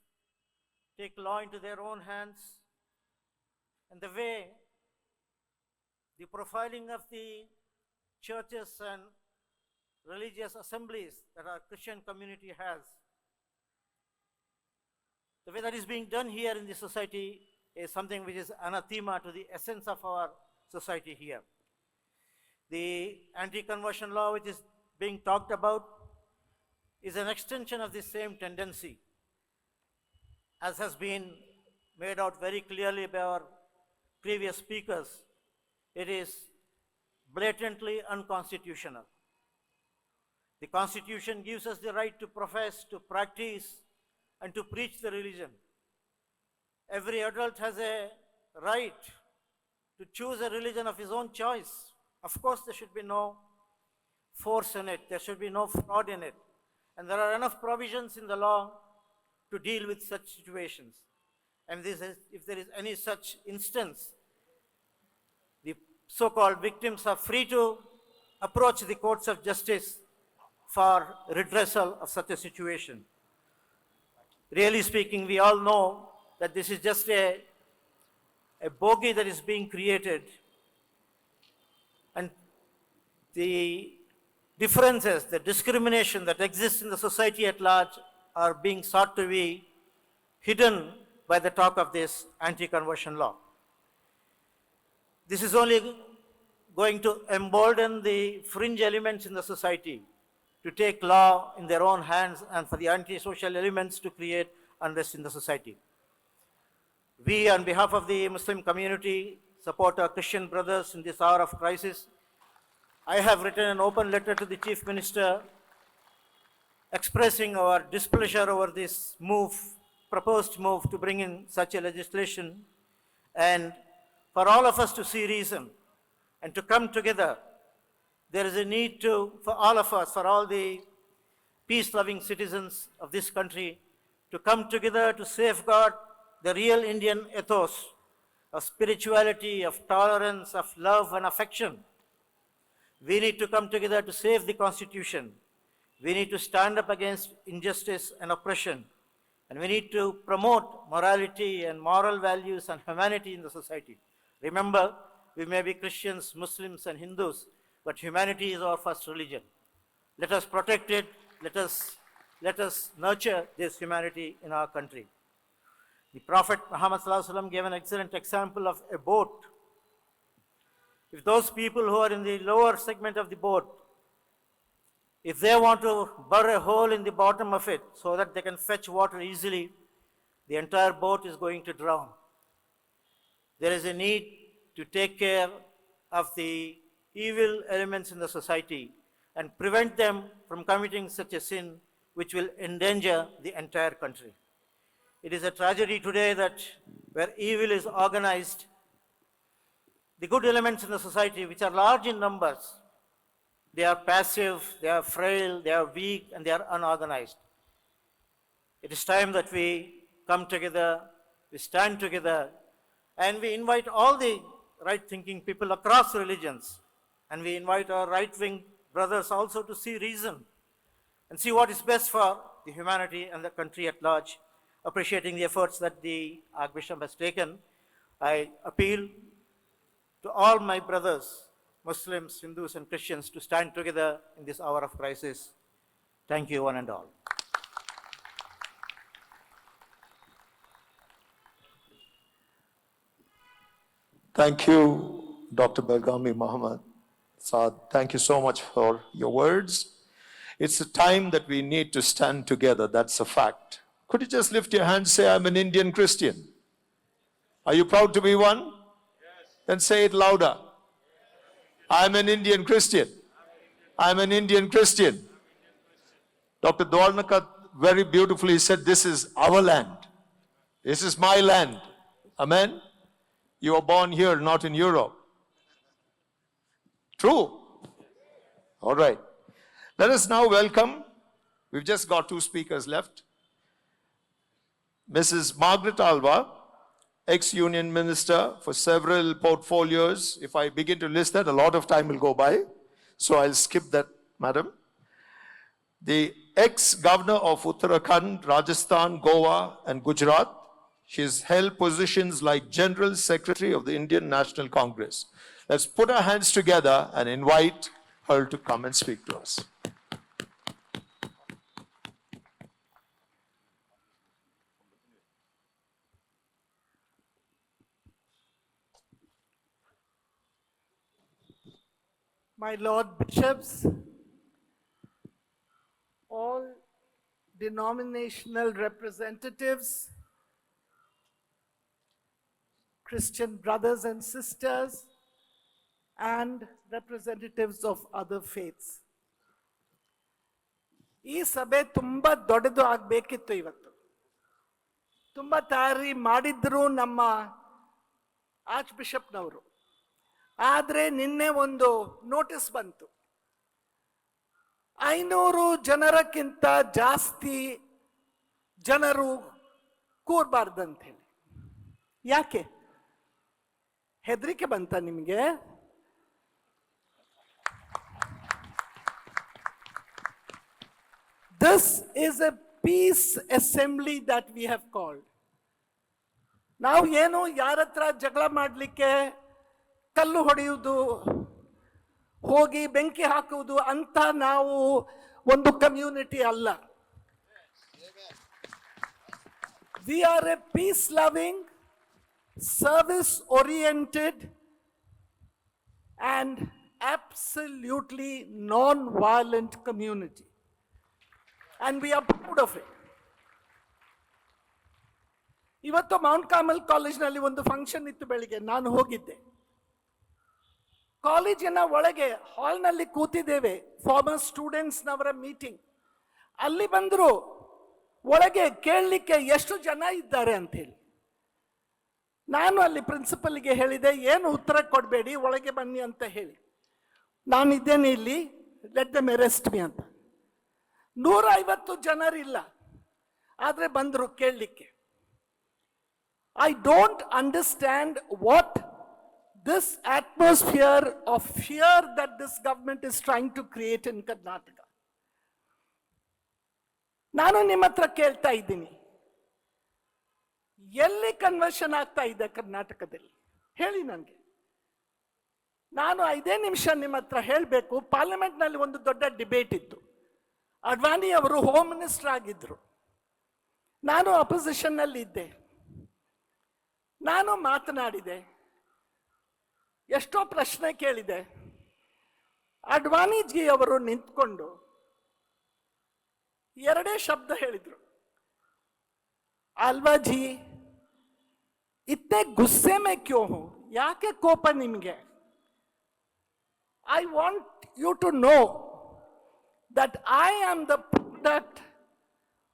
Speaker 12: take law into their own hands, and the way the profiling of the churches and religious assemblies that our Christian community has, the way that is being done here in the society is something which is anathema to the essence of our society here. The anti-conversion law which is being talked about is an extension of this same tendency, as has been made out very clearly by our previous speakers. It is blatantly unconstitutional. The Constitution gives us the right to profess, to practice, and to preach the religion. Every adult has a right to choose a religion of his own choice. Of course, there should be no force in it, there should be no fraud in it. And there are enough provisions in the law to deal with such situations. and if there is any such instance, the so-called victims are free to approach the courts of justice for redressal of such a situation. Really speaking, we all know that this is just a bogey that is being created, and the differences, the discrimination that exists in the society at large are being sought to be hidden by the talk of this anti-conversion law. This is only going to embolden the fringe elements in the society to take law in their own hands and for the anti-social elements to create unrest in the society. We, on behalf of the Muslim community, support our Christian brothers in this hour of crisis. I have written an open letter to the Chief Minister expressing our displeasure over this proposed move to bring in such a legislation, and for all of us to see reason and to come together. There is a need for all of us, for all the peace-loving citizens of this country, to come together to safeguard the real Indian ethos of spirituality, of tolerance, of love and affection. We need to come together to save the Constitution. We need to stand up against injustice and oppression. And we need to promote morality and moral values and humanity in the society. Remember, we may be Christians, Muslims and Hindus, but humanity is our first religion. Let us protect it. Let us nurture this humanity in our country. The Prophet Muhammad ﷺ gave an excellent example of a boat. If those people who are in the lower segment of the boat, if they want to burr a hole in the bottom of it so that they can fetch water easily, the entire boat is going to drown. There is a need to take care of the evil elements in the society and prevent them from committing such a sin which will endanger the entire country. It is a tragedy today that where evil is organized, the good elements in the society, which are large in numbers, they are passive, they are frail, they are weak, and they are unorganized. It is time that we come together, we stand together, and we invite all the right-thinking people across religions, and we invite our right-wing brothers also to see reason and see what is best for the humanity and the country at large. Appreciating the efforts that the Archbishop has taken, I appeal to all my brothers, Muslims, Hindus and Christians, to stand together in this hour of crisis. Thank you, one and all.
Speaker 3: Thank you, Dr. Belgami Muhammad Saad. Thank you so much for your words. It's a time that we need to stand together. That's a fact. Could you just lift your hand and say, I'm an Indian Christian? Are you proud to be one? Yes. Then say it louder. I'm an Indian Christian. I'm an Indian Christian. Dr. Dwarnaka very beautifully said, this is our land. This is my land. Amen? You were born here, not in Europe. True? All right. Let us now welcome, we've just got 2 speakers left. Mrs. Margaret Alva, ex-Union Minister for several portfolios. If I begin to list that, a lot of time will go by. So I'll skip that, madam. The ex-Governor of Uttarakhand, Rajasthan, Goa, and Gujarat. She's held positions like General Secretary of the Indian National Congress. Let's put our hands together and invite her to come and speak to us.
Speaker 13: My Lord Bishops, all denominational representatives, Christian brothers and sisters, and representatives of other faiths. ಈ ಸಭೆ ತುಂಬಾ ದೊಡ್ಡದು ಆಗಬೇಕಿತ್ತು ಇವತ್ತು. ತುಂಬಾ ತಯಾರಿ ಮಾಡಿದ್ರು ನಮ್ಮ ಆರ್ಚ್ ಬಿಷಪ್ನವರು. ಆದರೆ ನಿನ್ನೆ ಒಂದು ನೋಟಿಸ್ ಬಂತು. 500 ಜನರಕ್ಕಿಂತ ಜಾಸ್ತಿ ಜನರು ಕೂರಬಾರ್ದಂತ ಹೇಳಿ. ಯಾಕೆ ಹೆದರಿಕೆ ಬಂತ ನಿಮಗೆ? This is a peace assembly that we have called. ನಾವು ಏನು ಯಾರ ಹತ್ರ ಜಗಳ ಮಾಡಲಿಕ್ಕೆ ಕಲ್ಲು ಹೊಡೆಯುವುದು, ಹೋಗಿ ಬೆಂಕಿ ಹಾಕುವುದು ಅಂತ ನಾವು ಒಂದು ಕಮ್ಯುನಿಟಿ ಅಲ್ಲ. We are a peace-loving, service-oriented, and absolutely non-violent community. And we are proud of it. ಇವತ್ತು ಮೌಂಟ್ ಕಾರ್ಮೆಲ್ ಕಾಲೇಜ್ನಲ್ಲಿ ಒಂದು ಫಂಕ್ಷನ್ ಇತ್ತು ಬೆಳಿಗ್ಗೆ, ನಾನು ಹೋಗಿದ್ದೆ. ಕಾಲೇಜಿನ ಒಳಗೆ ಹಾಲ್ನಲ್ಲಿ ಕೂತಿದ್ದೇವೆ, ಫಾರ್ಮರ್ ಸ್ಟೂಡೆಂಟ್ಸ್ನವರ ಮೀಟಿಂಗ್. ಅಲ್ಲಿ ಬಂದರು, ಒಳಗೆ ಕೇಳಲಿಕ್ಕೆ ಎಷ್ಟು ಜನ ಇದ್ದಾರೆ ಅಂತ ಹೇಳಿ. ನಾನು ಅಲ್ಲಿ ಪ್ರಿನ್ಸಿಪಲ್ಗೆ ಹೇಳಿದೆ, ಏನು ಉತ್ತರ ಕೊಡಬೇಡಿ, ಒಳಗೆ ಬನ್ನಿ ಅಂತ ಹೇಳಿ. ನಾನಿದ್ದೇನೆ ಇಲ್ಲಿ, ಲೆಟ್ ದೆಮ್ ಅರೆಸ್ಟ್ ಮಿ ಅಂತ. 150 ಜನರಿಲ್ಲ, ಆದರೆ ಬಂದರು ಕೇಳಲಿಕ್ಕೆ. I don't understand what this atmosphere of fear that this government is trying to create in Karnataka. ನಾನು ನಿಮ್ಮ ಹತ್ರ ಕೇಳ್ತಾ ಇದ್ದೀನಿ, ಎಲ್ಲಿ ಕನ್ವರ್ಷನ್ ಆಗ್ತಾ ಇದೆ ಕರ್ನಾಟಕದಲ್ಲಿ ಹೇಳಿ ನನಗೆ. ನಾನು 5 ನಿಮಿಷ ನಿಮ್ಮ ಹತ್ರ ಹೇಳಬೇಕು. ಪಾರ್ಲಿಮೆಂಟ್ನಲ್ಲಿ ಒಂದು ದೊಡ್ಡ ಡಿಬೇಟ್ ಇತ್ತು. ಅಡ್ವಾಣಿ ಅವರು ಹೋಮ್ ಮಿನಿಸ್ಟರ್ ಆಗಿದ್ರು, ನಾನು ಅಪೋಸಿಷನ್ನಲ್ಲಿ ಇದ್ದೆ. ನಾನು ಮಾತನಾಡಿದೆ, ಎಷ್ಟೋ ಪ್ರಶ್ನೆ ಕೇಳಿದೆ. ಅಡ್ವಾಣಿಜಿ ಅವರು ನಿಂತ್ಕೊಂಡು 2 ಶಬ್ದ ಹೇಳಿದ್ರು, ಅಲ್ವಾ ಜಿ ಇತ್ತೆ ಗುಸ್ಸೆ ಮೇ ಕ್ಯೋ ಹೋ, ಯಾಕೆ ಕೋಪ ನಿಮಗೆ? I want you to know that I am the product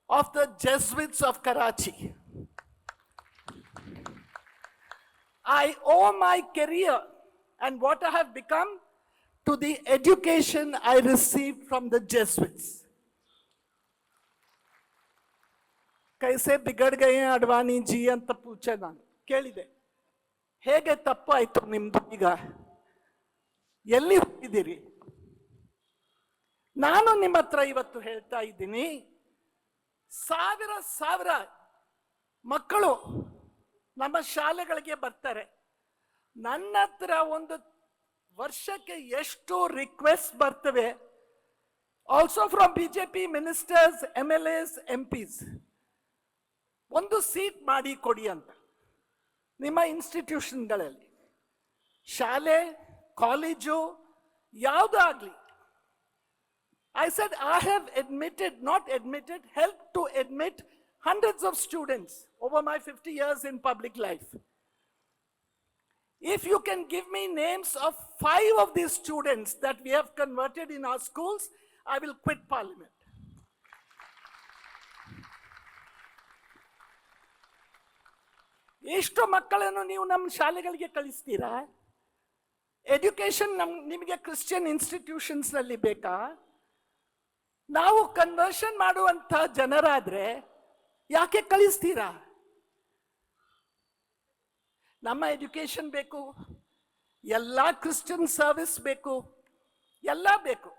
Speaker 13: of the Jesuits of Karachi. I owe my career and what I have become to the education I received from the Jesuits. कैसे बिगड़ गए हैं अडवाणी जी ಅಂತ पूछे ನಾನು ಕೇಳಿದೆ. ಹೇಗೆ ತಪ್ಪಾಯಿತು ನಿಮ್ದು? ಈಗ ಎಲ್ಲಿ ಹೋಗಿದ್ದೀರಿ? ನಾನು ನಿಮ್ಮ ಹತ್ರ ಇವತ್ತು ಹೇಳ್ತಾ ಇದ್ದೀನಿ, ಸಾವಿರ ಮಕ್ಕಳು ನಮ್ಮ ಶಾಲೆಗಳಿಗೆ ಬರ್ತಾರೆ. ನನ್ನ ಹತ್ರ ಒಂದು ವರ್ಷಕ್ಕೆ ಎಷ್ಟು ರಿಕ್ವೆಸ್ಟ್ ಬರ್ತವೆ, also from BJP ministers, MLAs, MPs, ಒಂದು ಸೀಟ್ ಮಾಡಿ ಕೊಡಿ ಅಂತ ನಿಮ್ಮ ಇನ್ಸ್ಟಿಟ್ಯೂಷನ್ಗಳಲ್ಲಿ, ಶಾಲೆ ಕಾಲೇಜು ಯಾವುದೂ ಆಗಲಿ. I said I have helped to admit hundreds of students over my 50 years in public life. If you can give me names of 5 of these students that we have converted in our schools, I will quit parliament. ಎಷ್ಟು ಮಕ್ಕಳನ್ನು ನೀವು ನಮ್ಮ ಶಾಲೆಗಳಿಗೆ ಕಳಿಸ್ತೀರಾ? Education ನಿಮಗೆ Christian institutions ನಲ್ಲಿ ಬೇಕಾ? ನಾವು ಕನ್ವರ್ಷನ್ ಮಾಡುವಂತ ಜನರಾದ್ರೆ ಯಾಕೆ ಕಳಿಸ್ತೀರಾ? ನಮ್ಮ ಎಡ್ಯುಕೇಶನ್ ಬೇಕು, ಎಲ್ಲ ಕ್ರಿಶ್ಚಿಯನ್ ಸರ್ವಿಸ್ ಬೇಕು, ಎಲ್ಲ ಬೇಕು.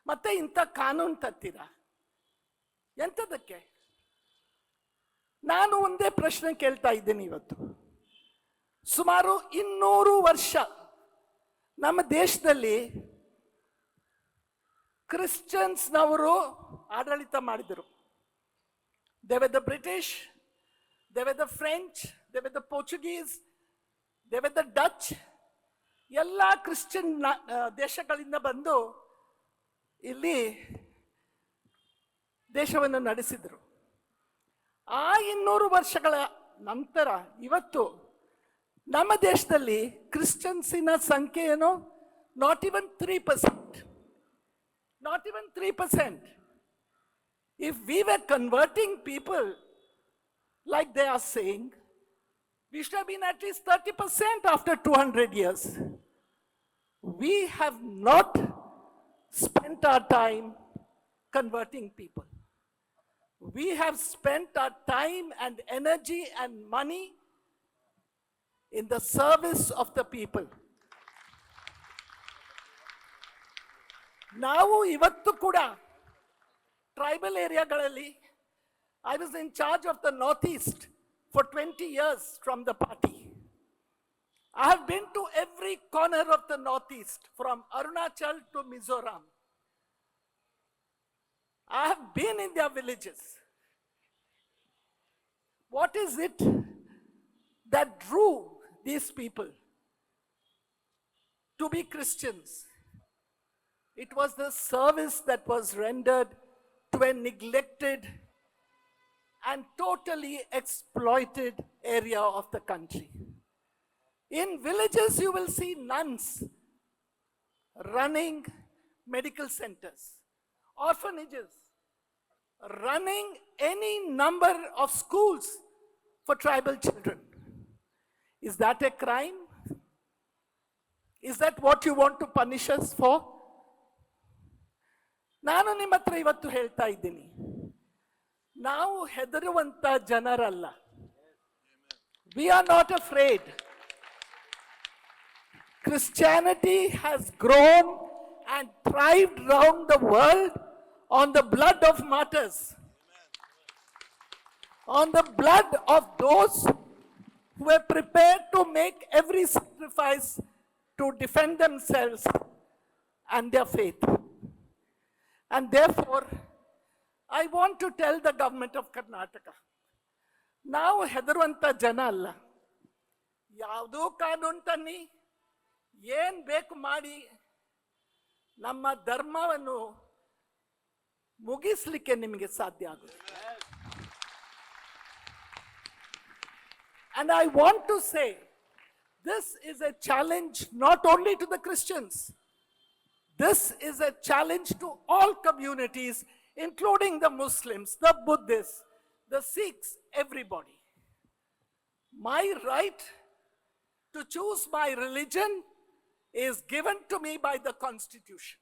Speaker 13: ಮತ್ತೆ ಇಂಥ ಕಾನೂನು ತರ್ತೀರಾ ಎಂಥದಕ್ಕೆ? ನಾನು ಒಂದೇ ಪ್ರಶ್ನೆ ಕೇಳ್ತಾ ಇದ್ದೀನಿ ಇವತ್ತು. ಸುಮಾರು 200 ವರ್ಷ ನಮ್ಮ ದೇಶದಲ್ಲಿ ಕ್ರಿಶ್ಚಿಯನ್ಸ್ನವರು ಆಡಳಿತ ಮಾಡಿದರು. They were the British, they were the French, they were the Portuguese, they were the Dutch. ಎಲ್ಲ ಕ್ರಿಶ್ಚಿಯನ್ ದೇಶಗಳಿಂದ ಬಂದು ಇಲ್ಲಿ ದೇಶವನ್ನು ನಡೆಸಿದರು. ಆ 200 ವರ್ಷಗಳ ನಂತರ ಇವತ್ತು ನಮ್ಮ ದೇಶದಲ್ಲಿ ಕ್ರಿಶ್ಚಿಯನ್ಸಿನ ಸಂಖ್ಯೆ ಏನು? Not even 3%. Not even 3%. If we were converting people like they are saying, we should have been at least 30% after 200 years. We have not spent our time converting people. We have spent our time and energy and money in the service of the people. ನಾವು ಇವತ್ತು ಕೂಡ tribal ಏರಿಯಾಗಳಲ್ಲಿ I was in charge of the Northeast for 20 years from the party. I have been to every corner of the Northeast, from Arunachal to Mizoram. I have been in their villages. What is it that drew these people to be Christians? It was the service that was rendered to a neglected and totally exploited area of the country. In villages, you will see nuns running medical centers, orphanages, running any number of schools for tribal children. Is that a crime? Is that what you want to punish us for? ನಾನು ನಿಮ್ಮ ಹತ್ರ ಇವತ್ತು ಹೇಳ್ತಾ ಇದ್ದೀನಿ, ನಾವು ಹೆದರುವಂತ ಜನರಲ್ಲ. We are not afraid. Christianity has grown and thrived around the world on the blood of martyrs, on the blood of those who were prepared to make every sacrifice to defend themselves and their faith. And therefore, I want to tell the government of Karnataka, ನಾವು ಹೆದರುವಂತ ಜನ ಅಲ್ಲ. ಯಾವುದೋ ಕಾನೂನು ತನ್ನಿ, ಏನ್ ಬೇಕು ಮಾಡಿ ನಮ್ಮ ಧರ್ಮವನ್ನು ಮುಗಿಸ್ಲಿಕ್ಕೆ ನಿಮಗೆ ಸಾಧ್ಯ ಆಗುತ್ತೆ. And I want to say, this is a challenge not only to the Christians. This is a challenge to all communities, including the Muslims, the Buddhists, the Sikhs, everybody. My right to choose my religion is given to me by the Constitution.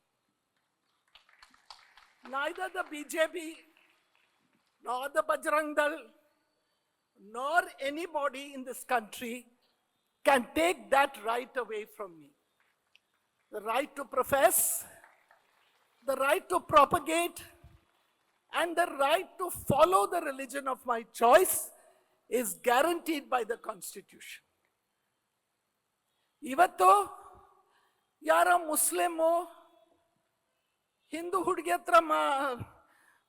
Speaker 13: Neither the BJP, nor the Bajrang Dal, nor anybody in this country can take that right away from me. The right to profess, the right to propagate, and the right to follow the religion of my choice is guaranteed by the Constitution. ಇವತ್ತು ಯಾರ Muslim Hindu ಹುಡುಗಿ ಹತ್ರ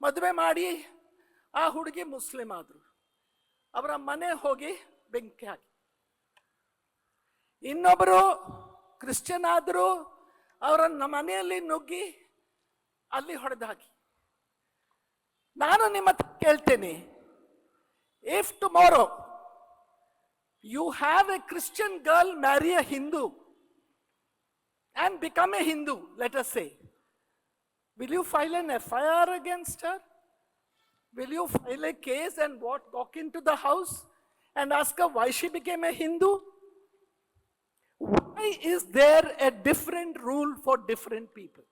Speaker 13: ಮದುವೆ ಮಾಡಿ ಆ ಹುಡುಗಿ Muslim ಆದ್ರು, ಅವರ ಮನೆ ಹೋಗಿ ಬೆಂಕಿ ಹಾಕಿ. ಇನ್ನೊಬ್ಬರು ಕ್ರಿಶ್ಚಿಯನ್ ಆದರೂ ಅವರ ಮನೆಯಲ್ಲಿ ನುಗ್ಗಿ ಅಲ್ಲಿ ಹೊಡೆದು ಹಾಕಿ. ನಾನು ನಿಮ್ಮ ಹತ್ರ ಕೇಳ್ತೇನೆ, if tomorrow you have a Christian girl marry a Hindu and become a Hindu, let us say, will you file an FIR against her? Will you file a case and walk into the house and ask her why she became a Hindu? Why is there a different rule for different people?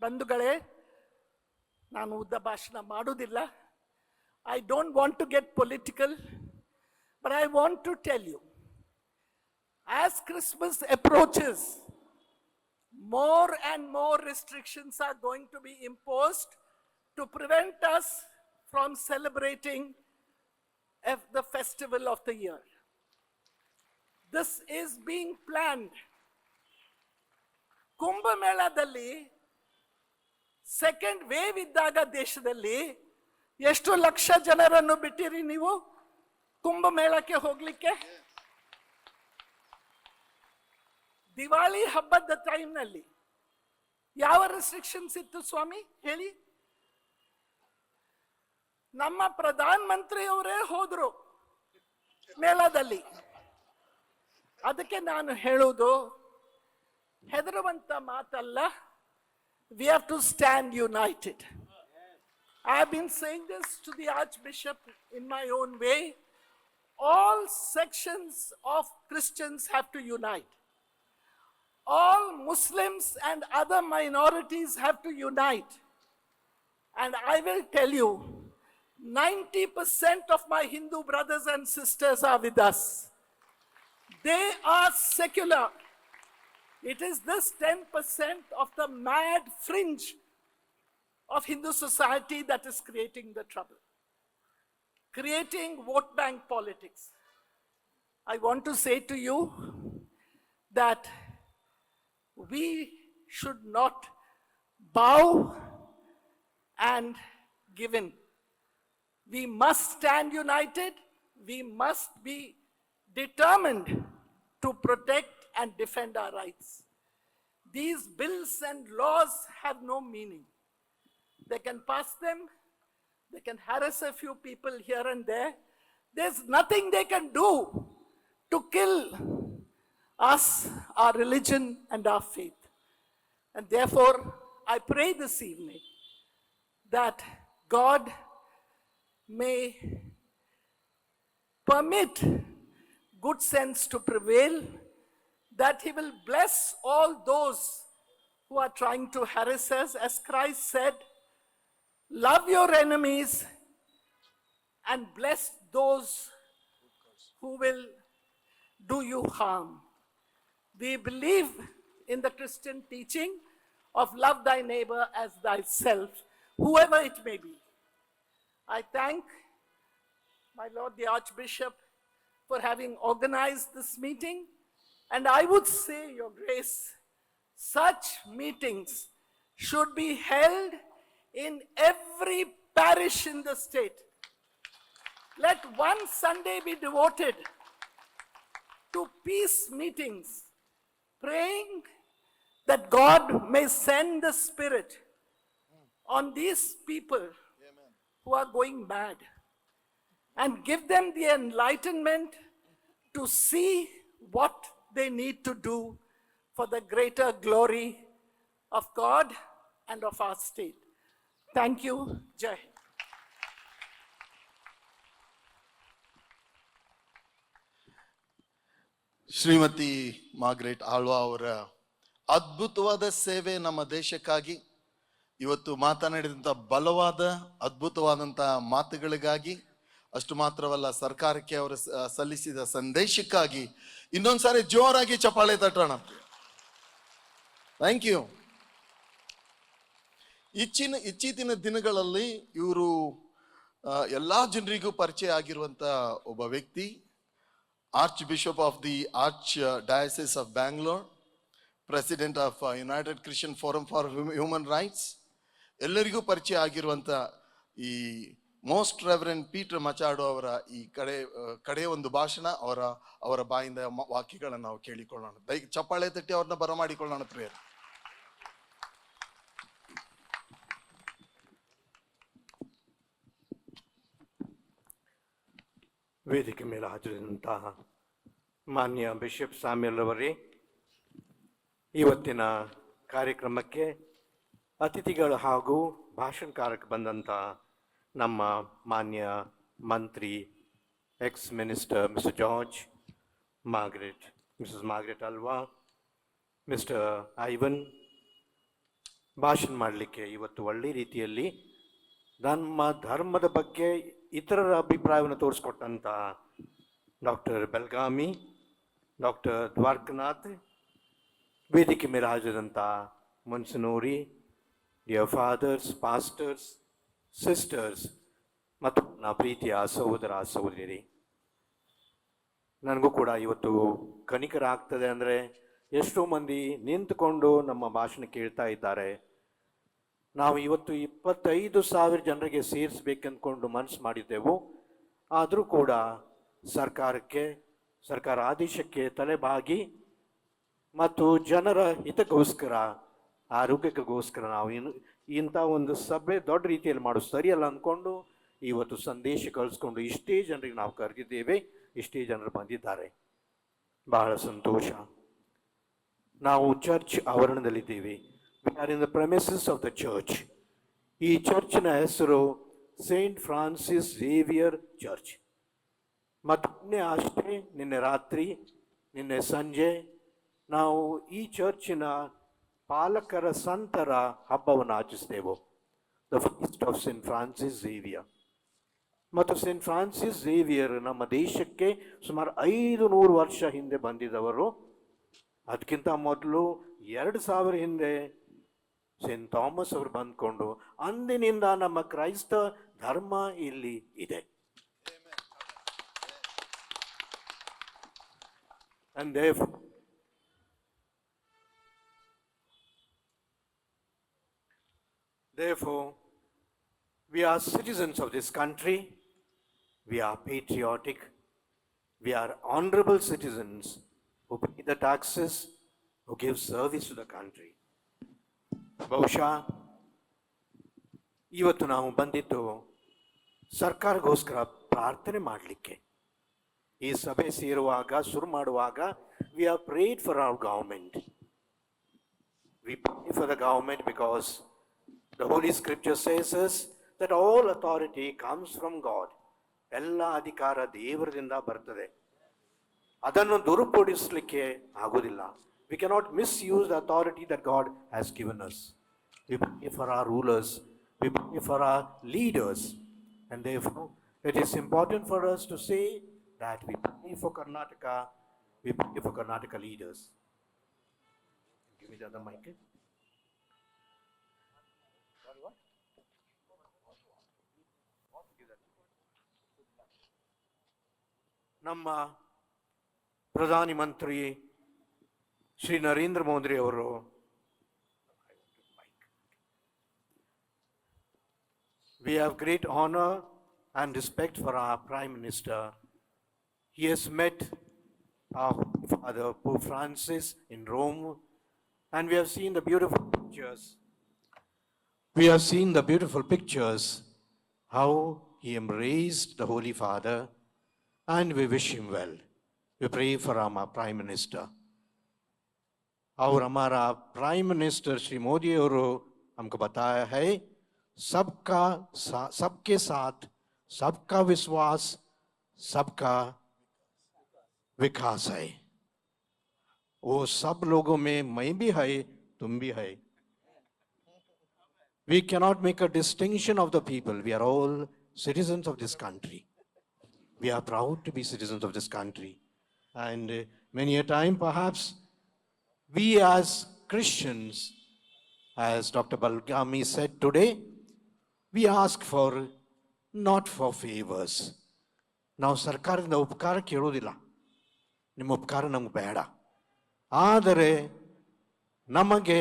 Speaker 13: ಬಂಧುಗಳೇ, ನಾನು ಉದ್ದ ಭಾಷಣ ಮಾಡುವುದಿಲ್ಲ. I don't want to get political, but I want to tell you, as Christmas approaches, more and more restrictions are going to be imposed to prevent us from celebrating the festival of the year. This is being planned. ಕುಂಭ ಮೇಳದಲ್ಲಿ second wave ಇದ್ದಾಗ ದೇಶದಲ್ಲಿ ಎಷ್ಟು ಲಕ್ಷ ಜನರನ್ನು ಬಿಟ್ಟಿರಿ ನೀವು ಕುಂಭ ಮೇಳಕ್ಕೆ ಹೋಗ್ಲಿಕ್ಕೆ? ದಿವಾಳಿ ಹಬ್ಬದ ಟೈಮ್ನಲ್ಲಿ ಯಾವ ರೆಸ್ಟ್ರಿಕ್ಷನ್ಸ್ ಇತ್ತು ಸ್ವಾಮಿ ಹೇಳಿ? ನಮ್ಮ ಪ್ರಧಾನ ಮಂತ್ರಿಯವರೇ ಹೋದ್ರು ಮೇಳದಲ್ಲಿ. ಅದಕ್ಕೆ ನಾನು ಹೇಳುವುದು ಹೆದರುವಂತ ಮಾತಲ್ಲ. We have to stand united. I have been saying this to the Archbishop in my own way. All sections of Christians have to unite. All Muslims and other minorities have to unite. And I will tell you, 90% of my Hindu brothers and sisters are with us. They are secular. It is this 10% of the mad fringe of Hindu society that is creating the trouble, creating vote bank politics. I want to say to you that we should not bow and give in. We must stand united. We must be determined to protect and defend our rights. These bills and laws have no meaning. They can pass them, they can harass a few people here and there. There's nothing they can do to kill us, our religion, and our faith. And therefore, I pray this evening that God may permit good sense to prevail, that He will bless all those who are trying to harass us. As Christ said, love your enemies and bless those who will do you harm. We believe in the Christian teaching of love thy neighbor as thyself, whoever it may be. I thank my Lord the Archbishop for having organized this meeting. And I would say, Your Grace, such meetings should be held in every parish in the state. Let one Sunday be devoted to peace meetings, praying that God may send the Spirit on these people who are going mad and give them the enlightenment to see what they need to do for the greater glory of God and of our state. Thank you. Jai.
Speaker 5: Shrimati Margaret Alva ಅವರ ಅದ್ಭುತವಾದ ಸೇವೆ ನಮ್ಮ ದೇಶಕ್ಕಾಗಿ, ಇವತ್ತು ಮಾತನಾಡಿದಂಥ ಬಲವಾದ ಅದ್ಭುತವಾದಂಥ ಮಾತುಗಳಿಗಾಗಿ, ಅಷ್ಟು ಮಾತ್ರವಲ್ಲ ಸರ್ಕಾರಕ್ಕೆ ಅವರು ಸಲ್ಲಿಸಿದ ಸಂದೇಶಕ್ಕಾಗಿ ಇನ್ನೊಂದ್ಸಾರಿ ಜೋರಾಗಿ ಚಪ್ಪಾಳೆ ತಟ್ಟೋಣ. Thank you. ಇತ್ತೀಚಿನ ದಿನಗಳಲ್ಲಿ ಇವರು ಎಲ್ಲಾ ಜನರಿಗೂ ಪರಿಚಯ ಆಗಿರುವಂತ ಒಬ್ಬ ವ್ಯಕ್ತಿ, Archbishop of the Archdiocese of Bangalore, President of United Christian Forum for Human Rights. ಎಲ್ಲರಿಗೂ ಪರಿಚಯ ಆಗಿರುವಂತ ಈ ಮೋಸ್ಟ್ ರೆವರೆಂಡ್ ಪೀಟರ್ ಮಚಾಡೋ ಅವರ ಈ ಕಡೆ ಒಂದು ಭಾಷಣ, ಅವರ ಬಾಯಿಂದ ವಾಕ್ಯಗಳನ್ನು ನಾವು ಕೇಳಿಕೊಳ್ಳೋಣ. ಚಪ್ಪಾಳೆ ತಟ್ಟಿ ಅವ್ರನ್ನ ಬರಮಾಡಿಕೊಳ್ಳೋಣ ಪ್ರಿಯರೇ.
Speaker 14: ವೇದಿಕೆ ಮೇಲೆ ಹಾಜರಿರುವಂತಹ ಮಾನ್ಯ ಬಿಷಪ್ ಸಾಮ್ಯಲ್ ಅವರೇ, ಇವತ್ತಿನ ಕಾರ್ಯಕ್ರಮಕ್ಕೆ ಅತಿಥಿಗಳು ಹಾಗೂ ಭಾಷಣಕಾರಕ್ಕೆ ಬಂದಂಥ ನಮ್ಮ ಮಾನ್ಯ ಮಂತ್ರಿ, X minister mister George, Mrs Margaret Alva, mister Ivan, ಭಾಷಣ ಮಾಡಲಿಕ್ಕೆ ಇವತ್ತು ಒಳ್ಳೆ ರೀತಿಯಲ್ಲಿ ನಮ್ಮ ಧರ್ಮದ ಬಗ್ಗೆ ಇತರರ ಅಭಿಪ್ರಾಯವನ್ನು ತೋರಿಸ್ಕೊಟ್ಟಂಥ ಡಾಕ್ಟರ್ ಬೆಲ್ಗಾಮಿ, ಡಾಕ್ಟರ್ ದ್ವಾರಕನಾಥ್, ವೇದಿಕೆ ಮೇಲೆ ಹಾಜರಂಥ ಮುನ್ಸನೂರಿ, ಡಿಯರ್ ಫಾದರ್ಸ್, ಪಾಸ್ಟರ್ಸ್, ಸಿಸ್ಟರ್ಸ್ ಮತ್ತು ನನ್ನ ಪ್ರೀತಿಯ ಸಹೋದರ ಸಹೋದರಿ, ನನಗೂ ಕೂಡ ಇವತ್ತು ಕನಿಕರ ಆಗ್ತದೆ. ಅಂದರೆ ಎಷ್ಟೋ ಮಂದಿ ನಿಂತುಕೊಂಡು ನಮ್ಮ ಭಾಷಣ ಕೇಳ್ತಾ ಇದ್ದಾರೆ. ನಾವು ಇವತ್ತು 25,000 ಜನರಿಗೆ ಸೇರಿಸ್ಬೇಕಂದ್ಕೊಂಡು ಮನಸ್ಸು ಮಾಡಿದ್ದೆವು. ಆದರೂ ಕೂಡ ಸರ್ಕಾರ ಆದೇಶಕ್ಕೆ ತಲೆಬಾಗಿ ಮತ್ತು ಜನರ ಹಿತಕ್ಕೋಸ್ಕರ, ಆರೋಗ್ಯಕ್ಕೋಸ್ಕರ ನಾವು ಇಂಥ ಒಂದು ಸಭೆ ದೊಡ್ಡ ರೀತಿಯಲ್ಲಿ ಮಾಡೋದು ಸರಿಯಲ್ಲ ಅಂದ್ಕೊಂಡು ಇವತ್ತು ಸಂದೇಶ ಕಳಿಸ್ಕೊಂಡು ಇಷ್ಟೇ ಜನರಿಗೆ ನಾವು ಕರೆದಿದ್ದೇವೆ, ಇಷ್ಟೇ ಜನರು ಬಂದಿದ್ದಾರೆ. ಬಹಳ ಸಂತೋಷ. ನಾವು church ಆವರಣದಲ್ಲಿದ್ದೇವೆ. We are in the premises of the church. ಈ ಚರ್ಚಿನ ಹೆಸರು ಸೇಂಟ್ ಫ್ರಾನ್ಸಿಸ್ ಝೇವಿಯರ್ ಚರ್ಚ್. ಮತ್ತೆ ಅಷ್ಟೇ ನಿನ್ನೆ ರಾತ್ರಿ, ನಿನ್ನೆ ಸಂಜೆ ನಾವು ಈ ಚರ್ಚಿನ ಪಾಲಕರ ಸಂತರ ಹಬ್ಬವನ್ನು ಆಚರಿಸ್ತೇವೆ, the feast of Saint Francis Xavier. ಮತ್ತು ಸೇಂಟ್ ಫ್ರಾನ್ಸಿಸ್ ಝೇವಿಯರ್ ನಮ್ಮ ದೇಶಕ್ಕೆ ಸುಮಾರು 500 ವರ್ಷ ಹಿಂದೆ ಬಂದಿದ್ದವರು. ಅದಕ್ಕಿಂತ ಮೊದಲು 2000 ಹಿಂದೆ ಸೇಂಟ್ ಥಾಮಸ್ ಅವರು ಬಂದ್ಕೊಂಡು ಅಂದಿನಿಂದ ನಮ್ಮ ಕ್ರೈಸ್ತ ಧರ್ಮ ಇಲ್ಲಿ ಇದೆ. And therefore, we are citizens of this country. We are patriotic. We are honorable citizens who pay the taxes, who give service to the country. ಬಹುಶಃ ಇವತ್ತು ನಾವು ಬಂದಿದ್ದು ಸರ್ಕಾರಗೋಸ್ಕರ ಪ್ರಾರ್ಥನೆ ಮಾಡಲಿಕ್ಕೆ. ಈ ಸಭೆ ಸೇರುವಾಗ ಶುರು ಮಾಡುವಾಗ we have prayed for our government. We pray for the government because the Holy Scripture says us that all authority comes from God. ಎಲ್ಲ ಅಧಿಕಾರ ದೇವರಿಂದ ಬರ್ತದೆ. ಅದನ್ನು ದುರುಪಡಿಸಲಿಕ್ಕೆ ಆಗೋದಿಲ್ಲ. We cannot misuse the authority that God has given us. We pray for our rulers. We pray for our leaders. And therefore, it is important for us to say that we pray for Karnataka. We pray for Karnataka leaders. Give me the other mic. ನಮ್ಮ ಪ್ರಧಾನಿ ಮಂತ್ರಿ ಶ್ರೀ ನರೇಂದ್ರ ಮೋದಿ ಅವರು we have great honor and respect for our Prime Minister. He has met our Father Pope Francis in Rome, and we have seen the beautiful pictures. We have seen the beautiful pictures, how he embraced the Holy Father, and we wish him well. We pray for our Prime Minister. और हमारा prime minister Shri Modi और हमको बताया है सबके साथ सबका विश्वास सबका विकास है. वो सब लोगों में मैं भी है तुम भी है. We cannot make a distinction of the people. We are all citizens of this country. We are proud to be citizens of this country. And many a time perhaps we as Christians, as Dr. Balgami said today, we ask for not for favors. ನಾವು ಸರ್ಕಾರದಿಂದ ಉಪಕಾರ ಕೇಳೋದಿಲ್ಲ, ನಿಮ್ಮ ಉಪಕಾರ ನಮ್ಗೆ ಬೇಡ, ಆದರೆ ನಮಗೆ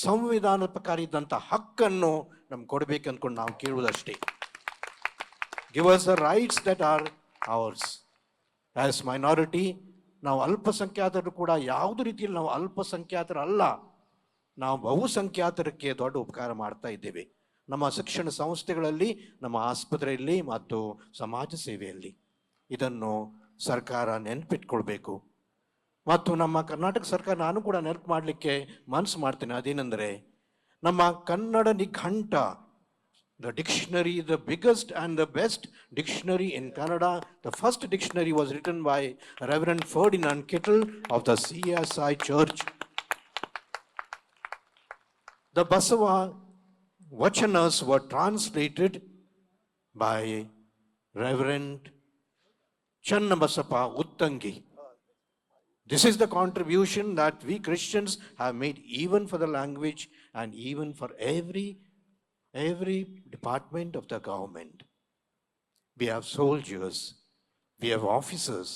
Speaker 14: ಸಂವಿಧಾನದ ಪ್ರಕಾರ ಇದ್ದಂಥ ಹಕ್ಕನ್ನು ನಮ್ಗೆ ಕೊಡಬೇಕು ಅಂದ್ಕೊಂಡು ನಾವು ಕೇಳುವುದಷ್ಟೇ. Give us the rights that are ours. As minority, ನಾವು ಅಲ್ಪಸಂಖ್ಯಾತರು ಕೂಡ ಯಾವುದೇ ರೀತಿಯಲ್ಲಿ ನಾವು ಅಲ್ಪಸಂಖ್ಯಾತರಲ್ಲ, ನಾವು ಬಹುಸಂಖ್ಯಾತರಕ್ಕೆ ದೊಡ್ಡ ಉಪಕಾರ ಮಾಡ್ತಾ ಇದ್ದೇವೆ. ನಮ್ಮ ಶಿಕ್ಷಣ ಸಂಸ್ಥೆಗಳಲ್ಲಿ, ನಮ್ಮ ಆಸ್ಪತ್ರೆಯಲ್ಲಿ ಮತ್ತು ಸಮಾಜ ಸೇವೆಯಲ್ಲಿ ಇದನ್ನು ಸರ್ಕಾರ ನೆನಪಿಟ್ಕೊಳ್ಬೇಕು. ಮತ್ತು ನಮ್ಮ ಕರ್ನಾಟಕ ಸರ್ಕಾರ ನಾನು ಕೂಡ ನೆನಪು ಮಾಡಲಿಕ್ಕೆ ಮನಸ್ಸು ಮಾಡ್ತೇನೆ. ಅದೇನೆಂದರೆ ನಮ್ಮ Kannada ನಿಘಂಟ, the dictionary, the biggest and the best dictionary in Kannada, the first dictionary was written by Reverend Ferdinand Kittle of the CSI Church. The Basava Vachanas were translated by Reverend Channabasappa Uttangi. This is the contribution that we Christians have made even for the language and even for every department of the government. We have soldiers, we have officers,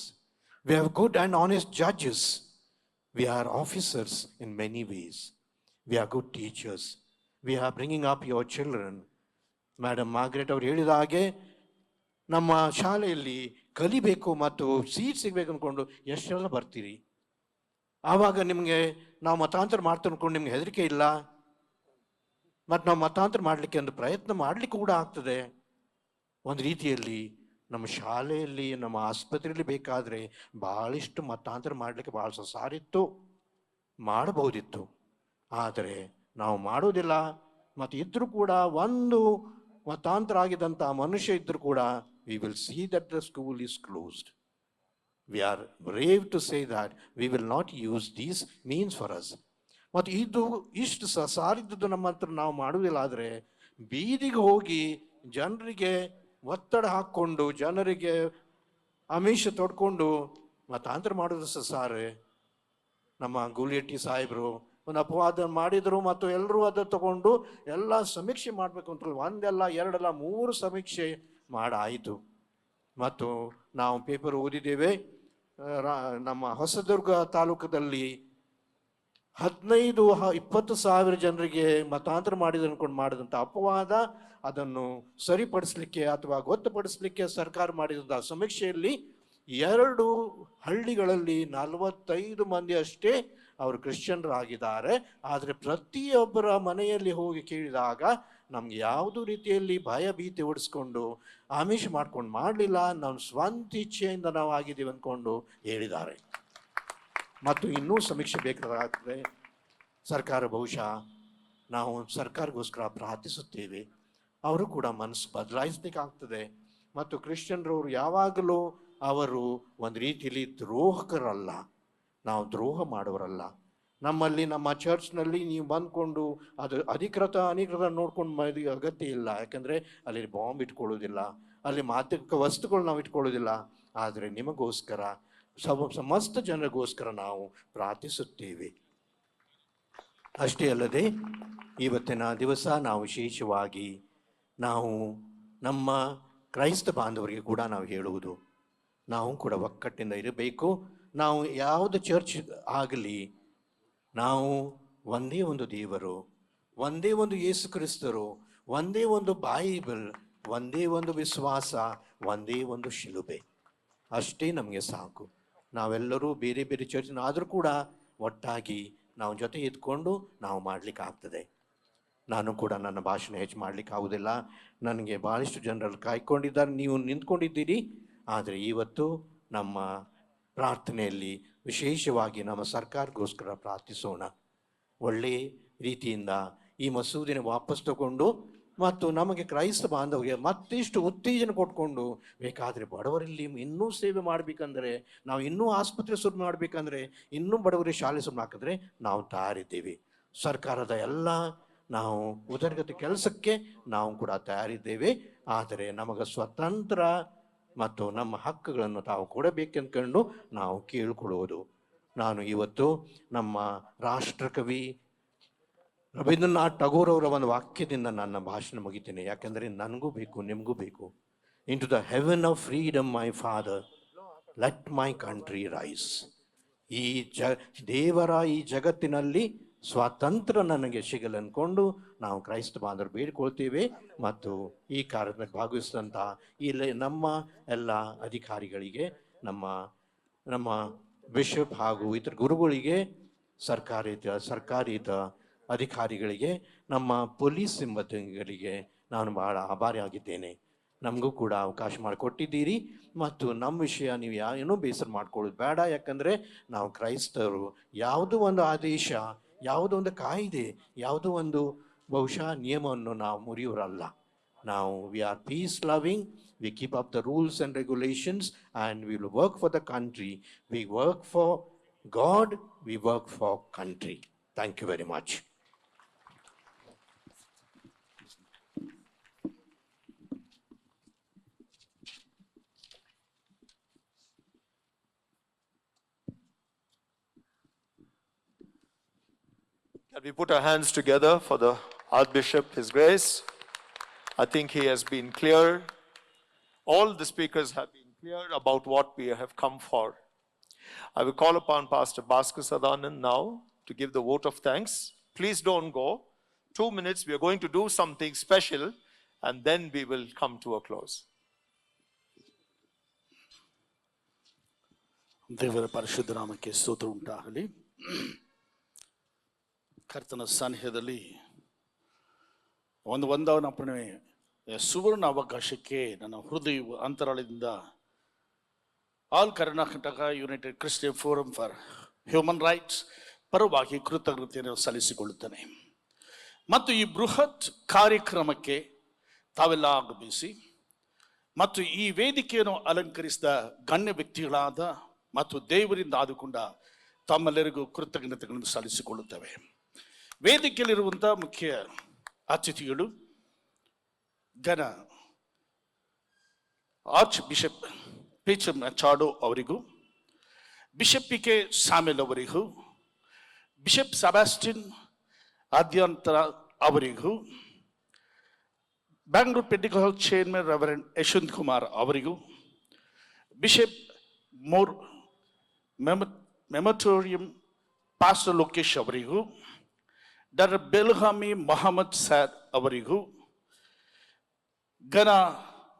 Speaker 14: we have good and honest judges, we are officers in many ways, we are good teachers, we are bringing up your children. Madam Margaret ಅವರು ಹೇಳಿದ ಹಾಗೆ ನಮ್ಮ ಶಾಲೆಯಲ್ಲಿ ಕಲಿಬೇಕು ಮತ್ತು seat ಸಿಗಬೇಕು ಅಂದ್ಕೊಂಡು ಎಷ್ಟೆಲ್ಲ ಬರ್ತೀರಿ. ಆವಾಗ ನಿಮಗೆ ನಾವು ಮತಾಂತರ ಮಾಡ್ತಾ ಅಂದ್ಕೊಂಡು ನಿಮ್ಗೆ ಹೆದರಿಕೆ ಇಲ್ಲ, ಮತ್ತು ನಾವು ಮತಾಂತರ ಮಾಡಲಿಕ್ಕೆ ಒಂದು ಪ್ರಯತ್ನ ಮಾಡಲಿಕ್ಕೆ ಕೂಡ ಆಗ್ತದೆ. ಒಂದು ರೀತಿಯಲ್ಲಿ ನಮ್ಮ ಶಾಲೆಯಲ್ಲಿ ನಮ್ಮ ಆಸ್ಪತ್ರೆಯಲ್ಲಿ ಬೇಕಾದರೆ ಭಾಳಷ್ಟು ಮತಾಂತರ ಮಾಡಲಿಕ್ಕೆ ಭಾಳ ಸಾರಿತ್ತು, ಮಾಡಬಹುದಿತ್ತು. ಆದರೆ ನಾವು ಮಾಡೋದಿಲ್ಲ. ಮತ್ತು ಇದ್ದರೂ ಕೂಡ ಒಂದು ಮತಾಂತರ ಆಗಿದ್ದಂಥ ಮನುಷ್ಯ ಇದ್ದರೂ ಕೂಡ we will see that the school is closed. We are brave to say that we will not use these means for us. ಮತ್ತು ಇದು ಇಷ್ಟು ಸಾರಿದ್ದು ನಮ್ಮ ಹತ್ರ ನಾವು ಮಾಡುವುದಿಲ್ಲ. ಆದರೆ ಬೀದಿಗೆ ಹೋಗಿ ಜನರಿಗೆ ಒತ್ತಡ ಹಾಕ್ಕೊಂಡು ಜನರಿಗೆ ಆಮಿಷ ತೊಡ್ಕೊಂಡು ಮತಾಂತರ ಮಾಡೋದು ಸಾರೆ. ನಮ್ಮ ಗೂಲಿಯಟ್ಟಿ ಸಾಹೇಬರು ಒಂದು ಅಪವಾದ ಮಾಡಿದರು ಮತ್ತು ಎಲ್ಲರೂ ಅದು ತಗೊಂಡು ಎಲ್ಲ ಸಮೀಕ್ಷೆ ಮಾಡಬೇಕು ಅಂತ ಒಂದೆಲ್ಲ ಎರಡಲ್ಲ 3 ಸಮೀಕ್ಷೆ ಮಾಡಾಯಿತು. ಮತ್ತು ನಾವು ಪೇಪರ್ ಓದಿದ್ದೇವೆ, ನಮ್ಮ ಹೊಸದುರ್ಗ ತಾಲೂಕದಲ್ಲಿ 15-20 ಸಾವಿರ ಜನರಿಗೆ ಮತಾಂತರ ಮಾಡಿದಂಥ ಅಪವಾದ ಅದನ್ನು ಸರಿಪಡಿಸಲಿಕ್ಕೆ ಅಥವಾ ಗೊತ್ತುಪಡಿಸಲಿಕ್ಕೆ ಸರ್ಕಾರ ಮಾಡಿದಂಥ ಸಮೀಕ್ಷೆಯಲ್ಲಿ 2 ಹಳ್ಳಿಗಳಲ್ಲಿ 45 ಮಂದಿ ಅಷ್ಟೇ ಅವರು ಕ್ರಿಶ್ಚಿಯನ್ರಾಗಿದ್ದಾರೆ. ಆದರೆ ಪ್ರತಿಯೊಬ್ಬರ ಮನೆಯಲ್ಲಿ ಹೋಗಿ ಕೇಳಿದಾಗ ನಮ್ಗೆ ಯಾವುದೂ ರೀತಿಯಲ್ಲಿ ಭಯ ಭೀತಿ ಓಡಿಸ್ಕೊಂಡು ಆಮಿಷ ಮಾಡ್ಕೊಂಡು ಮಾಡಲಿಲ್ಲ, ನಾವು ಸ್ವಂತ ಇಚ್ಛೆಯಿಂದ ನಾವು ಆಗಿದ್ದೀವಿ ಅಂದ್ಕೊಂಡು ಹೇಳಿದ್ದಾರೆ. ಮತ್ತು ಇನ್ನೂ ಸಮೀಕ್ಷೆ ಬೇಕಾಗ್ತದೆ. ಸರ್ಕಾರ ಬಹುಶಃ ನಾವು ಸರ್ಕಾರಗೋಸ್ಕರ ಪ್ರಾರ್ಥಿಸುತ್ತೇವೆ, ಅವರು ಕೂಡ ಮನಸ್ಸು ಬದಲಾಯಿಸಲಿಕ್ಕಾಗ್ತದೆ. ಮತ್ತು ಕ್ರಿಶ್ಚಿಯನ್ರವರು ಯಾವಾಗಲೂ ಅವರು ಒಂದು ರೀತಿಯಲ್ಲಿ ದ್ರೋಹಕರಲ್ಲ, ನಾವು ದ್ರೋಹ ಮಾಡುವರಲ್ಲ. ನಮ್ಮಲ್ಲಿ ನಮ್ಮ ಚರ್ಚ್ನಲ್ಲಿ ನೀವು ಬಂದ್ಕೊಂಡು ಅದು ಅಧಿಕೃತ ನೋಡ್ಕೊಂಡು ಅಗತ್ಯ ಇಲ್ಲ. ಯಾಕಂದರೆ ಅಲ್ಲಿ ಬಾಂಬ್ ಇಟ್ಕೊಳ್ಳೋದಿಲ್ಲ, ಅಲ್ಲಿ ಮಾದಕ ವಸ್ತುಗಳು ನಾವು ಇಟ್ಕೊಳ್ಳೋದಿಲ್ಲ. ಆದರೆ ನಿಮಗೋಸ್ಕರ ಸಮಸ್ತ ಜನರಿಗೋಸ್ಕರ ನಾವು ಪ್ರಾರ್ಥಿಸುತ್ತೇವೆ. ಅಷ್ಟೇ ಅಲ್ಲದೆ ಇವತ್ತಿನ ದಿವಸ ನಾವು ವಿಶೇಷವಾಗಿ ನಾವು ನಮ್ಮ ಕ್ರೈಸ್ತ ಬಾಂಧವರಿಗೆ ಕೂಡ ನಾವು ಹೇಳುವುದು, ನಾವು ಕೂಡ ಒಕ್ಕಟ್ಟಿಂದ ಇರಬೇಕು. ನಾವು ಯಾವುದು ಚರ್ಚ್ ಆಗಲಿ, ನಾವು ಒಂದೇ ಒಂದು ದೇವರು, ಒಂದೇ ಒಂದು ಯೇಸು ಕ್ರಿಸ್ತರು, ಒಂದೇ ಒಂದು ಬೈಬಲ್, ಒಂದೇ ಒಂದು ವಿಶ್ವಾಸ, ಒಂದೇ ಒಂದು ಶಿಲುಬೆ, ಅಷ್ಟೇ ನಮಗೆ ಸಾಕು. ನಾವೆಲ್ಲರೂ ಬೇರೆ ಬೇರೆ ಚರ್ಚಿನ ಆದರೂ ಕೂಡ ಒಟ್ಟಾಗಿ ನಾವು ಜೊತೆ ಇದ್ಕೊಂಡು ನಾವು ಮಾಡಲಿಕ್ಕಾಗ್ತದೆ. ನಾನು ಕೂಡ ನನ್ನ ಭಾಷಣ ಹೆಚ್ಚು ಮಾಡಲಿಕ್ಕಾಗೋದಿಲ್ಲ, ನನಗೆ ಭಾಳಷ್ಟು ಜನರಲ್ಲಿ ಕಾಯ್ಕೊಂಡಿದ್ದಾರೆ, ನೀವು ನಿಂತ್ಕೊಂಡಿದ್ದೀರಿ. ಆದರೆ ಇವತ್ತು ನಮ್ಮ ಪ್ರಾರ್ಥನೆಯಲ್ಲಿ ವಿಶೇಷವಾಗಿ ನಮ್ಮ ಸರ್ಕಾರಗೋಸ್ಕರ ಪ್ರಾರ್ಥಿಸೋಣ. ಒಳ್ಳೆಯ ರೀತಿಯಿಂದ ಈ ಮಸೂದೆನ ವಾಪಸ್ ತಗೊಂಡು ಮತ್ತು ನಮಗೆ ಕ್ರೈಸ್ತ ಬಾಂಧವರಿಗೆ ಮತ್ತಿಷ್ಟು ಉತ್ತೇಜನ ಕೊಟ್ಕೊಂಡು ಬೇಕಾದರೆ ಬಡವರಲ್ಲಿ ಇನ್ನೂ ಸೇವೆ ಮಾಡಬೇಕಂದ್ರೆ, ನಾವು ಇನ್ನೂ ಆಸ್ಪತ್ರೆ ಶುರು ಮಾಡಬೇಕಂದ್ರೆ, ಇನ್ನೂ ಬಡವರಿಗೆ ಶಾಲೆ ಶುರು ಹಾಕಿದ್ರೆ ನಾವು ತಯಾರಿದ್ದೀವಿ. ಸರ್ಕಾರದ ಎಲ್ಲ ನಾವು ಉದರಗತಿ ಕೆಲಸಕ್ಕೆ ನಾವು ಕೂಡ ತಯಾರಿದ್ದೇವೆ. ಆದರೆ ನಮಗೆ ಸ್ವತಂತ್ರ ಮತ್ತು ನಮ್ಮ ಹಕ್ಕುಗಳನ್ನು ತಾವು ಕೊಡಬೇಕೆಂದ್ಕೊಂಡು ನಾವು ಕೇಳಿಕೊಳ್ಳುವುದು. ನಾನು ಇವತ್ತು ನಮ್ಮ ರಾಷ್ಟ್ರಕವಿ ರವೀಂದ್ರನಾಥ್ ಠಾಗೋರ್ ಅವರ ಒಂದು ವಾಕ್ಯದಿಂದ ನನ್ನ ಭಾಷಣ ಮುಗಿತೇನೆ. ಯಾಕೆಂದರೆ ನನಗೂ ಬೇಕು, ನಿಮಗೂ ಬೇಕು. Into the heaven of freedom my father, let my country rise. ಈ ದೇವರ ಈ ಜಗತ್ತಿನಲ್ಲಿ ಸ್ವಾತಂತ್ರ್ಯ ನನಗೆ ಸಿಗಲು ಅಂದ್ಕೊಂಡು ನಾವು ಕ್ರೈಸ್ತ ಬಾಂಧವರು ಬೇಡಿಕೊಳ್ತೇವೆ. ಮತ್ತು ಈ ಕಾರ್ಯದಲ್ಲಿ ಭಾಗವಹಿಸಿದಂಥ ಇಲ್ಲಿ ನಮ್ಮ ಎಲ್ಲ ಅಧಿಕಾರಿಗಳಿಗೆ, ನಮ್ಮ ಬಿಷಪ್ ಹಾಗೂ ಇತರ ಗುರುಗಳಿಗೆ, ಸರ್ಕಾರೇತರ ಅಧಿಕಾರಿಗಳಿಗೆ, ನಮ್ಮ ಪೊಲೀಸ್ ಸಿಬ್ಬಂದಿಗಳಿಗೆ ನಾನು ಬಹಳ ಆಭಾರಿಯಾಗಿದ್ದೇನೆ. ನಮಗೂ ಕೂಡ ಅವಕಾಶ ಮಾಡಿಕೊಟ್ಟಿದ್ದೀರಿ. ಮತ್ತು ನಮ್ಮ ವಿಷಯ ನೀವು ಏನೂ ಬೇಸರ ಮಾಡ್ಕೊಳ್ಳೋದು ಬೇಡ. ಯಾಕಂದರೆ ನಾವು ಕ್ರೈಸ್ತರು ಯಾವುದೋ ಒಂದು ಆದೇಶ, ಯಾವುದೋ ಒಂದು ಕಾಯ್ದೆ, ಯಾವುದೋ ಒಂದು ಬಹುಶಃ ನಿಯಮವನ್ನು ನಾವು ಮುರಿಯೋರಲ್ಲ. ನಾವು we are peace loving, we keep up the rules and regulations and we will work for the country. We work for God, we work for country. Thank you very much.
Speaker 3: Can we put our hands together for the Archbishop, His Grace? I think he has been clear. All the speakers have been clear about what we have come for. I will call upon Pastor Bhaskar Sadanand now to give the vote of thanks. Please don't go. 2 minutes, we are going to do something special and then we will come to a close.
Speaker 15: ದೇವರ ಪರಿಶುದ್ಧ ನಾಮಕ್ಕೆ ಸ್ತೋತ್ರ ಉಂಟಾಗಲಿ. ಕರ್ತನ ಸನ್ನಿಧಿಯಲ್ಲಿ ಒಂದವನಪ್ಪಣೆ ಸುವರ್ಣ ಅವಕಾಶಕ್ಕೆ ನನ್ನ ಹೃದಯ ಅಂತರಾಳದಿಂದ All Karnataka United Christian Forum for Human Rights ಪರವಾಗಿ ಕೃತಜ್ಞತೆಯನ್ನು ಸಲ್ಲಿಸಿಕೊಳ್ಳುತ್ತೇನೆ. ಮತ್ತು ಈ ಬೃಹತ್ ಕಾರ್ಯಕ್ರಮಕ್ಕೆ ತಾವೆಲ್ಲ ಆಗಮಿಸಿ ಮತ್ತು ಈ ವೇದಿಕೆಯನ್ನು ಅಲಂಕರಿಸಿದ ಗಣ್ಯ ವ್ಯಕ್ತಿಗಳಾದ ಮತ್ತು ದೇವರಿಂದ ಆದುಕೊಂಡ ತಮ್ಮೆಲ್ಲರಿಗೂ ಕೃತಜ್ಞತೆಗಳನ್ನು ಸಲ್ಲಿಸಿಕೊಳ್ಳುತ್ತೇವೆ. ವೇದಿಕೆಯಲ್ಲಿರುವಂಥ ಮುಖ್ಯ ಅತಿಥಿಗಳು, ಘನ ಆರ್ಚ್ ಬಿಷಪ್ ಪೀಚರ್ ಮೆಚಾಡೋ ಅವರಿಗೂ, ಬಿಷಪ್ ಪಿ ಕೆ ಸಾಮೆಲ್ ಅವರಿಗೂ, ಬಿಷಪ್ ಸೆಬಾಸ್ಟಿನ್ ಆದ್ಯಂತರ ಅವರಿಗೂ, ಬ್ಯಾಂಗ್ಳೂರ್ ಪೆಂಟಿಕಾಲ್ ಚೇರ್ಮನ್ ರೆವರೆಂಡ್ ಯಶವಂತ್ ಕುಮಾರ್ ಅವರಿಗೂ, ಬಿಷಪ್ ಮೋರ್ ಮೆಮಟೋರಿಯಂ ಪಾಸ್ಟರ್ ಲೋಕೇಶ್ ಅವರಿಗೂ, ಡಾಕ್ಟರ್ ಬೆಲ್ಗಾಮಿ ಮೊಹಮ್ಮದ್ ಸಾದ್ ಅವರಿಗೂ, ಗಣ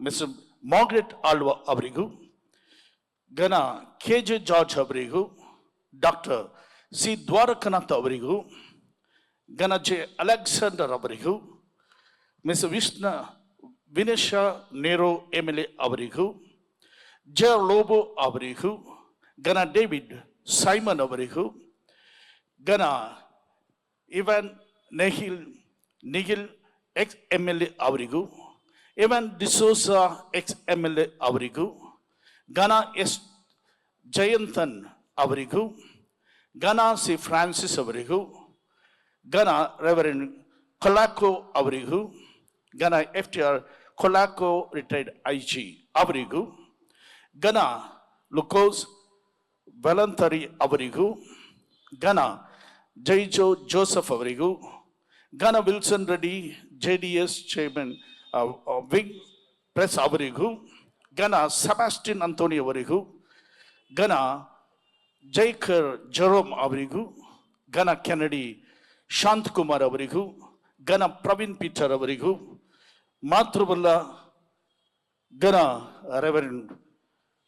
Speaker 15: ಮಿಸ್ಟರ್ ಮಾರ್ಗ್ರೆಟ್ ಆಳ್ವಾ ಅವರಿಗೂ, ಗಣ ಕೆ ಜೆ ಜಾರ್ಜ್ ಅವರಿಗೂ, ಡಾಕ್ಟರ್ ಸಿ ದ್ವಾರಕನಾಥ್ ಅವರಿಗೂ, ಗಣ ಜೆ ಅಲೆಕ್ಸಾಂಡರ್ ಅವರಿಗೂ, ಮಿಸ್ ವಿನೇಶ ನೇರೋ ಎಮ್ಎಲ್ಎ ಅವರಿಗೂ, ಜೆ ಲೋಬೋ ಅವರಿಗೂ, ಗಣ ಡೇವಿಡ್ ಸೈಮನ್ ಅವರಿಗೂ, ಗಣ ಇವಾನ್ ನಿಗಿಲ್ ಎಕ್ಸ್ ಎಮ್ಎಲ್ಎ ಅವರಿಗೂ, ಇವಾನ್ ಡಿಸೋಸಾ ಎಕ್ಸ್ ಎಮ್ಎಲ್ಎ ಅವರಿಗೂ, ಗಣ ಎಸ್ ಜಯಂತನ್ ಅವರಿಗೂ, ಗಣ ಸಿ ಫ್ರಾನ್ಸಿಸ್ ಅವರಿಗೂ, ಗಣ ರೆವರೆಂಡ್ ಕೊಲಾಕೋ ಅವರಿಗೂ, ಗಣ FTR ಕೊಲಾಕೋ ರಿಟೈರ್ಡ್ IG ಅವರಿಗೂ, ಗಣ ಲುಕೋಸ್ ವೆಲಂತರಿ ಅವರಿಗೂ, ಗಣ ಜೈಜೋ ಜೋಸಫ್ ಅವರಿಗೂ, ಗಣ Wilson Reddy JDS chairman wing press ಅವರಿಗೂ, ಗಣ ಸೆಬಾಸ್ಟಿನ್ ಅಂತೋನಿ ಅವರಿಗೂ, ಗಣ ಜೈಕರ್ ಜೆರೋಮ್ ಅವರಿಗೂ, ಗಣ ಕೆನಡಿ ಶಾಂತ್ ಕುಮಾರ್ ಅವರಿಗೂ, ಗಣ ಪ್ರವೀಣ್ ಪೀಟರ್ ಅವರಿಗೂ, ಮಾತೃವಲ್ಲ ಗಣ ರೆವರೆಂಡ್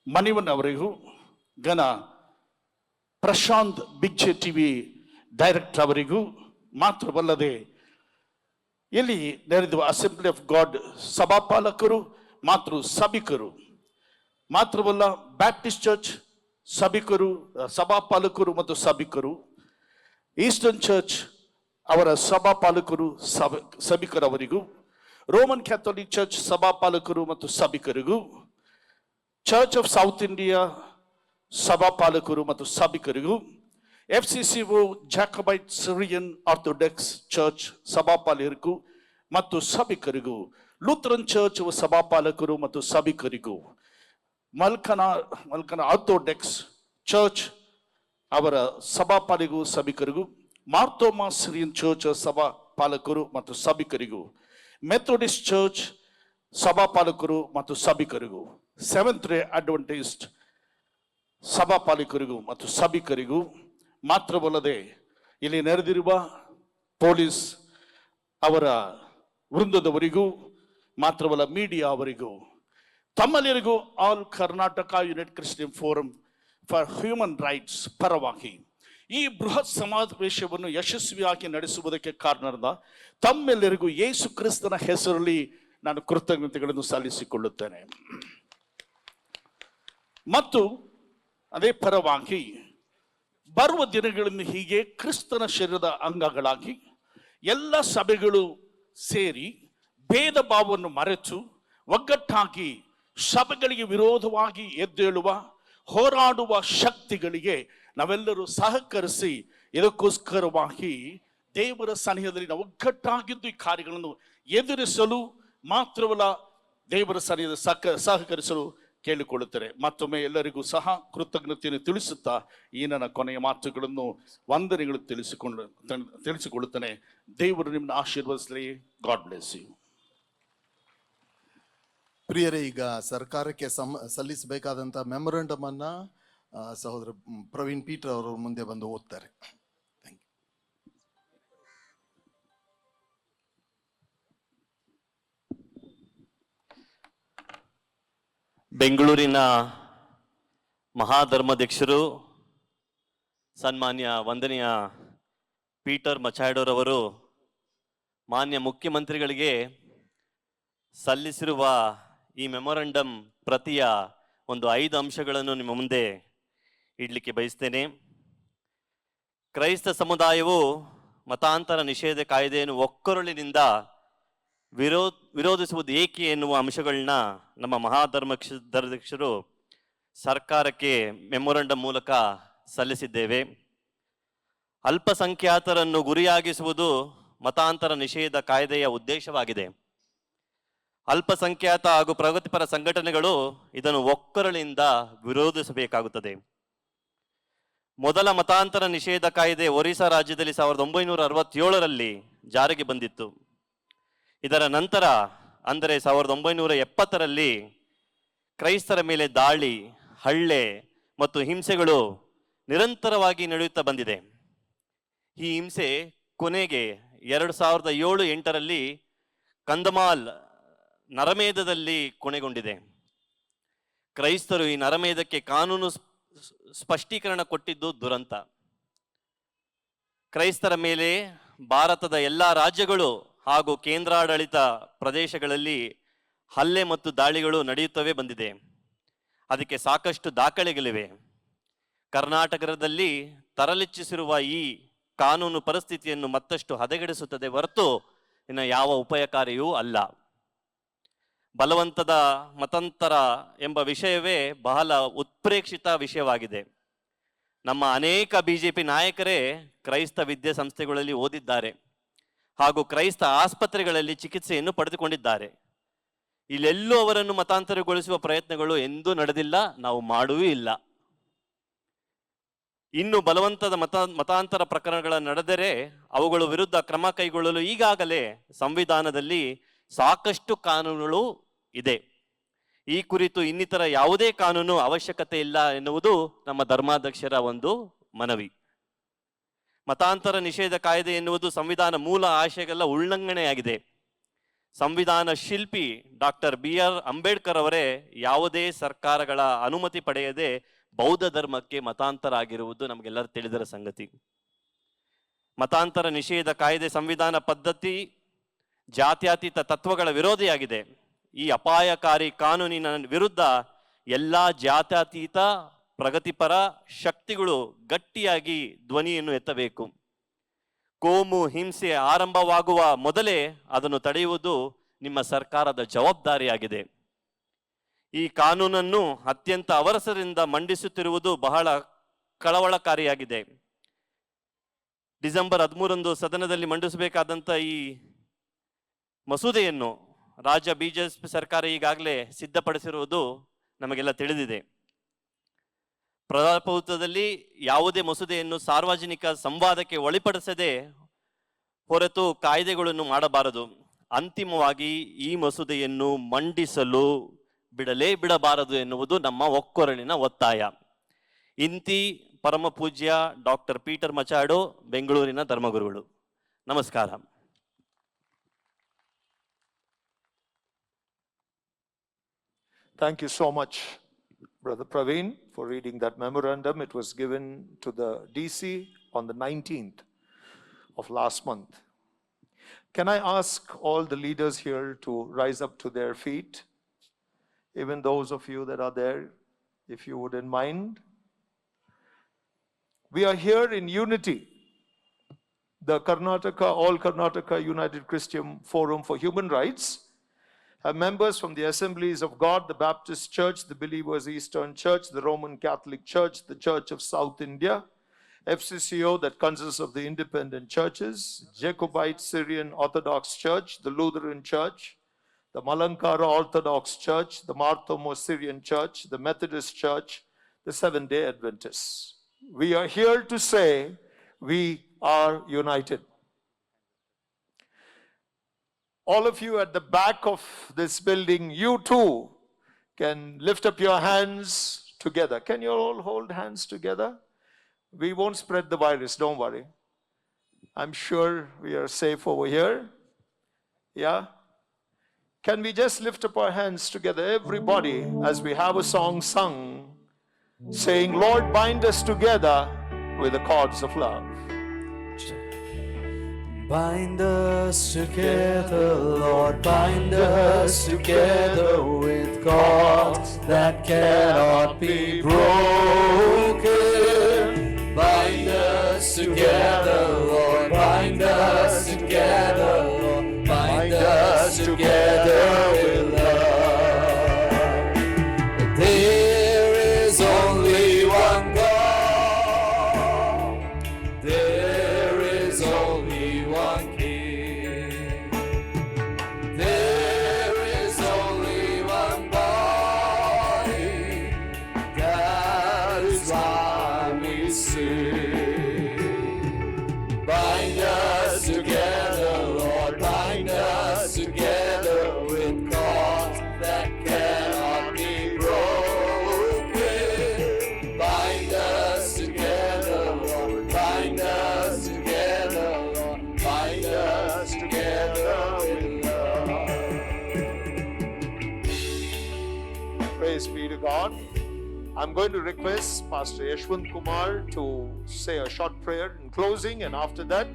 Speaker 15: ಮಣಿವನ್ ಅವರಿಗೂ, ಗಣ ಪ್ರಶಾಂತ್ ಬಿಗ್ಜೆ TV ಡೈರೆಕ್ಟರ್ ಅವರಿಗೂ, ಮಾತ್ರವಲ್ಲದೆ ಇಲ್ಲಿ ನೆರೆದ ಅಸೆಂಬ್ಲಿ ಆಫ್ ಗಾಡ್ ಸಭಾಪಾಲಕರು ಮಾತೃ ಸಭಿಕರು, ಮಾತ್ರವಲ್ಲ ಬ್ಯಾಪ್ಟಿಸ್ಟ್ ಚರ್ಚ್ ಸಭಿಕರು, ಸಭಾಪಾಲಕರು ಮತ್ತು ಸಭಿಕರು, ಈಸ್ಟರ್ನ್ ಚರ್ಚ್ ಅವರ ಸಭಾಪಾಲಕರು ಸಭಿಕರವರಿಗೂ, ರೋಮನ್ ಕ್ಯಾಥೋಲಿಕ್ ಚರ್ಚ್ ಸಭಾಪಾಲಕರು ಮತ್ತು ಸಭಿಕರಿಗೂ, ಚರ್ಚ್ ಆಫ್ ಸೌತ್ ಇಂಡಿಯಾ ಸಭಾಪಾಲಕರು ಮತ್ತು ಸಭಿಕರಿಗೂ, FCCO ಜಾಕಬೈಟ್ ಸಿರಿಯನ್ ಆರ್ಥೋಡಾಕ್ಸ್ ಚರ್ಚ್ ಸಭಾಪಾಲಕರಿಗೂ ಮತ್ತು ಸಭಿಕರಿಗೂ, ಲೂಥರನ್ ಚರ್ಚ್ ಸಭಾಪಾಲಕರು ಮತ್ತು ಸಭಿಕರಿಗೂ, ಮಲ್ಕನ ಆರ್ಥೋಡಾಕ್ಸ್ ಚರ್ಚ್ ಅವರ ಸಭಾಪಾಲಕರಿಗೂ ಸಭಿಕರಿಗೂ, ಮಾರ್ತೋಮಾ ಸಿರಿಯನ್ ಚರ್ಚ್ ಸಭಾಪಾಲಕರು ಮತ್ತು ಸಭಿಕರಿಗೂ, ಮೆಥೋಡಿಸ್ಟ್ ಚರ್ಚ್ ಸಭಾಪಾಲಕರು ಮತ್ತು ಸಭಿಕರಿಗೂ, ಸೆವೆಂತ್ ಡೇ ಅಡ್ವೆಂಟಿಸ್ಟ್ ಸಭಾಪಾಲಕರಿಗೂ ಮತ್ತು ಸಭಿಕರಿಗೂ, ಮಾತ್ರವಲ್ಲದೆ ಇಲ್ಲಿ ನೆರೆದಿರುವ ಪೊಲೀಸ್ ಅವರ ವೃಂದದವರಿಗೂ, ಮಾತ್ರವಲ್ಲ ಮೀಡಿಯಾ ಅವರಿಗೂ, ತಮ್ಮೆಲ್ಲರಿಗೂ all Karnataka United Christian Forum for Human Rights ಪರವಾಗಿ ಈ ಬೃಹತ್ ಸಮಾವೇಶವನ್ನು ಯಶಸ್ವಿಯಾಗಿ ನಡೆಸುವುದಕ್ಕೆ ಕಾರಣರಾದ ತಮ್ಮೆಲ್ಲರಿಗೂ ಯೇಸು ಕ್ರಿಸ್ತನ ಹೆಸರಲ್ಲಿ ನಾನು ಕೃತಜ್ಞತೆಗಳನ್ನು ಸಲ್ಲಿಸಿಕೊಳ್ಳುತ್ತೇನೆ. ಮತ್ತು ಅದೇ ಪರವಾಗಿ ಬರುವ ದಿನಗಳನ್ನು ಹೀಗೆ ಕ್ರಿಸ್ತನ ಶರೀರದ ಅಂಗಗಳಾಗಿ ಎಲ್ಲ ಸಭೆಗಳು ಸೇರಿ ಭೇದ ಭಾವವನ್ನು ಮರೆತು ಒಗ್ಗಟ್ಟಾಗಿ ಸಭೆಗಳಿಗೆ ವಿರೋಧವಾಗಿ ಎದ್ದೇಳುವ ಹೋರಾಡುವ ಶಕ್ತಿಗಳಿಗೆ ನಾವೆಲ್ಲರೂ ಸಹಕರಿಸಿ ಇದಕ್ಕೋಸ್ಕರವಾಗಿ ದೇವರ ಸನ್ನಿಧಿಯಲ್ಲಿ ನಾವು ಒಗ್ಗಟ್ಟಾಗಿದ್ದು ಈ ಕಾರ್ಯಗಳನ್ನು ಎದುರಿಸಲು ಮಾತ್ರವಲ್ಲ ದೇವರ ಸನ್ನಿಧಿಯಲ್ಲಿ ಸಹಕರಿಸಲು ಕೇಳಿಕೊಳ್ಳುತ್ತಾರೆ. ಮತ್ತೊಮ್ಮೆ ಎಲ್ಲರಿಗೂ ಸಹ ಕೃತಜ್ಞತೆಯನ್ನು ತಿಳಿಸುತ್ತಾ ಈ ನನ್ನ ಕೊನೆಯ ಮಾತುಗಳನ್ನು ವಂದನೆಗಳು ತಿಳಿಸಿಕೊಳ್ಳುತ್ತೇನೆ. ದೇವರು ನಿಮ್ಮನ್ನು ಆಶೀರ್ವದಿಸಲಿ. God bless you.
Speaker 5: ಪ್ರಿಯರೇ, ಈಗ ಸರ್ಕಾರಕ್ಕೆ ಸಲ್ಲಿಸಬೇಕಾದಂಥ ಮೆಮೊರಂಡಮ್ ಅನ್ನ ಸಹೋದರ ಪ್ರವೀಣ್ ಪೀಟರ್ ಅವರು ಮುಂದೆ ಬಂದು ಓದ್ತಾರೆ.
Speaker 16: ಬೆಂಗಳೂರಿನ ಮಹಾಧರ್ಮಾಧ್ಯಕ್ಷರು ಸನ್ಮಾನ್ಯ ವಂದನೀಯ ಪೀಟರ್ ಮಚಾಡೋರವರು ಮಾನ್ಯ ಮುಖ್ಯಮಂತ್ರಿಗಳಿಗೆ ಸಲ್ಲಿಸಿರುವ ಈ ಮೆಮೊರಂಡಮ್ ಪ್ರತಿಯ ಒಂದು 5 ಅಂಶಗಳನ್ನು ನಿಮ್ಮ ಮುಂದೆ ಇಡಲಿಕ್ಕೆ ಬಯಸ್ತೇನೆ. ಕ್ರೈಸ್ತ ಸಮುದಾಯವು ಮತಾಂತರ ನಿಷೇಧ ಕಾಯ್ದೆಯನ್ನು ಒಕ್ಕೊರಳಿನಿಂದ ವಿರೋಧಿಸುವುದು ಏಕೆ ಎನ್ನುವ ಅಂಶಗಳನ್ನ ನಮ್ಮ ಮಹಾಧರ್ಮಾಧ್ಯಕ್ಷರು ಸರ್ಕಾರಕ್ಕೆ ಮೆಮೊರಂಡಮ್ ಮೂಲಕ ಸಲ್ಲಿಸಿದ್ದೇವೆ. ಅಲ್ಪಸಂಖ್ಯಾತರನ್ನು ಗುರಿಯಾಗಿಸುವುದು ಮತಾಂತರ ನಿಷೇಧ ಕಾಯ್ದೆಯ ಉದ್ದೇಶವಾಗಿದೆ. ಅಲ್ಪಸಂಖ್ಯಾತ ಹಾಗೂ ಪ್ರಗತಿಪರ ಸಂಘಟನೆಗಳು ಇದನ್ನು ಒಕ್ಕೊರಳಿಂದ ವಿರೋಧಿಸಬೇಕಾಗುತ್ತದೆ. ಮೊದಲ ಮತಾಂತರ ನಿಷೇಧ ಕಾಯ್ದೆ ಒರಿಸ್ಸಾ ರಾಜ್ಯದಲ್ಲಿ 1967ರಲ್ಲಿ ಜಾರಿಗೆ ಬಂದಿತ್ತು. ಇದರ ನಂತರ ಅಂದರೆ 1970ರಲ್ಲಿ ಕ್ರೈಸ್ತರ ಮೇಲೆ ದಾಳಿ, ಹಲ್ಲೆ ಮತ್ತು ಹಿಂಸೆಗಳು ನಿರಂತರವಾಗಿ ನಡೆಯುತ್ತಾ ಬಂದಿದೆ. ಈ ಹಿಂಸೆ ಕೊನೆಗೆ 2007-8ರಲ್ಲಿ ಕಂದಮಾಲ್ ನರಮೇಧದಲ್ಲಿ ಕೊನೆಗೊಂಡಿದೆ. ಕ್ರೈಸ್ತರು ಈ ನರಮೇಧಕ್ಕೆ ಕಾನೂನು ಸ್ಪಷ್ಟೀಕರಣ ಕೊಟ್ಟಿದ್ದು ದುರಂತ. ಕ್ರೈಸ್ತರ ಮೇಲೆ ಭಾರತದ ಎಲ್ಲ ರಾಜ್ಯಗಳು ಹಾಗೂ ಕೇಂದ್ರಾಡಳಿತ ಪ್ರದೇಶಗಳಲ್ಲಿ ಹಲ್ಲೆ ಮತ್ತು ದಾಳಿಗಳು ನಡೆಯುತ್ತವೆ ಬಂದಿದೆ. ಅದಕ್ಕೆ ಸಾಕಷ್ಟು ದಾಖಲೆಗಳಿವೆ. ಕರ್ನಾಟಕದಲ್ಲಿ ತರಲಿಚ್ಛಿಸಿರುವ ಈ ಕಾನೂನು ಪರಿಸ್ಥಿತಿಯನ್ನು ಮತ್ತಷ್ಟು ಹದಗೆಡಿಸುತ್ತದೆ ಹೊರತು ಇನ್ನು ಯಾವ ಉಪಾಯಕಾರಿಯೂ ಅಲ್ಲ. ಬಲವಂತದ ಮತಾಂತರ ಎಂಬ ವಿಷಯವೇ ಬಹಳ ಉತ್ಪ್ರೇಕ್ಷಿತ ವಿಷಯವಾಗಿದೆ. ನಮ್ಮ ಅನೇಕ ಬಿಜೆಪಿ ನಾಯಕರೇ ಕ್ರೈಸ್ತ ವಿದ್ಯಾಸಂಸ್ಥೆಗಳಲ್ಲಿ ಓದಿದ್ದಾರೆ ಹಾಗೂ ಕ್ರೈಸ್ತ ಆಸ್ಪತ್ರೆಗಳಲ್ಲಿ ಚಿಕಿತ್ಸೆಯನ್ನು ಪಡೆದುಕೊಂಡಿದ್ದಾರೆ. ಇಲ್ಲೆಲ್ಲೂ ಅವರನ್ನು ಮತಾಂತರಗೊಳಿಸುವ ಪ್ರಯತ್ನಗಳು ಎಂದೂ ನಡೆದಿಲ್ಲ, ನಾವು ಮಾಡುವೂ ಇಲ್ಲ. ಇನ್ನು ಬಲವಂತದ ಮತಾಂತರ ಪ್ರಕರಣಗಳ ನಡೆದರೆ ಅವುಗಳ ವಿರುದ್ಧ ಕ್ರಮ ಕೈಗೊಳ್ಳಲು ಈಗಾಗಲೇ ಸಂವಿಧಾನದಲ್ಲಿ ಸಾಕಷ್ಟು ಕಾನೂನುಗಳು ಇದೆ. ಈ ಕುರಿತು ಇನ್ನಿತರ ಯಾವುದೇ ಕಾನೂನು ಅವಶ್ಯಕತೆ ಇಲ್ಲ ಎನ್ನುವುದು ನಮ್ಮ ಧರ್ಮಾಧ್ಯಕ್ಷರ ಒಂದು ಮನವಿ. ಮತಾಂತರ ನಿಷೇಧ ಕಾಯ್ದೆ ಎನ್ನುವುದು ಸಂವಿಧಾನ ಮೂಲ ಆಶಯಗಳ ಉಲ್ಲಂಘನೆಯಾಗಿದೆ. ಸಂವಿಧಾನ ಶಿಲ್ಪಿ ಡಾಕ್ಟರ್ BR ಅಂಬೇಡ್ಕರ್ ಅವರೇ ಯಾವುದೇ ಸರ್ಕಾರಗಳ ಅನುಮತಿ ಪಡೆಯದೆ ಬೌದ್ಧ ಧರ್ಮಕ್ಕೆ ಮತಾಂತರ ಆಗಿರುವುದು ನಮಗೆಲ್ಲರೂ ತಿಳಿದಿರೋ ಸಂಗತಿ. ಮತಾಂತರ ನಿಷೇಧ ಕಾಯ್ದೆ ಸಂವಿಧಾನ ಪದ್ಧತಿ ಜಾತ್ಯತೀತ ತತ್ವಗಳ ವಿರೋಧಿಯಾಗಿದೆ. ಈ ಅಪಾಯಕಾರಿ ಕಾನೂನಿನ ವಿರುದ್ಧ ಎಲ್ಲ ಜಾತ್ಯತೀತ ಪ್ರಗತಿಪರ ಶಕ್ತಿಗಳು ಗಟ್ಟಿಯಾಗಿ ಧ್ವನಿಯನ್ನು ಎತ್ತಬೇಕು. ಕೋಮು ಹಿಂಸೆ ಆರಂಭವಾಗುವ ಮೊದಲೇ ಅದನ್ನು ತಡೆಯುವುದು ನಿಮ್ಮ ಸರ್ಕಾರದ ಜವಾಬ್ದಾರಿಯಾಗಿದೆ. ಈ ಕಾನೂನನ್ನು ಅತ್ಯಂತ ಅವಸರದಿಂದ ಮಂಡಿಸುತ್ತಿರುವುದು ಬಹಳ ಕಳವಳಕಾರಿಯಾಗಿದೆ. ಡಿಸೆಂಬರ್ 13ರಂದು ಸದನದಲ್ಲಿ ಮಂಡಿಸಬೇಕಾದಂಥ ಈ ಮಸೂದೆಯನ್ನು ರಾಜ್ಯ ಬಿಜೆಪಿ ಸರ್ಕಾರ ಈಗಾಗಲೇ ಸಿದ್ಧಪಡಿಸಿರುವುದು ನಮಗೆಲ್ಲ ತಿಳಿದಿದೆ. ಪ್ರಜಾಪ್ರಭುತ್ವದಲ್ಲಿ ಯಾವುದೇ ಮಸೂದೆಯನ್ನು ಸಾರ್ವಜನಿಕ ಸಂವಾದಕ್ಕೆ ಒಳಪಡಿಸದೆ ಹೊರತು ಕಾಯ್ದೆಗಳನ್ನು ಮಾಡಬಾರದು. ಅಂತಿಮವಾಗಿ ಈ ಮಸೂದೆಯನ್ನು ಮಂಡಿಸಲು ಬಿಡಬಾರದು ಎನ್ನುವುದು ನಮ್ಮ ಒಕ್ಕೊರಳಿನ ಒತ್ತಾಯ. ಇಂತಿ ಪರಮ ಪೂಜ್ಯ ಡಾಕ್ಟರ್ ಪೀಟರ್ ಮಚಾಡೋ, ಬೆಂಗಳೂರಿನ ಧರ್ಮಗುರುಗಳು. ನಮಸ್ಕಾರ.
Speaker 3: Thank you so much, Brother Praveen, for reading that memorandum. It was given to the DC on the 19th of last month. Can I ask all the leaders here to rise up to their feet? Even those of you that are there, if you wouldn't mind. We are here in unity. The All Karnataka United Christian Forum for Human Rights have members from the Assemblies of God, the Baptist Church, the Believers Eastern Church, the Roman Catholic Church, the Church of South India, FCCO that consists of the independent churches, Jacobite Syrian Orthodox Church, the Lutheran Church, the Malankara Orthodox Church, the Marthomo Syrian Church, the Methodist Church, the Seventh-day Adventists. We are here to say we are united. All of you at the back of this building, you too can lift up your hands together. Can you all hold hands together? We won't spread the virus, don't worry. I'm sure we are safe over here. Yeah? Can we just lift up our hands together, everybody, as we have a song sung, saying, Lord, bind us together with the cords of love.
Speaker 2: Bind us together, Lord, bind us together with cords that cannot be broken. Bind us together, Lord, bind us together, Lord, bind us together with love. There is only one God, there is only one King, there is
Speaker 3: God. I'm going to request Pastor Yashwant Kumar to say a short prayer in closing, and after that,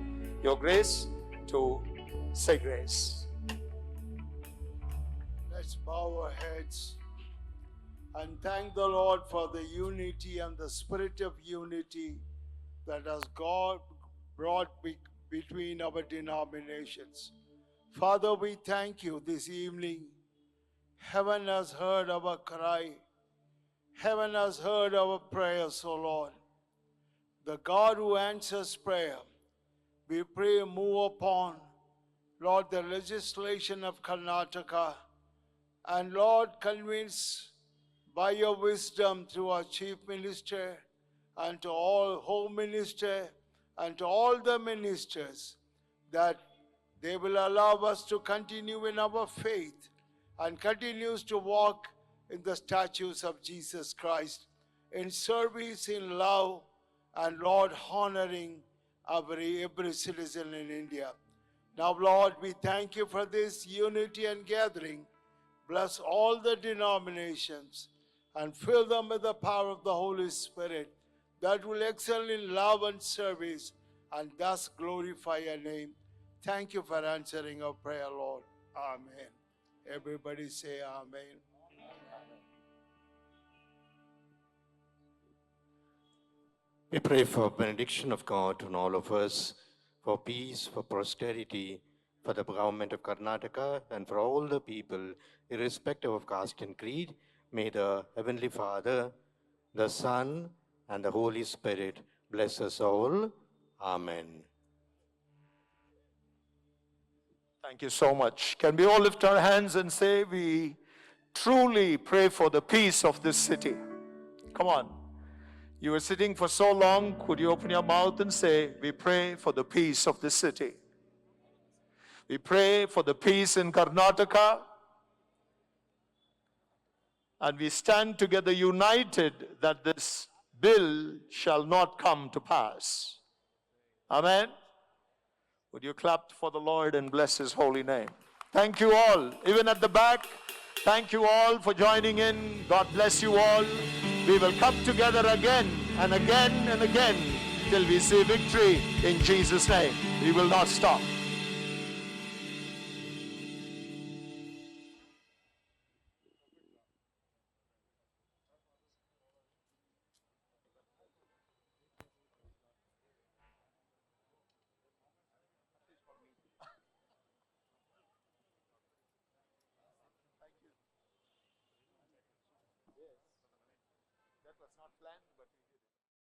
Speaker 3: Your Grace to say grace.
Speaker 17: Let's bow our heads and thank the Lord for the unity and the spirit of unity that has God brought between our denominations. Father, we thank you this evening. Heaven has heard our cry. Heaven has heard our prayers, O Lord. The God who answers prayer, we pray move upon, Lord, the legislation of Karnataka, and Lord, convince by your wisdom through our Chief Minister and to all Home Minister and to all the ministers that they will allow us to continue in our faith and continues to walk in the statutes of Jesus Christ, in service, in love, and Lord, honoring every citizen in India. Now, Lord, we thank you for this unity and gathering. Bless all the denominations and fill them with the power of the Holy Spirit that will excel in love and service and thus glorify your name. Thank you for answering our prayer, Lord. Amen. Everybody say amen.
Speaker 14: We pray for benediction of God on all of us, for peace, for prosperity, for the government of Karnataka, and for all the people, irrespective of caste and creed. May the Heavenly Father, the Son, and the Holy Spirit bless us all. Amen.
Speaker 3: Thank you so much. Can we all lift our hands and say, we truly pray for the peace of this city? Come on. You were sitting for so long, could you open your mouth and say, we pray for the peace of this city? We pray for the peace in Karnataka. And we stand together united that this bill shall not come to pass. Amen. Would you clap for the Lord and bless his holy name? Thank you all, even at the back. Thank you all for joining in. God bless you all. We will come together again and again and again till we see victory in Jesus' name. We will not stop. That was not planned, but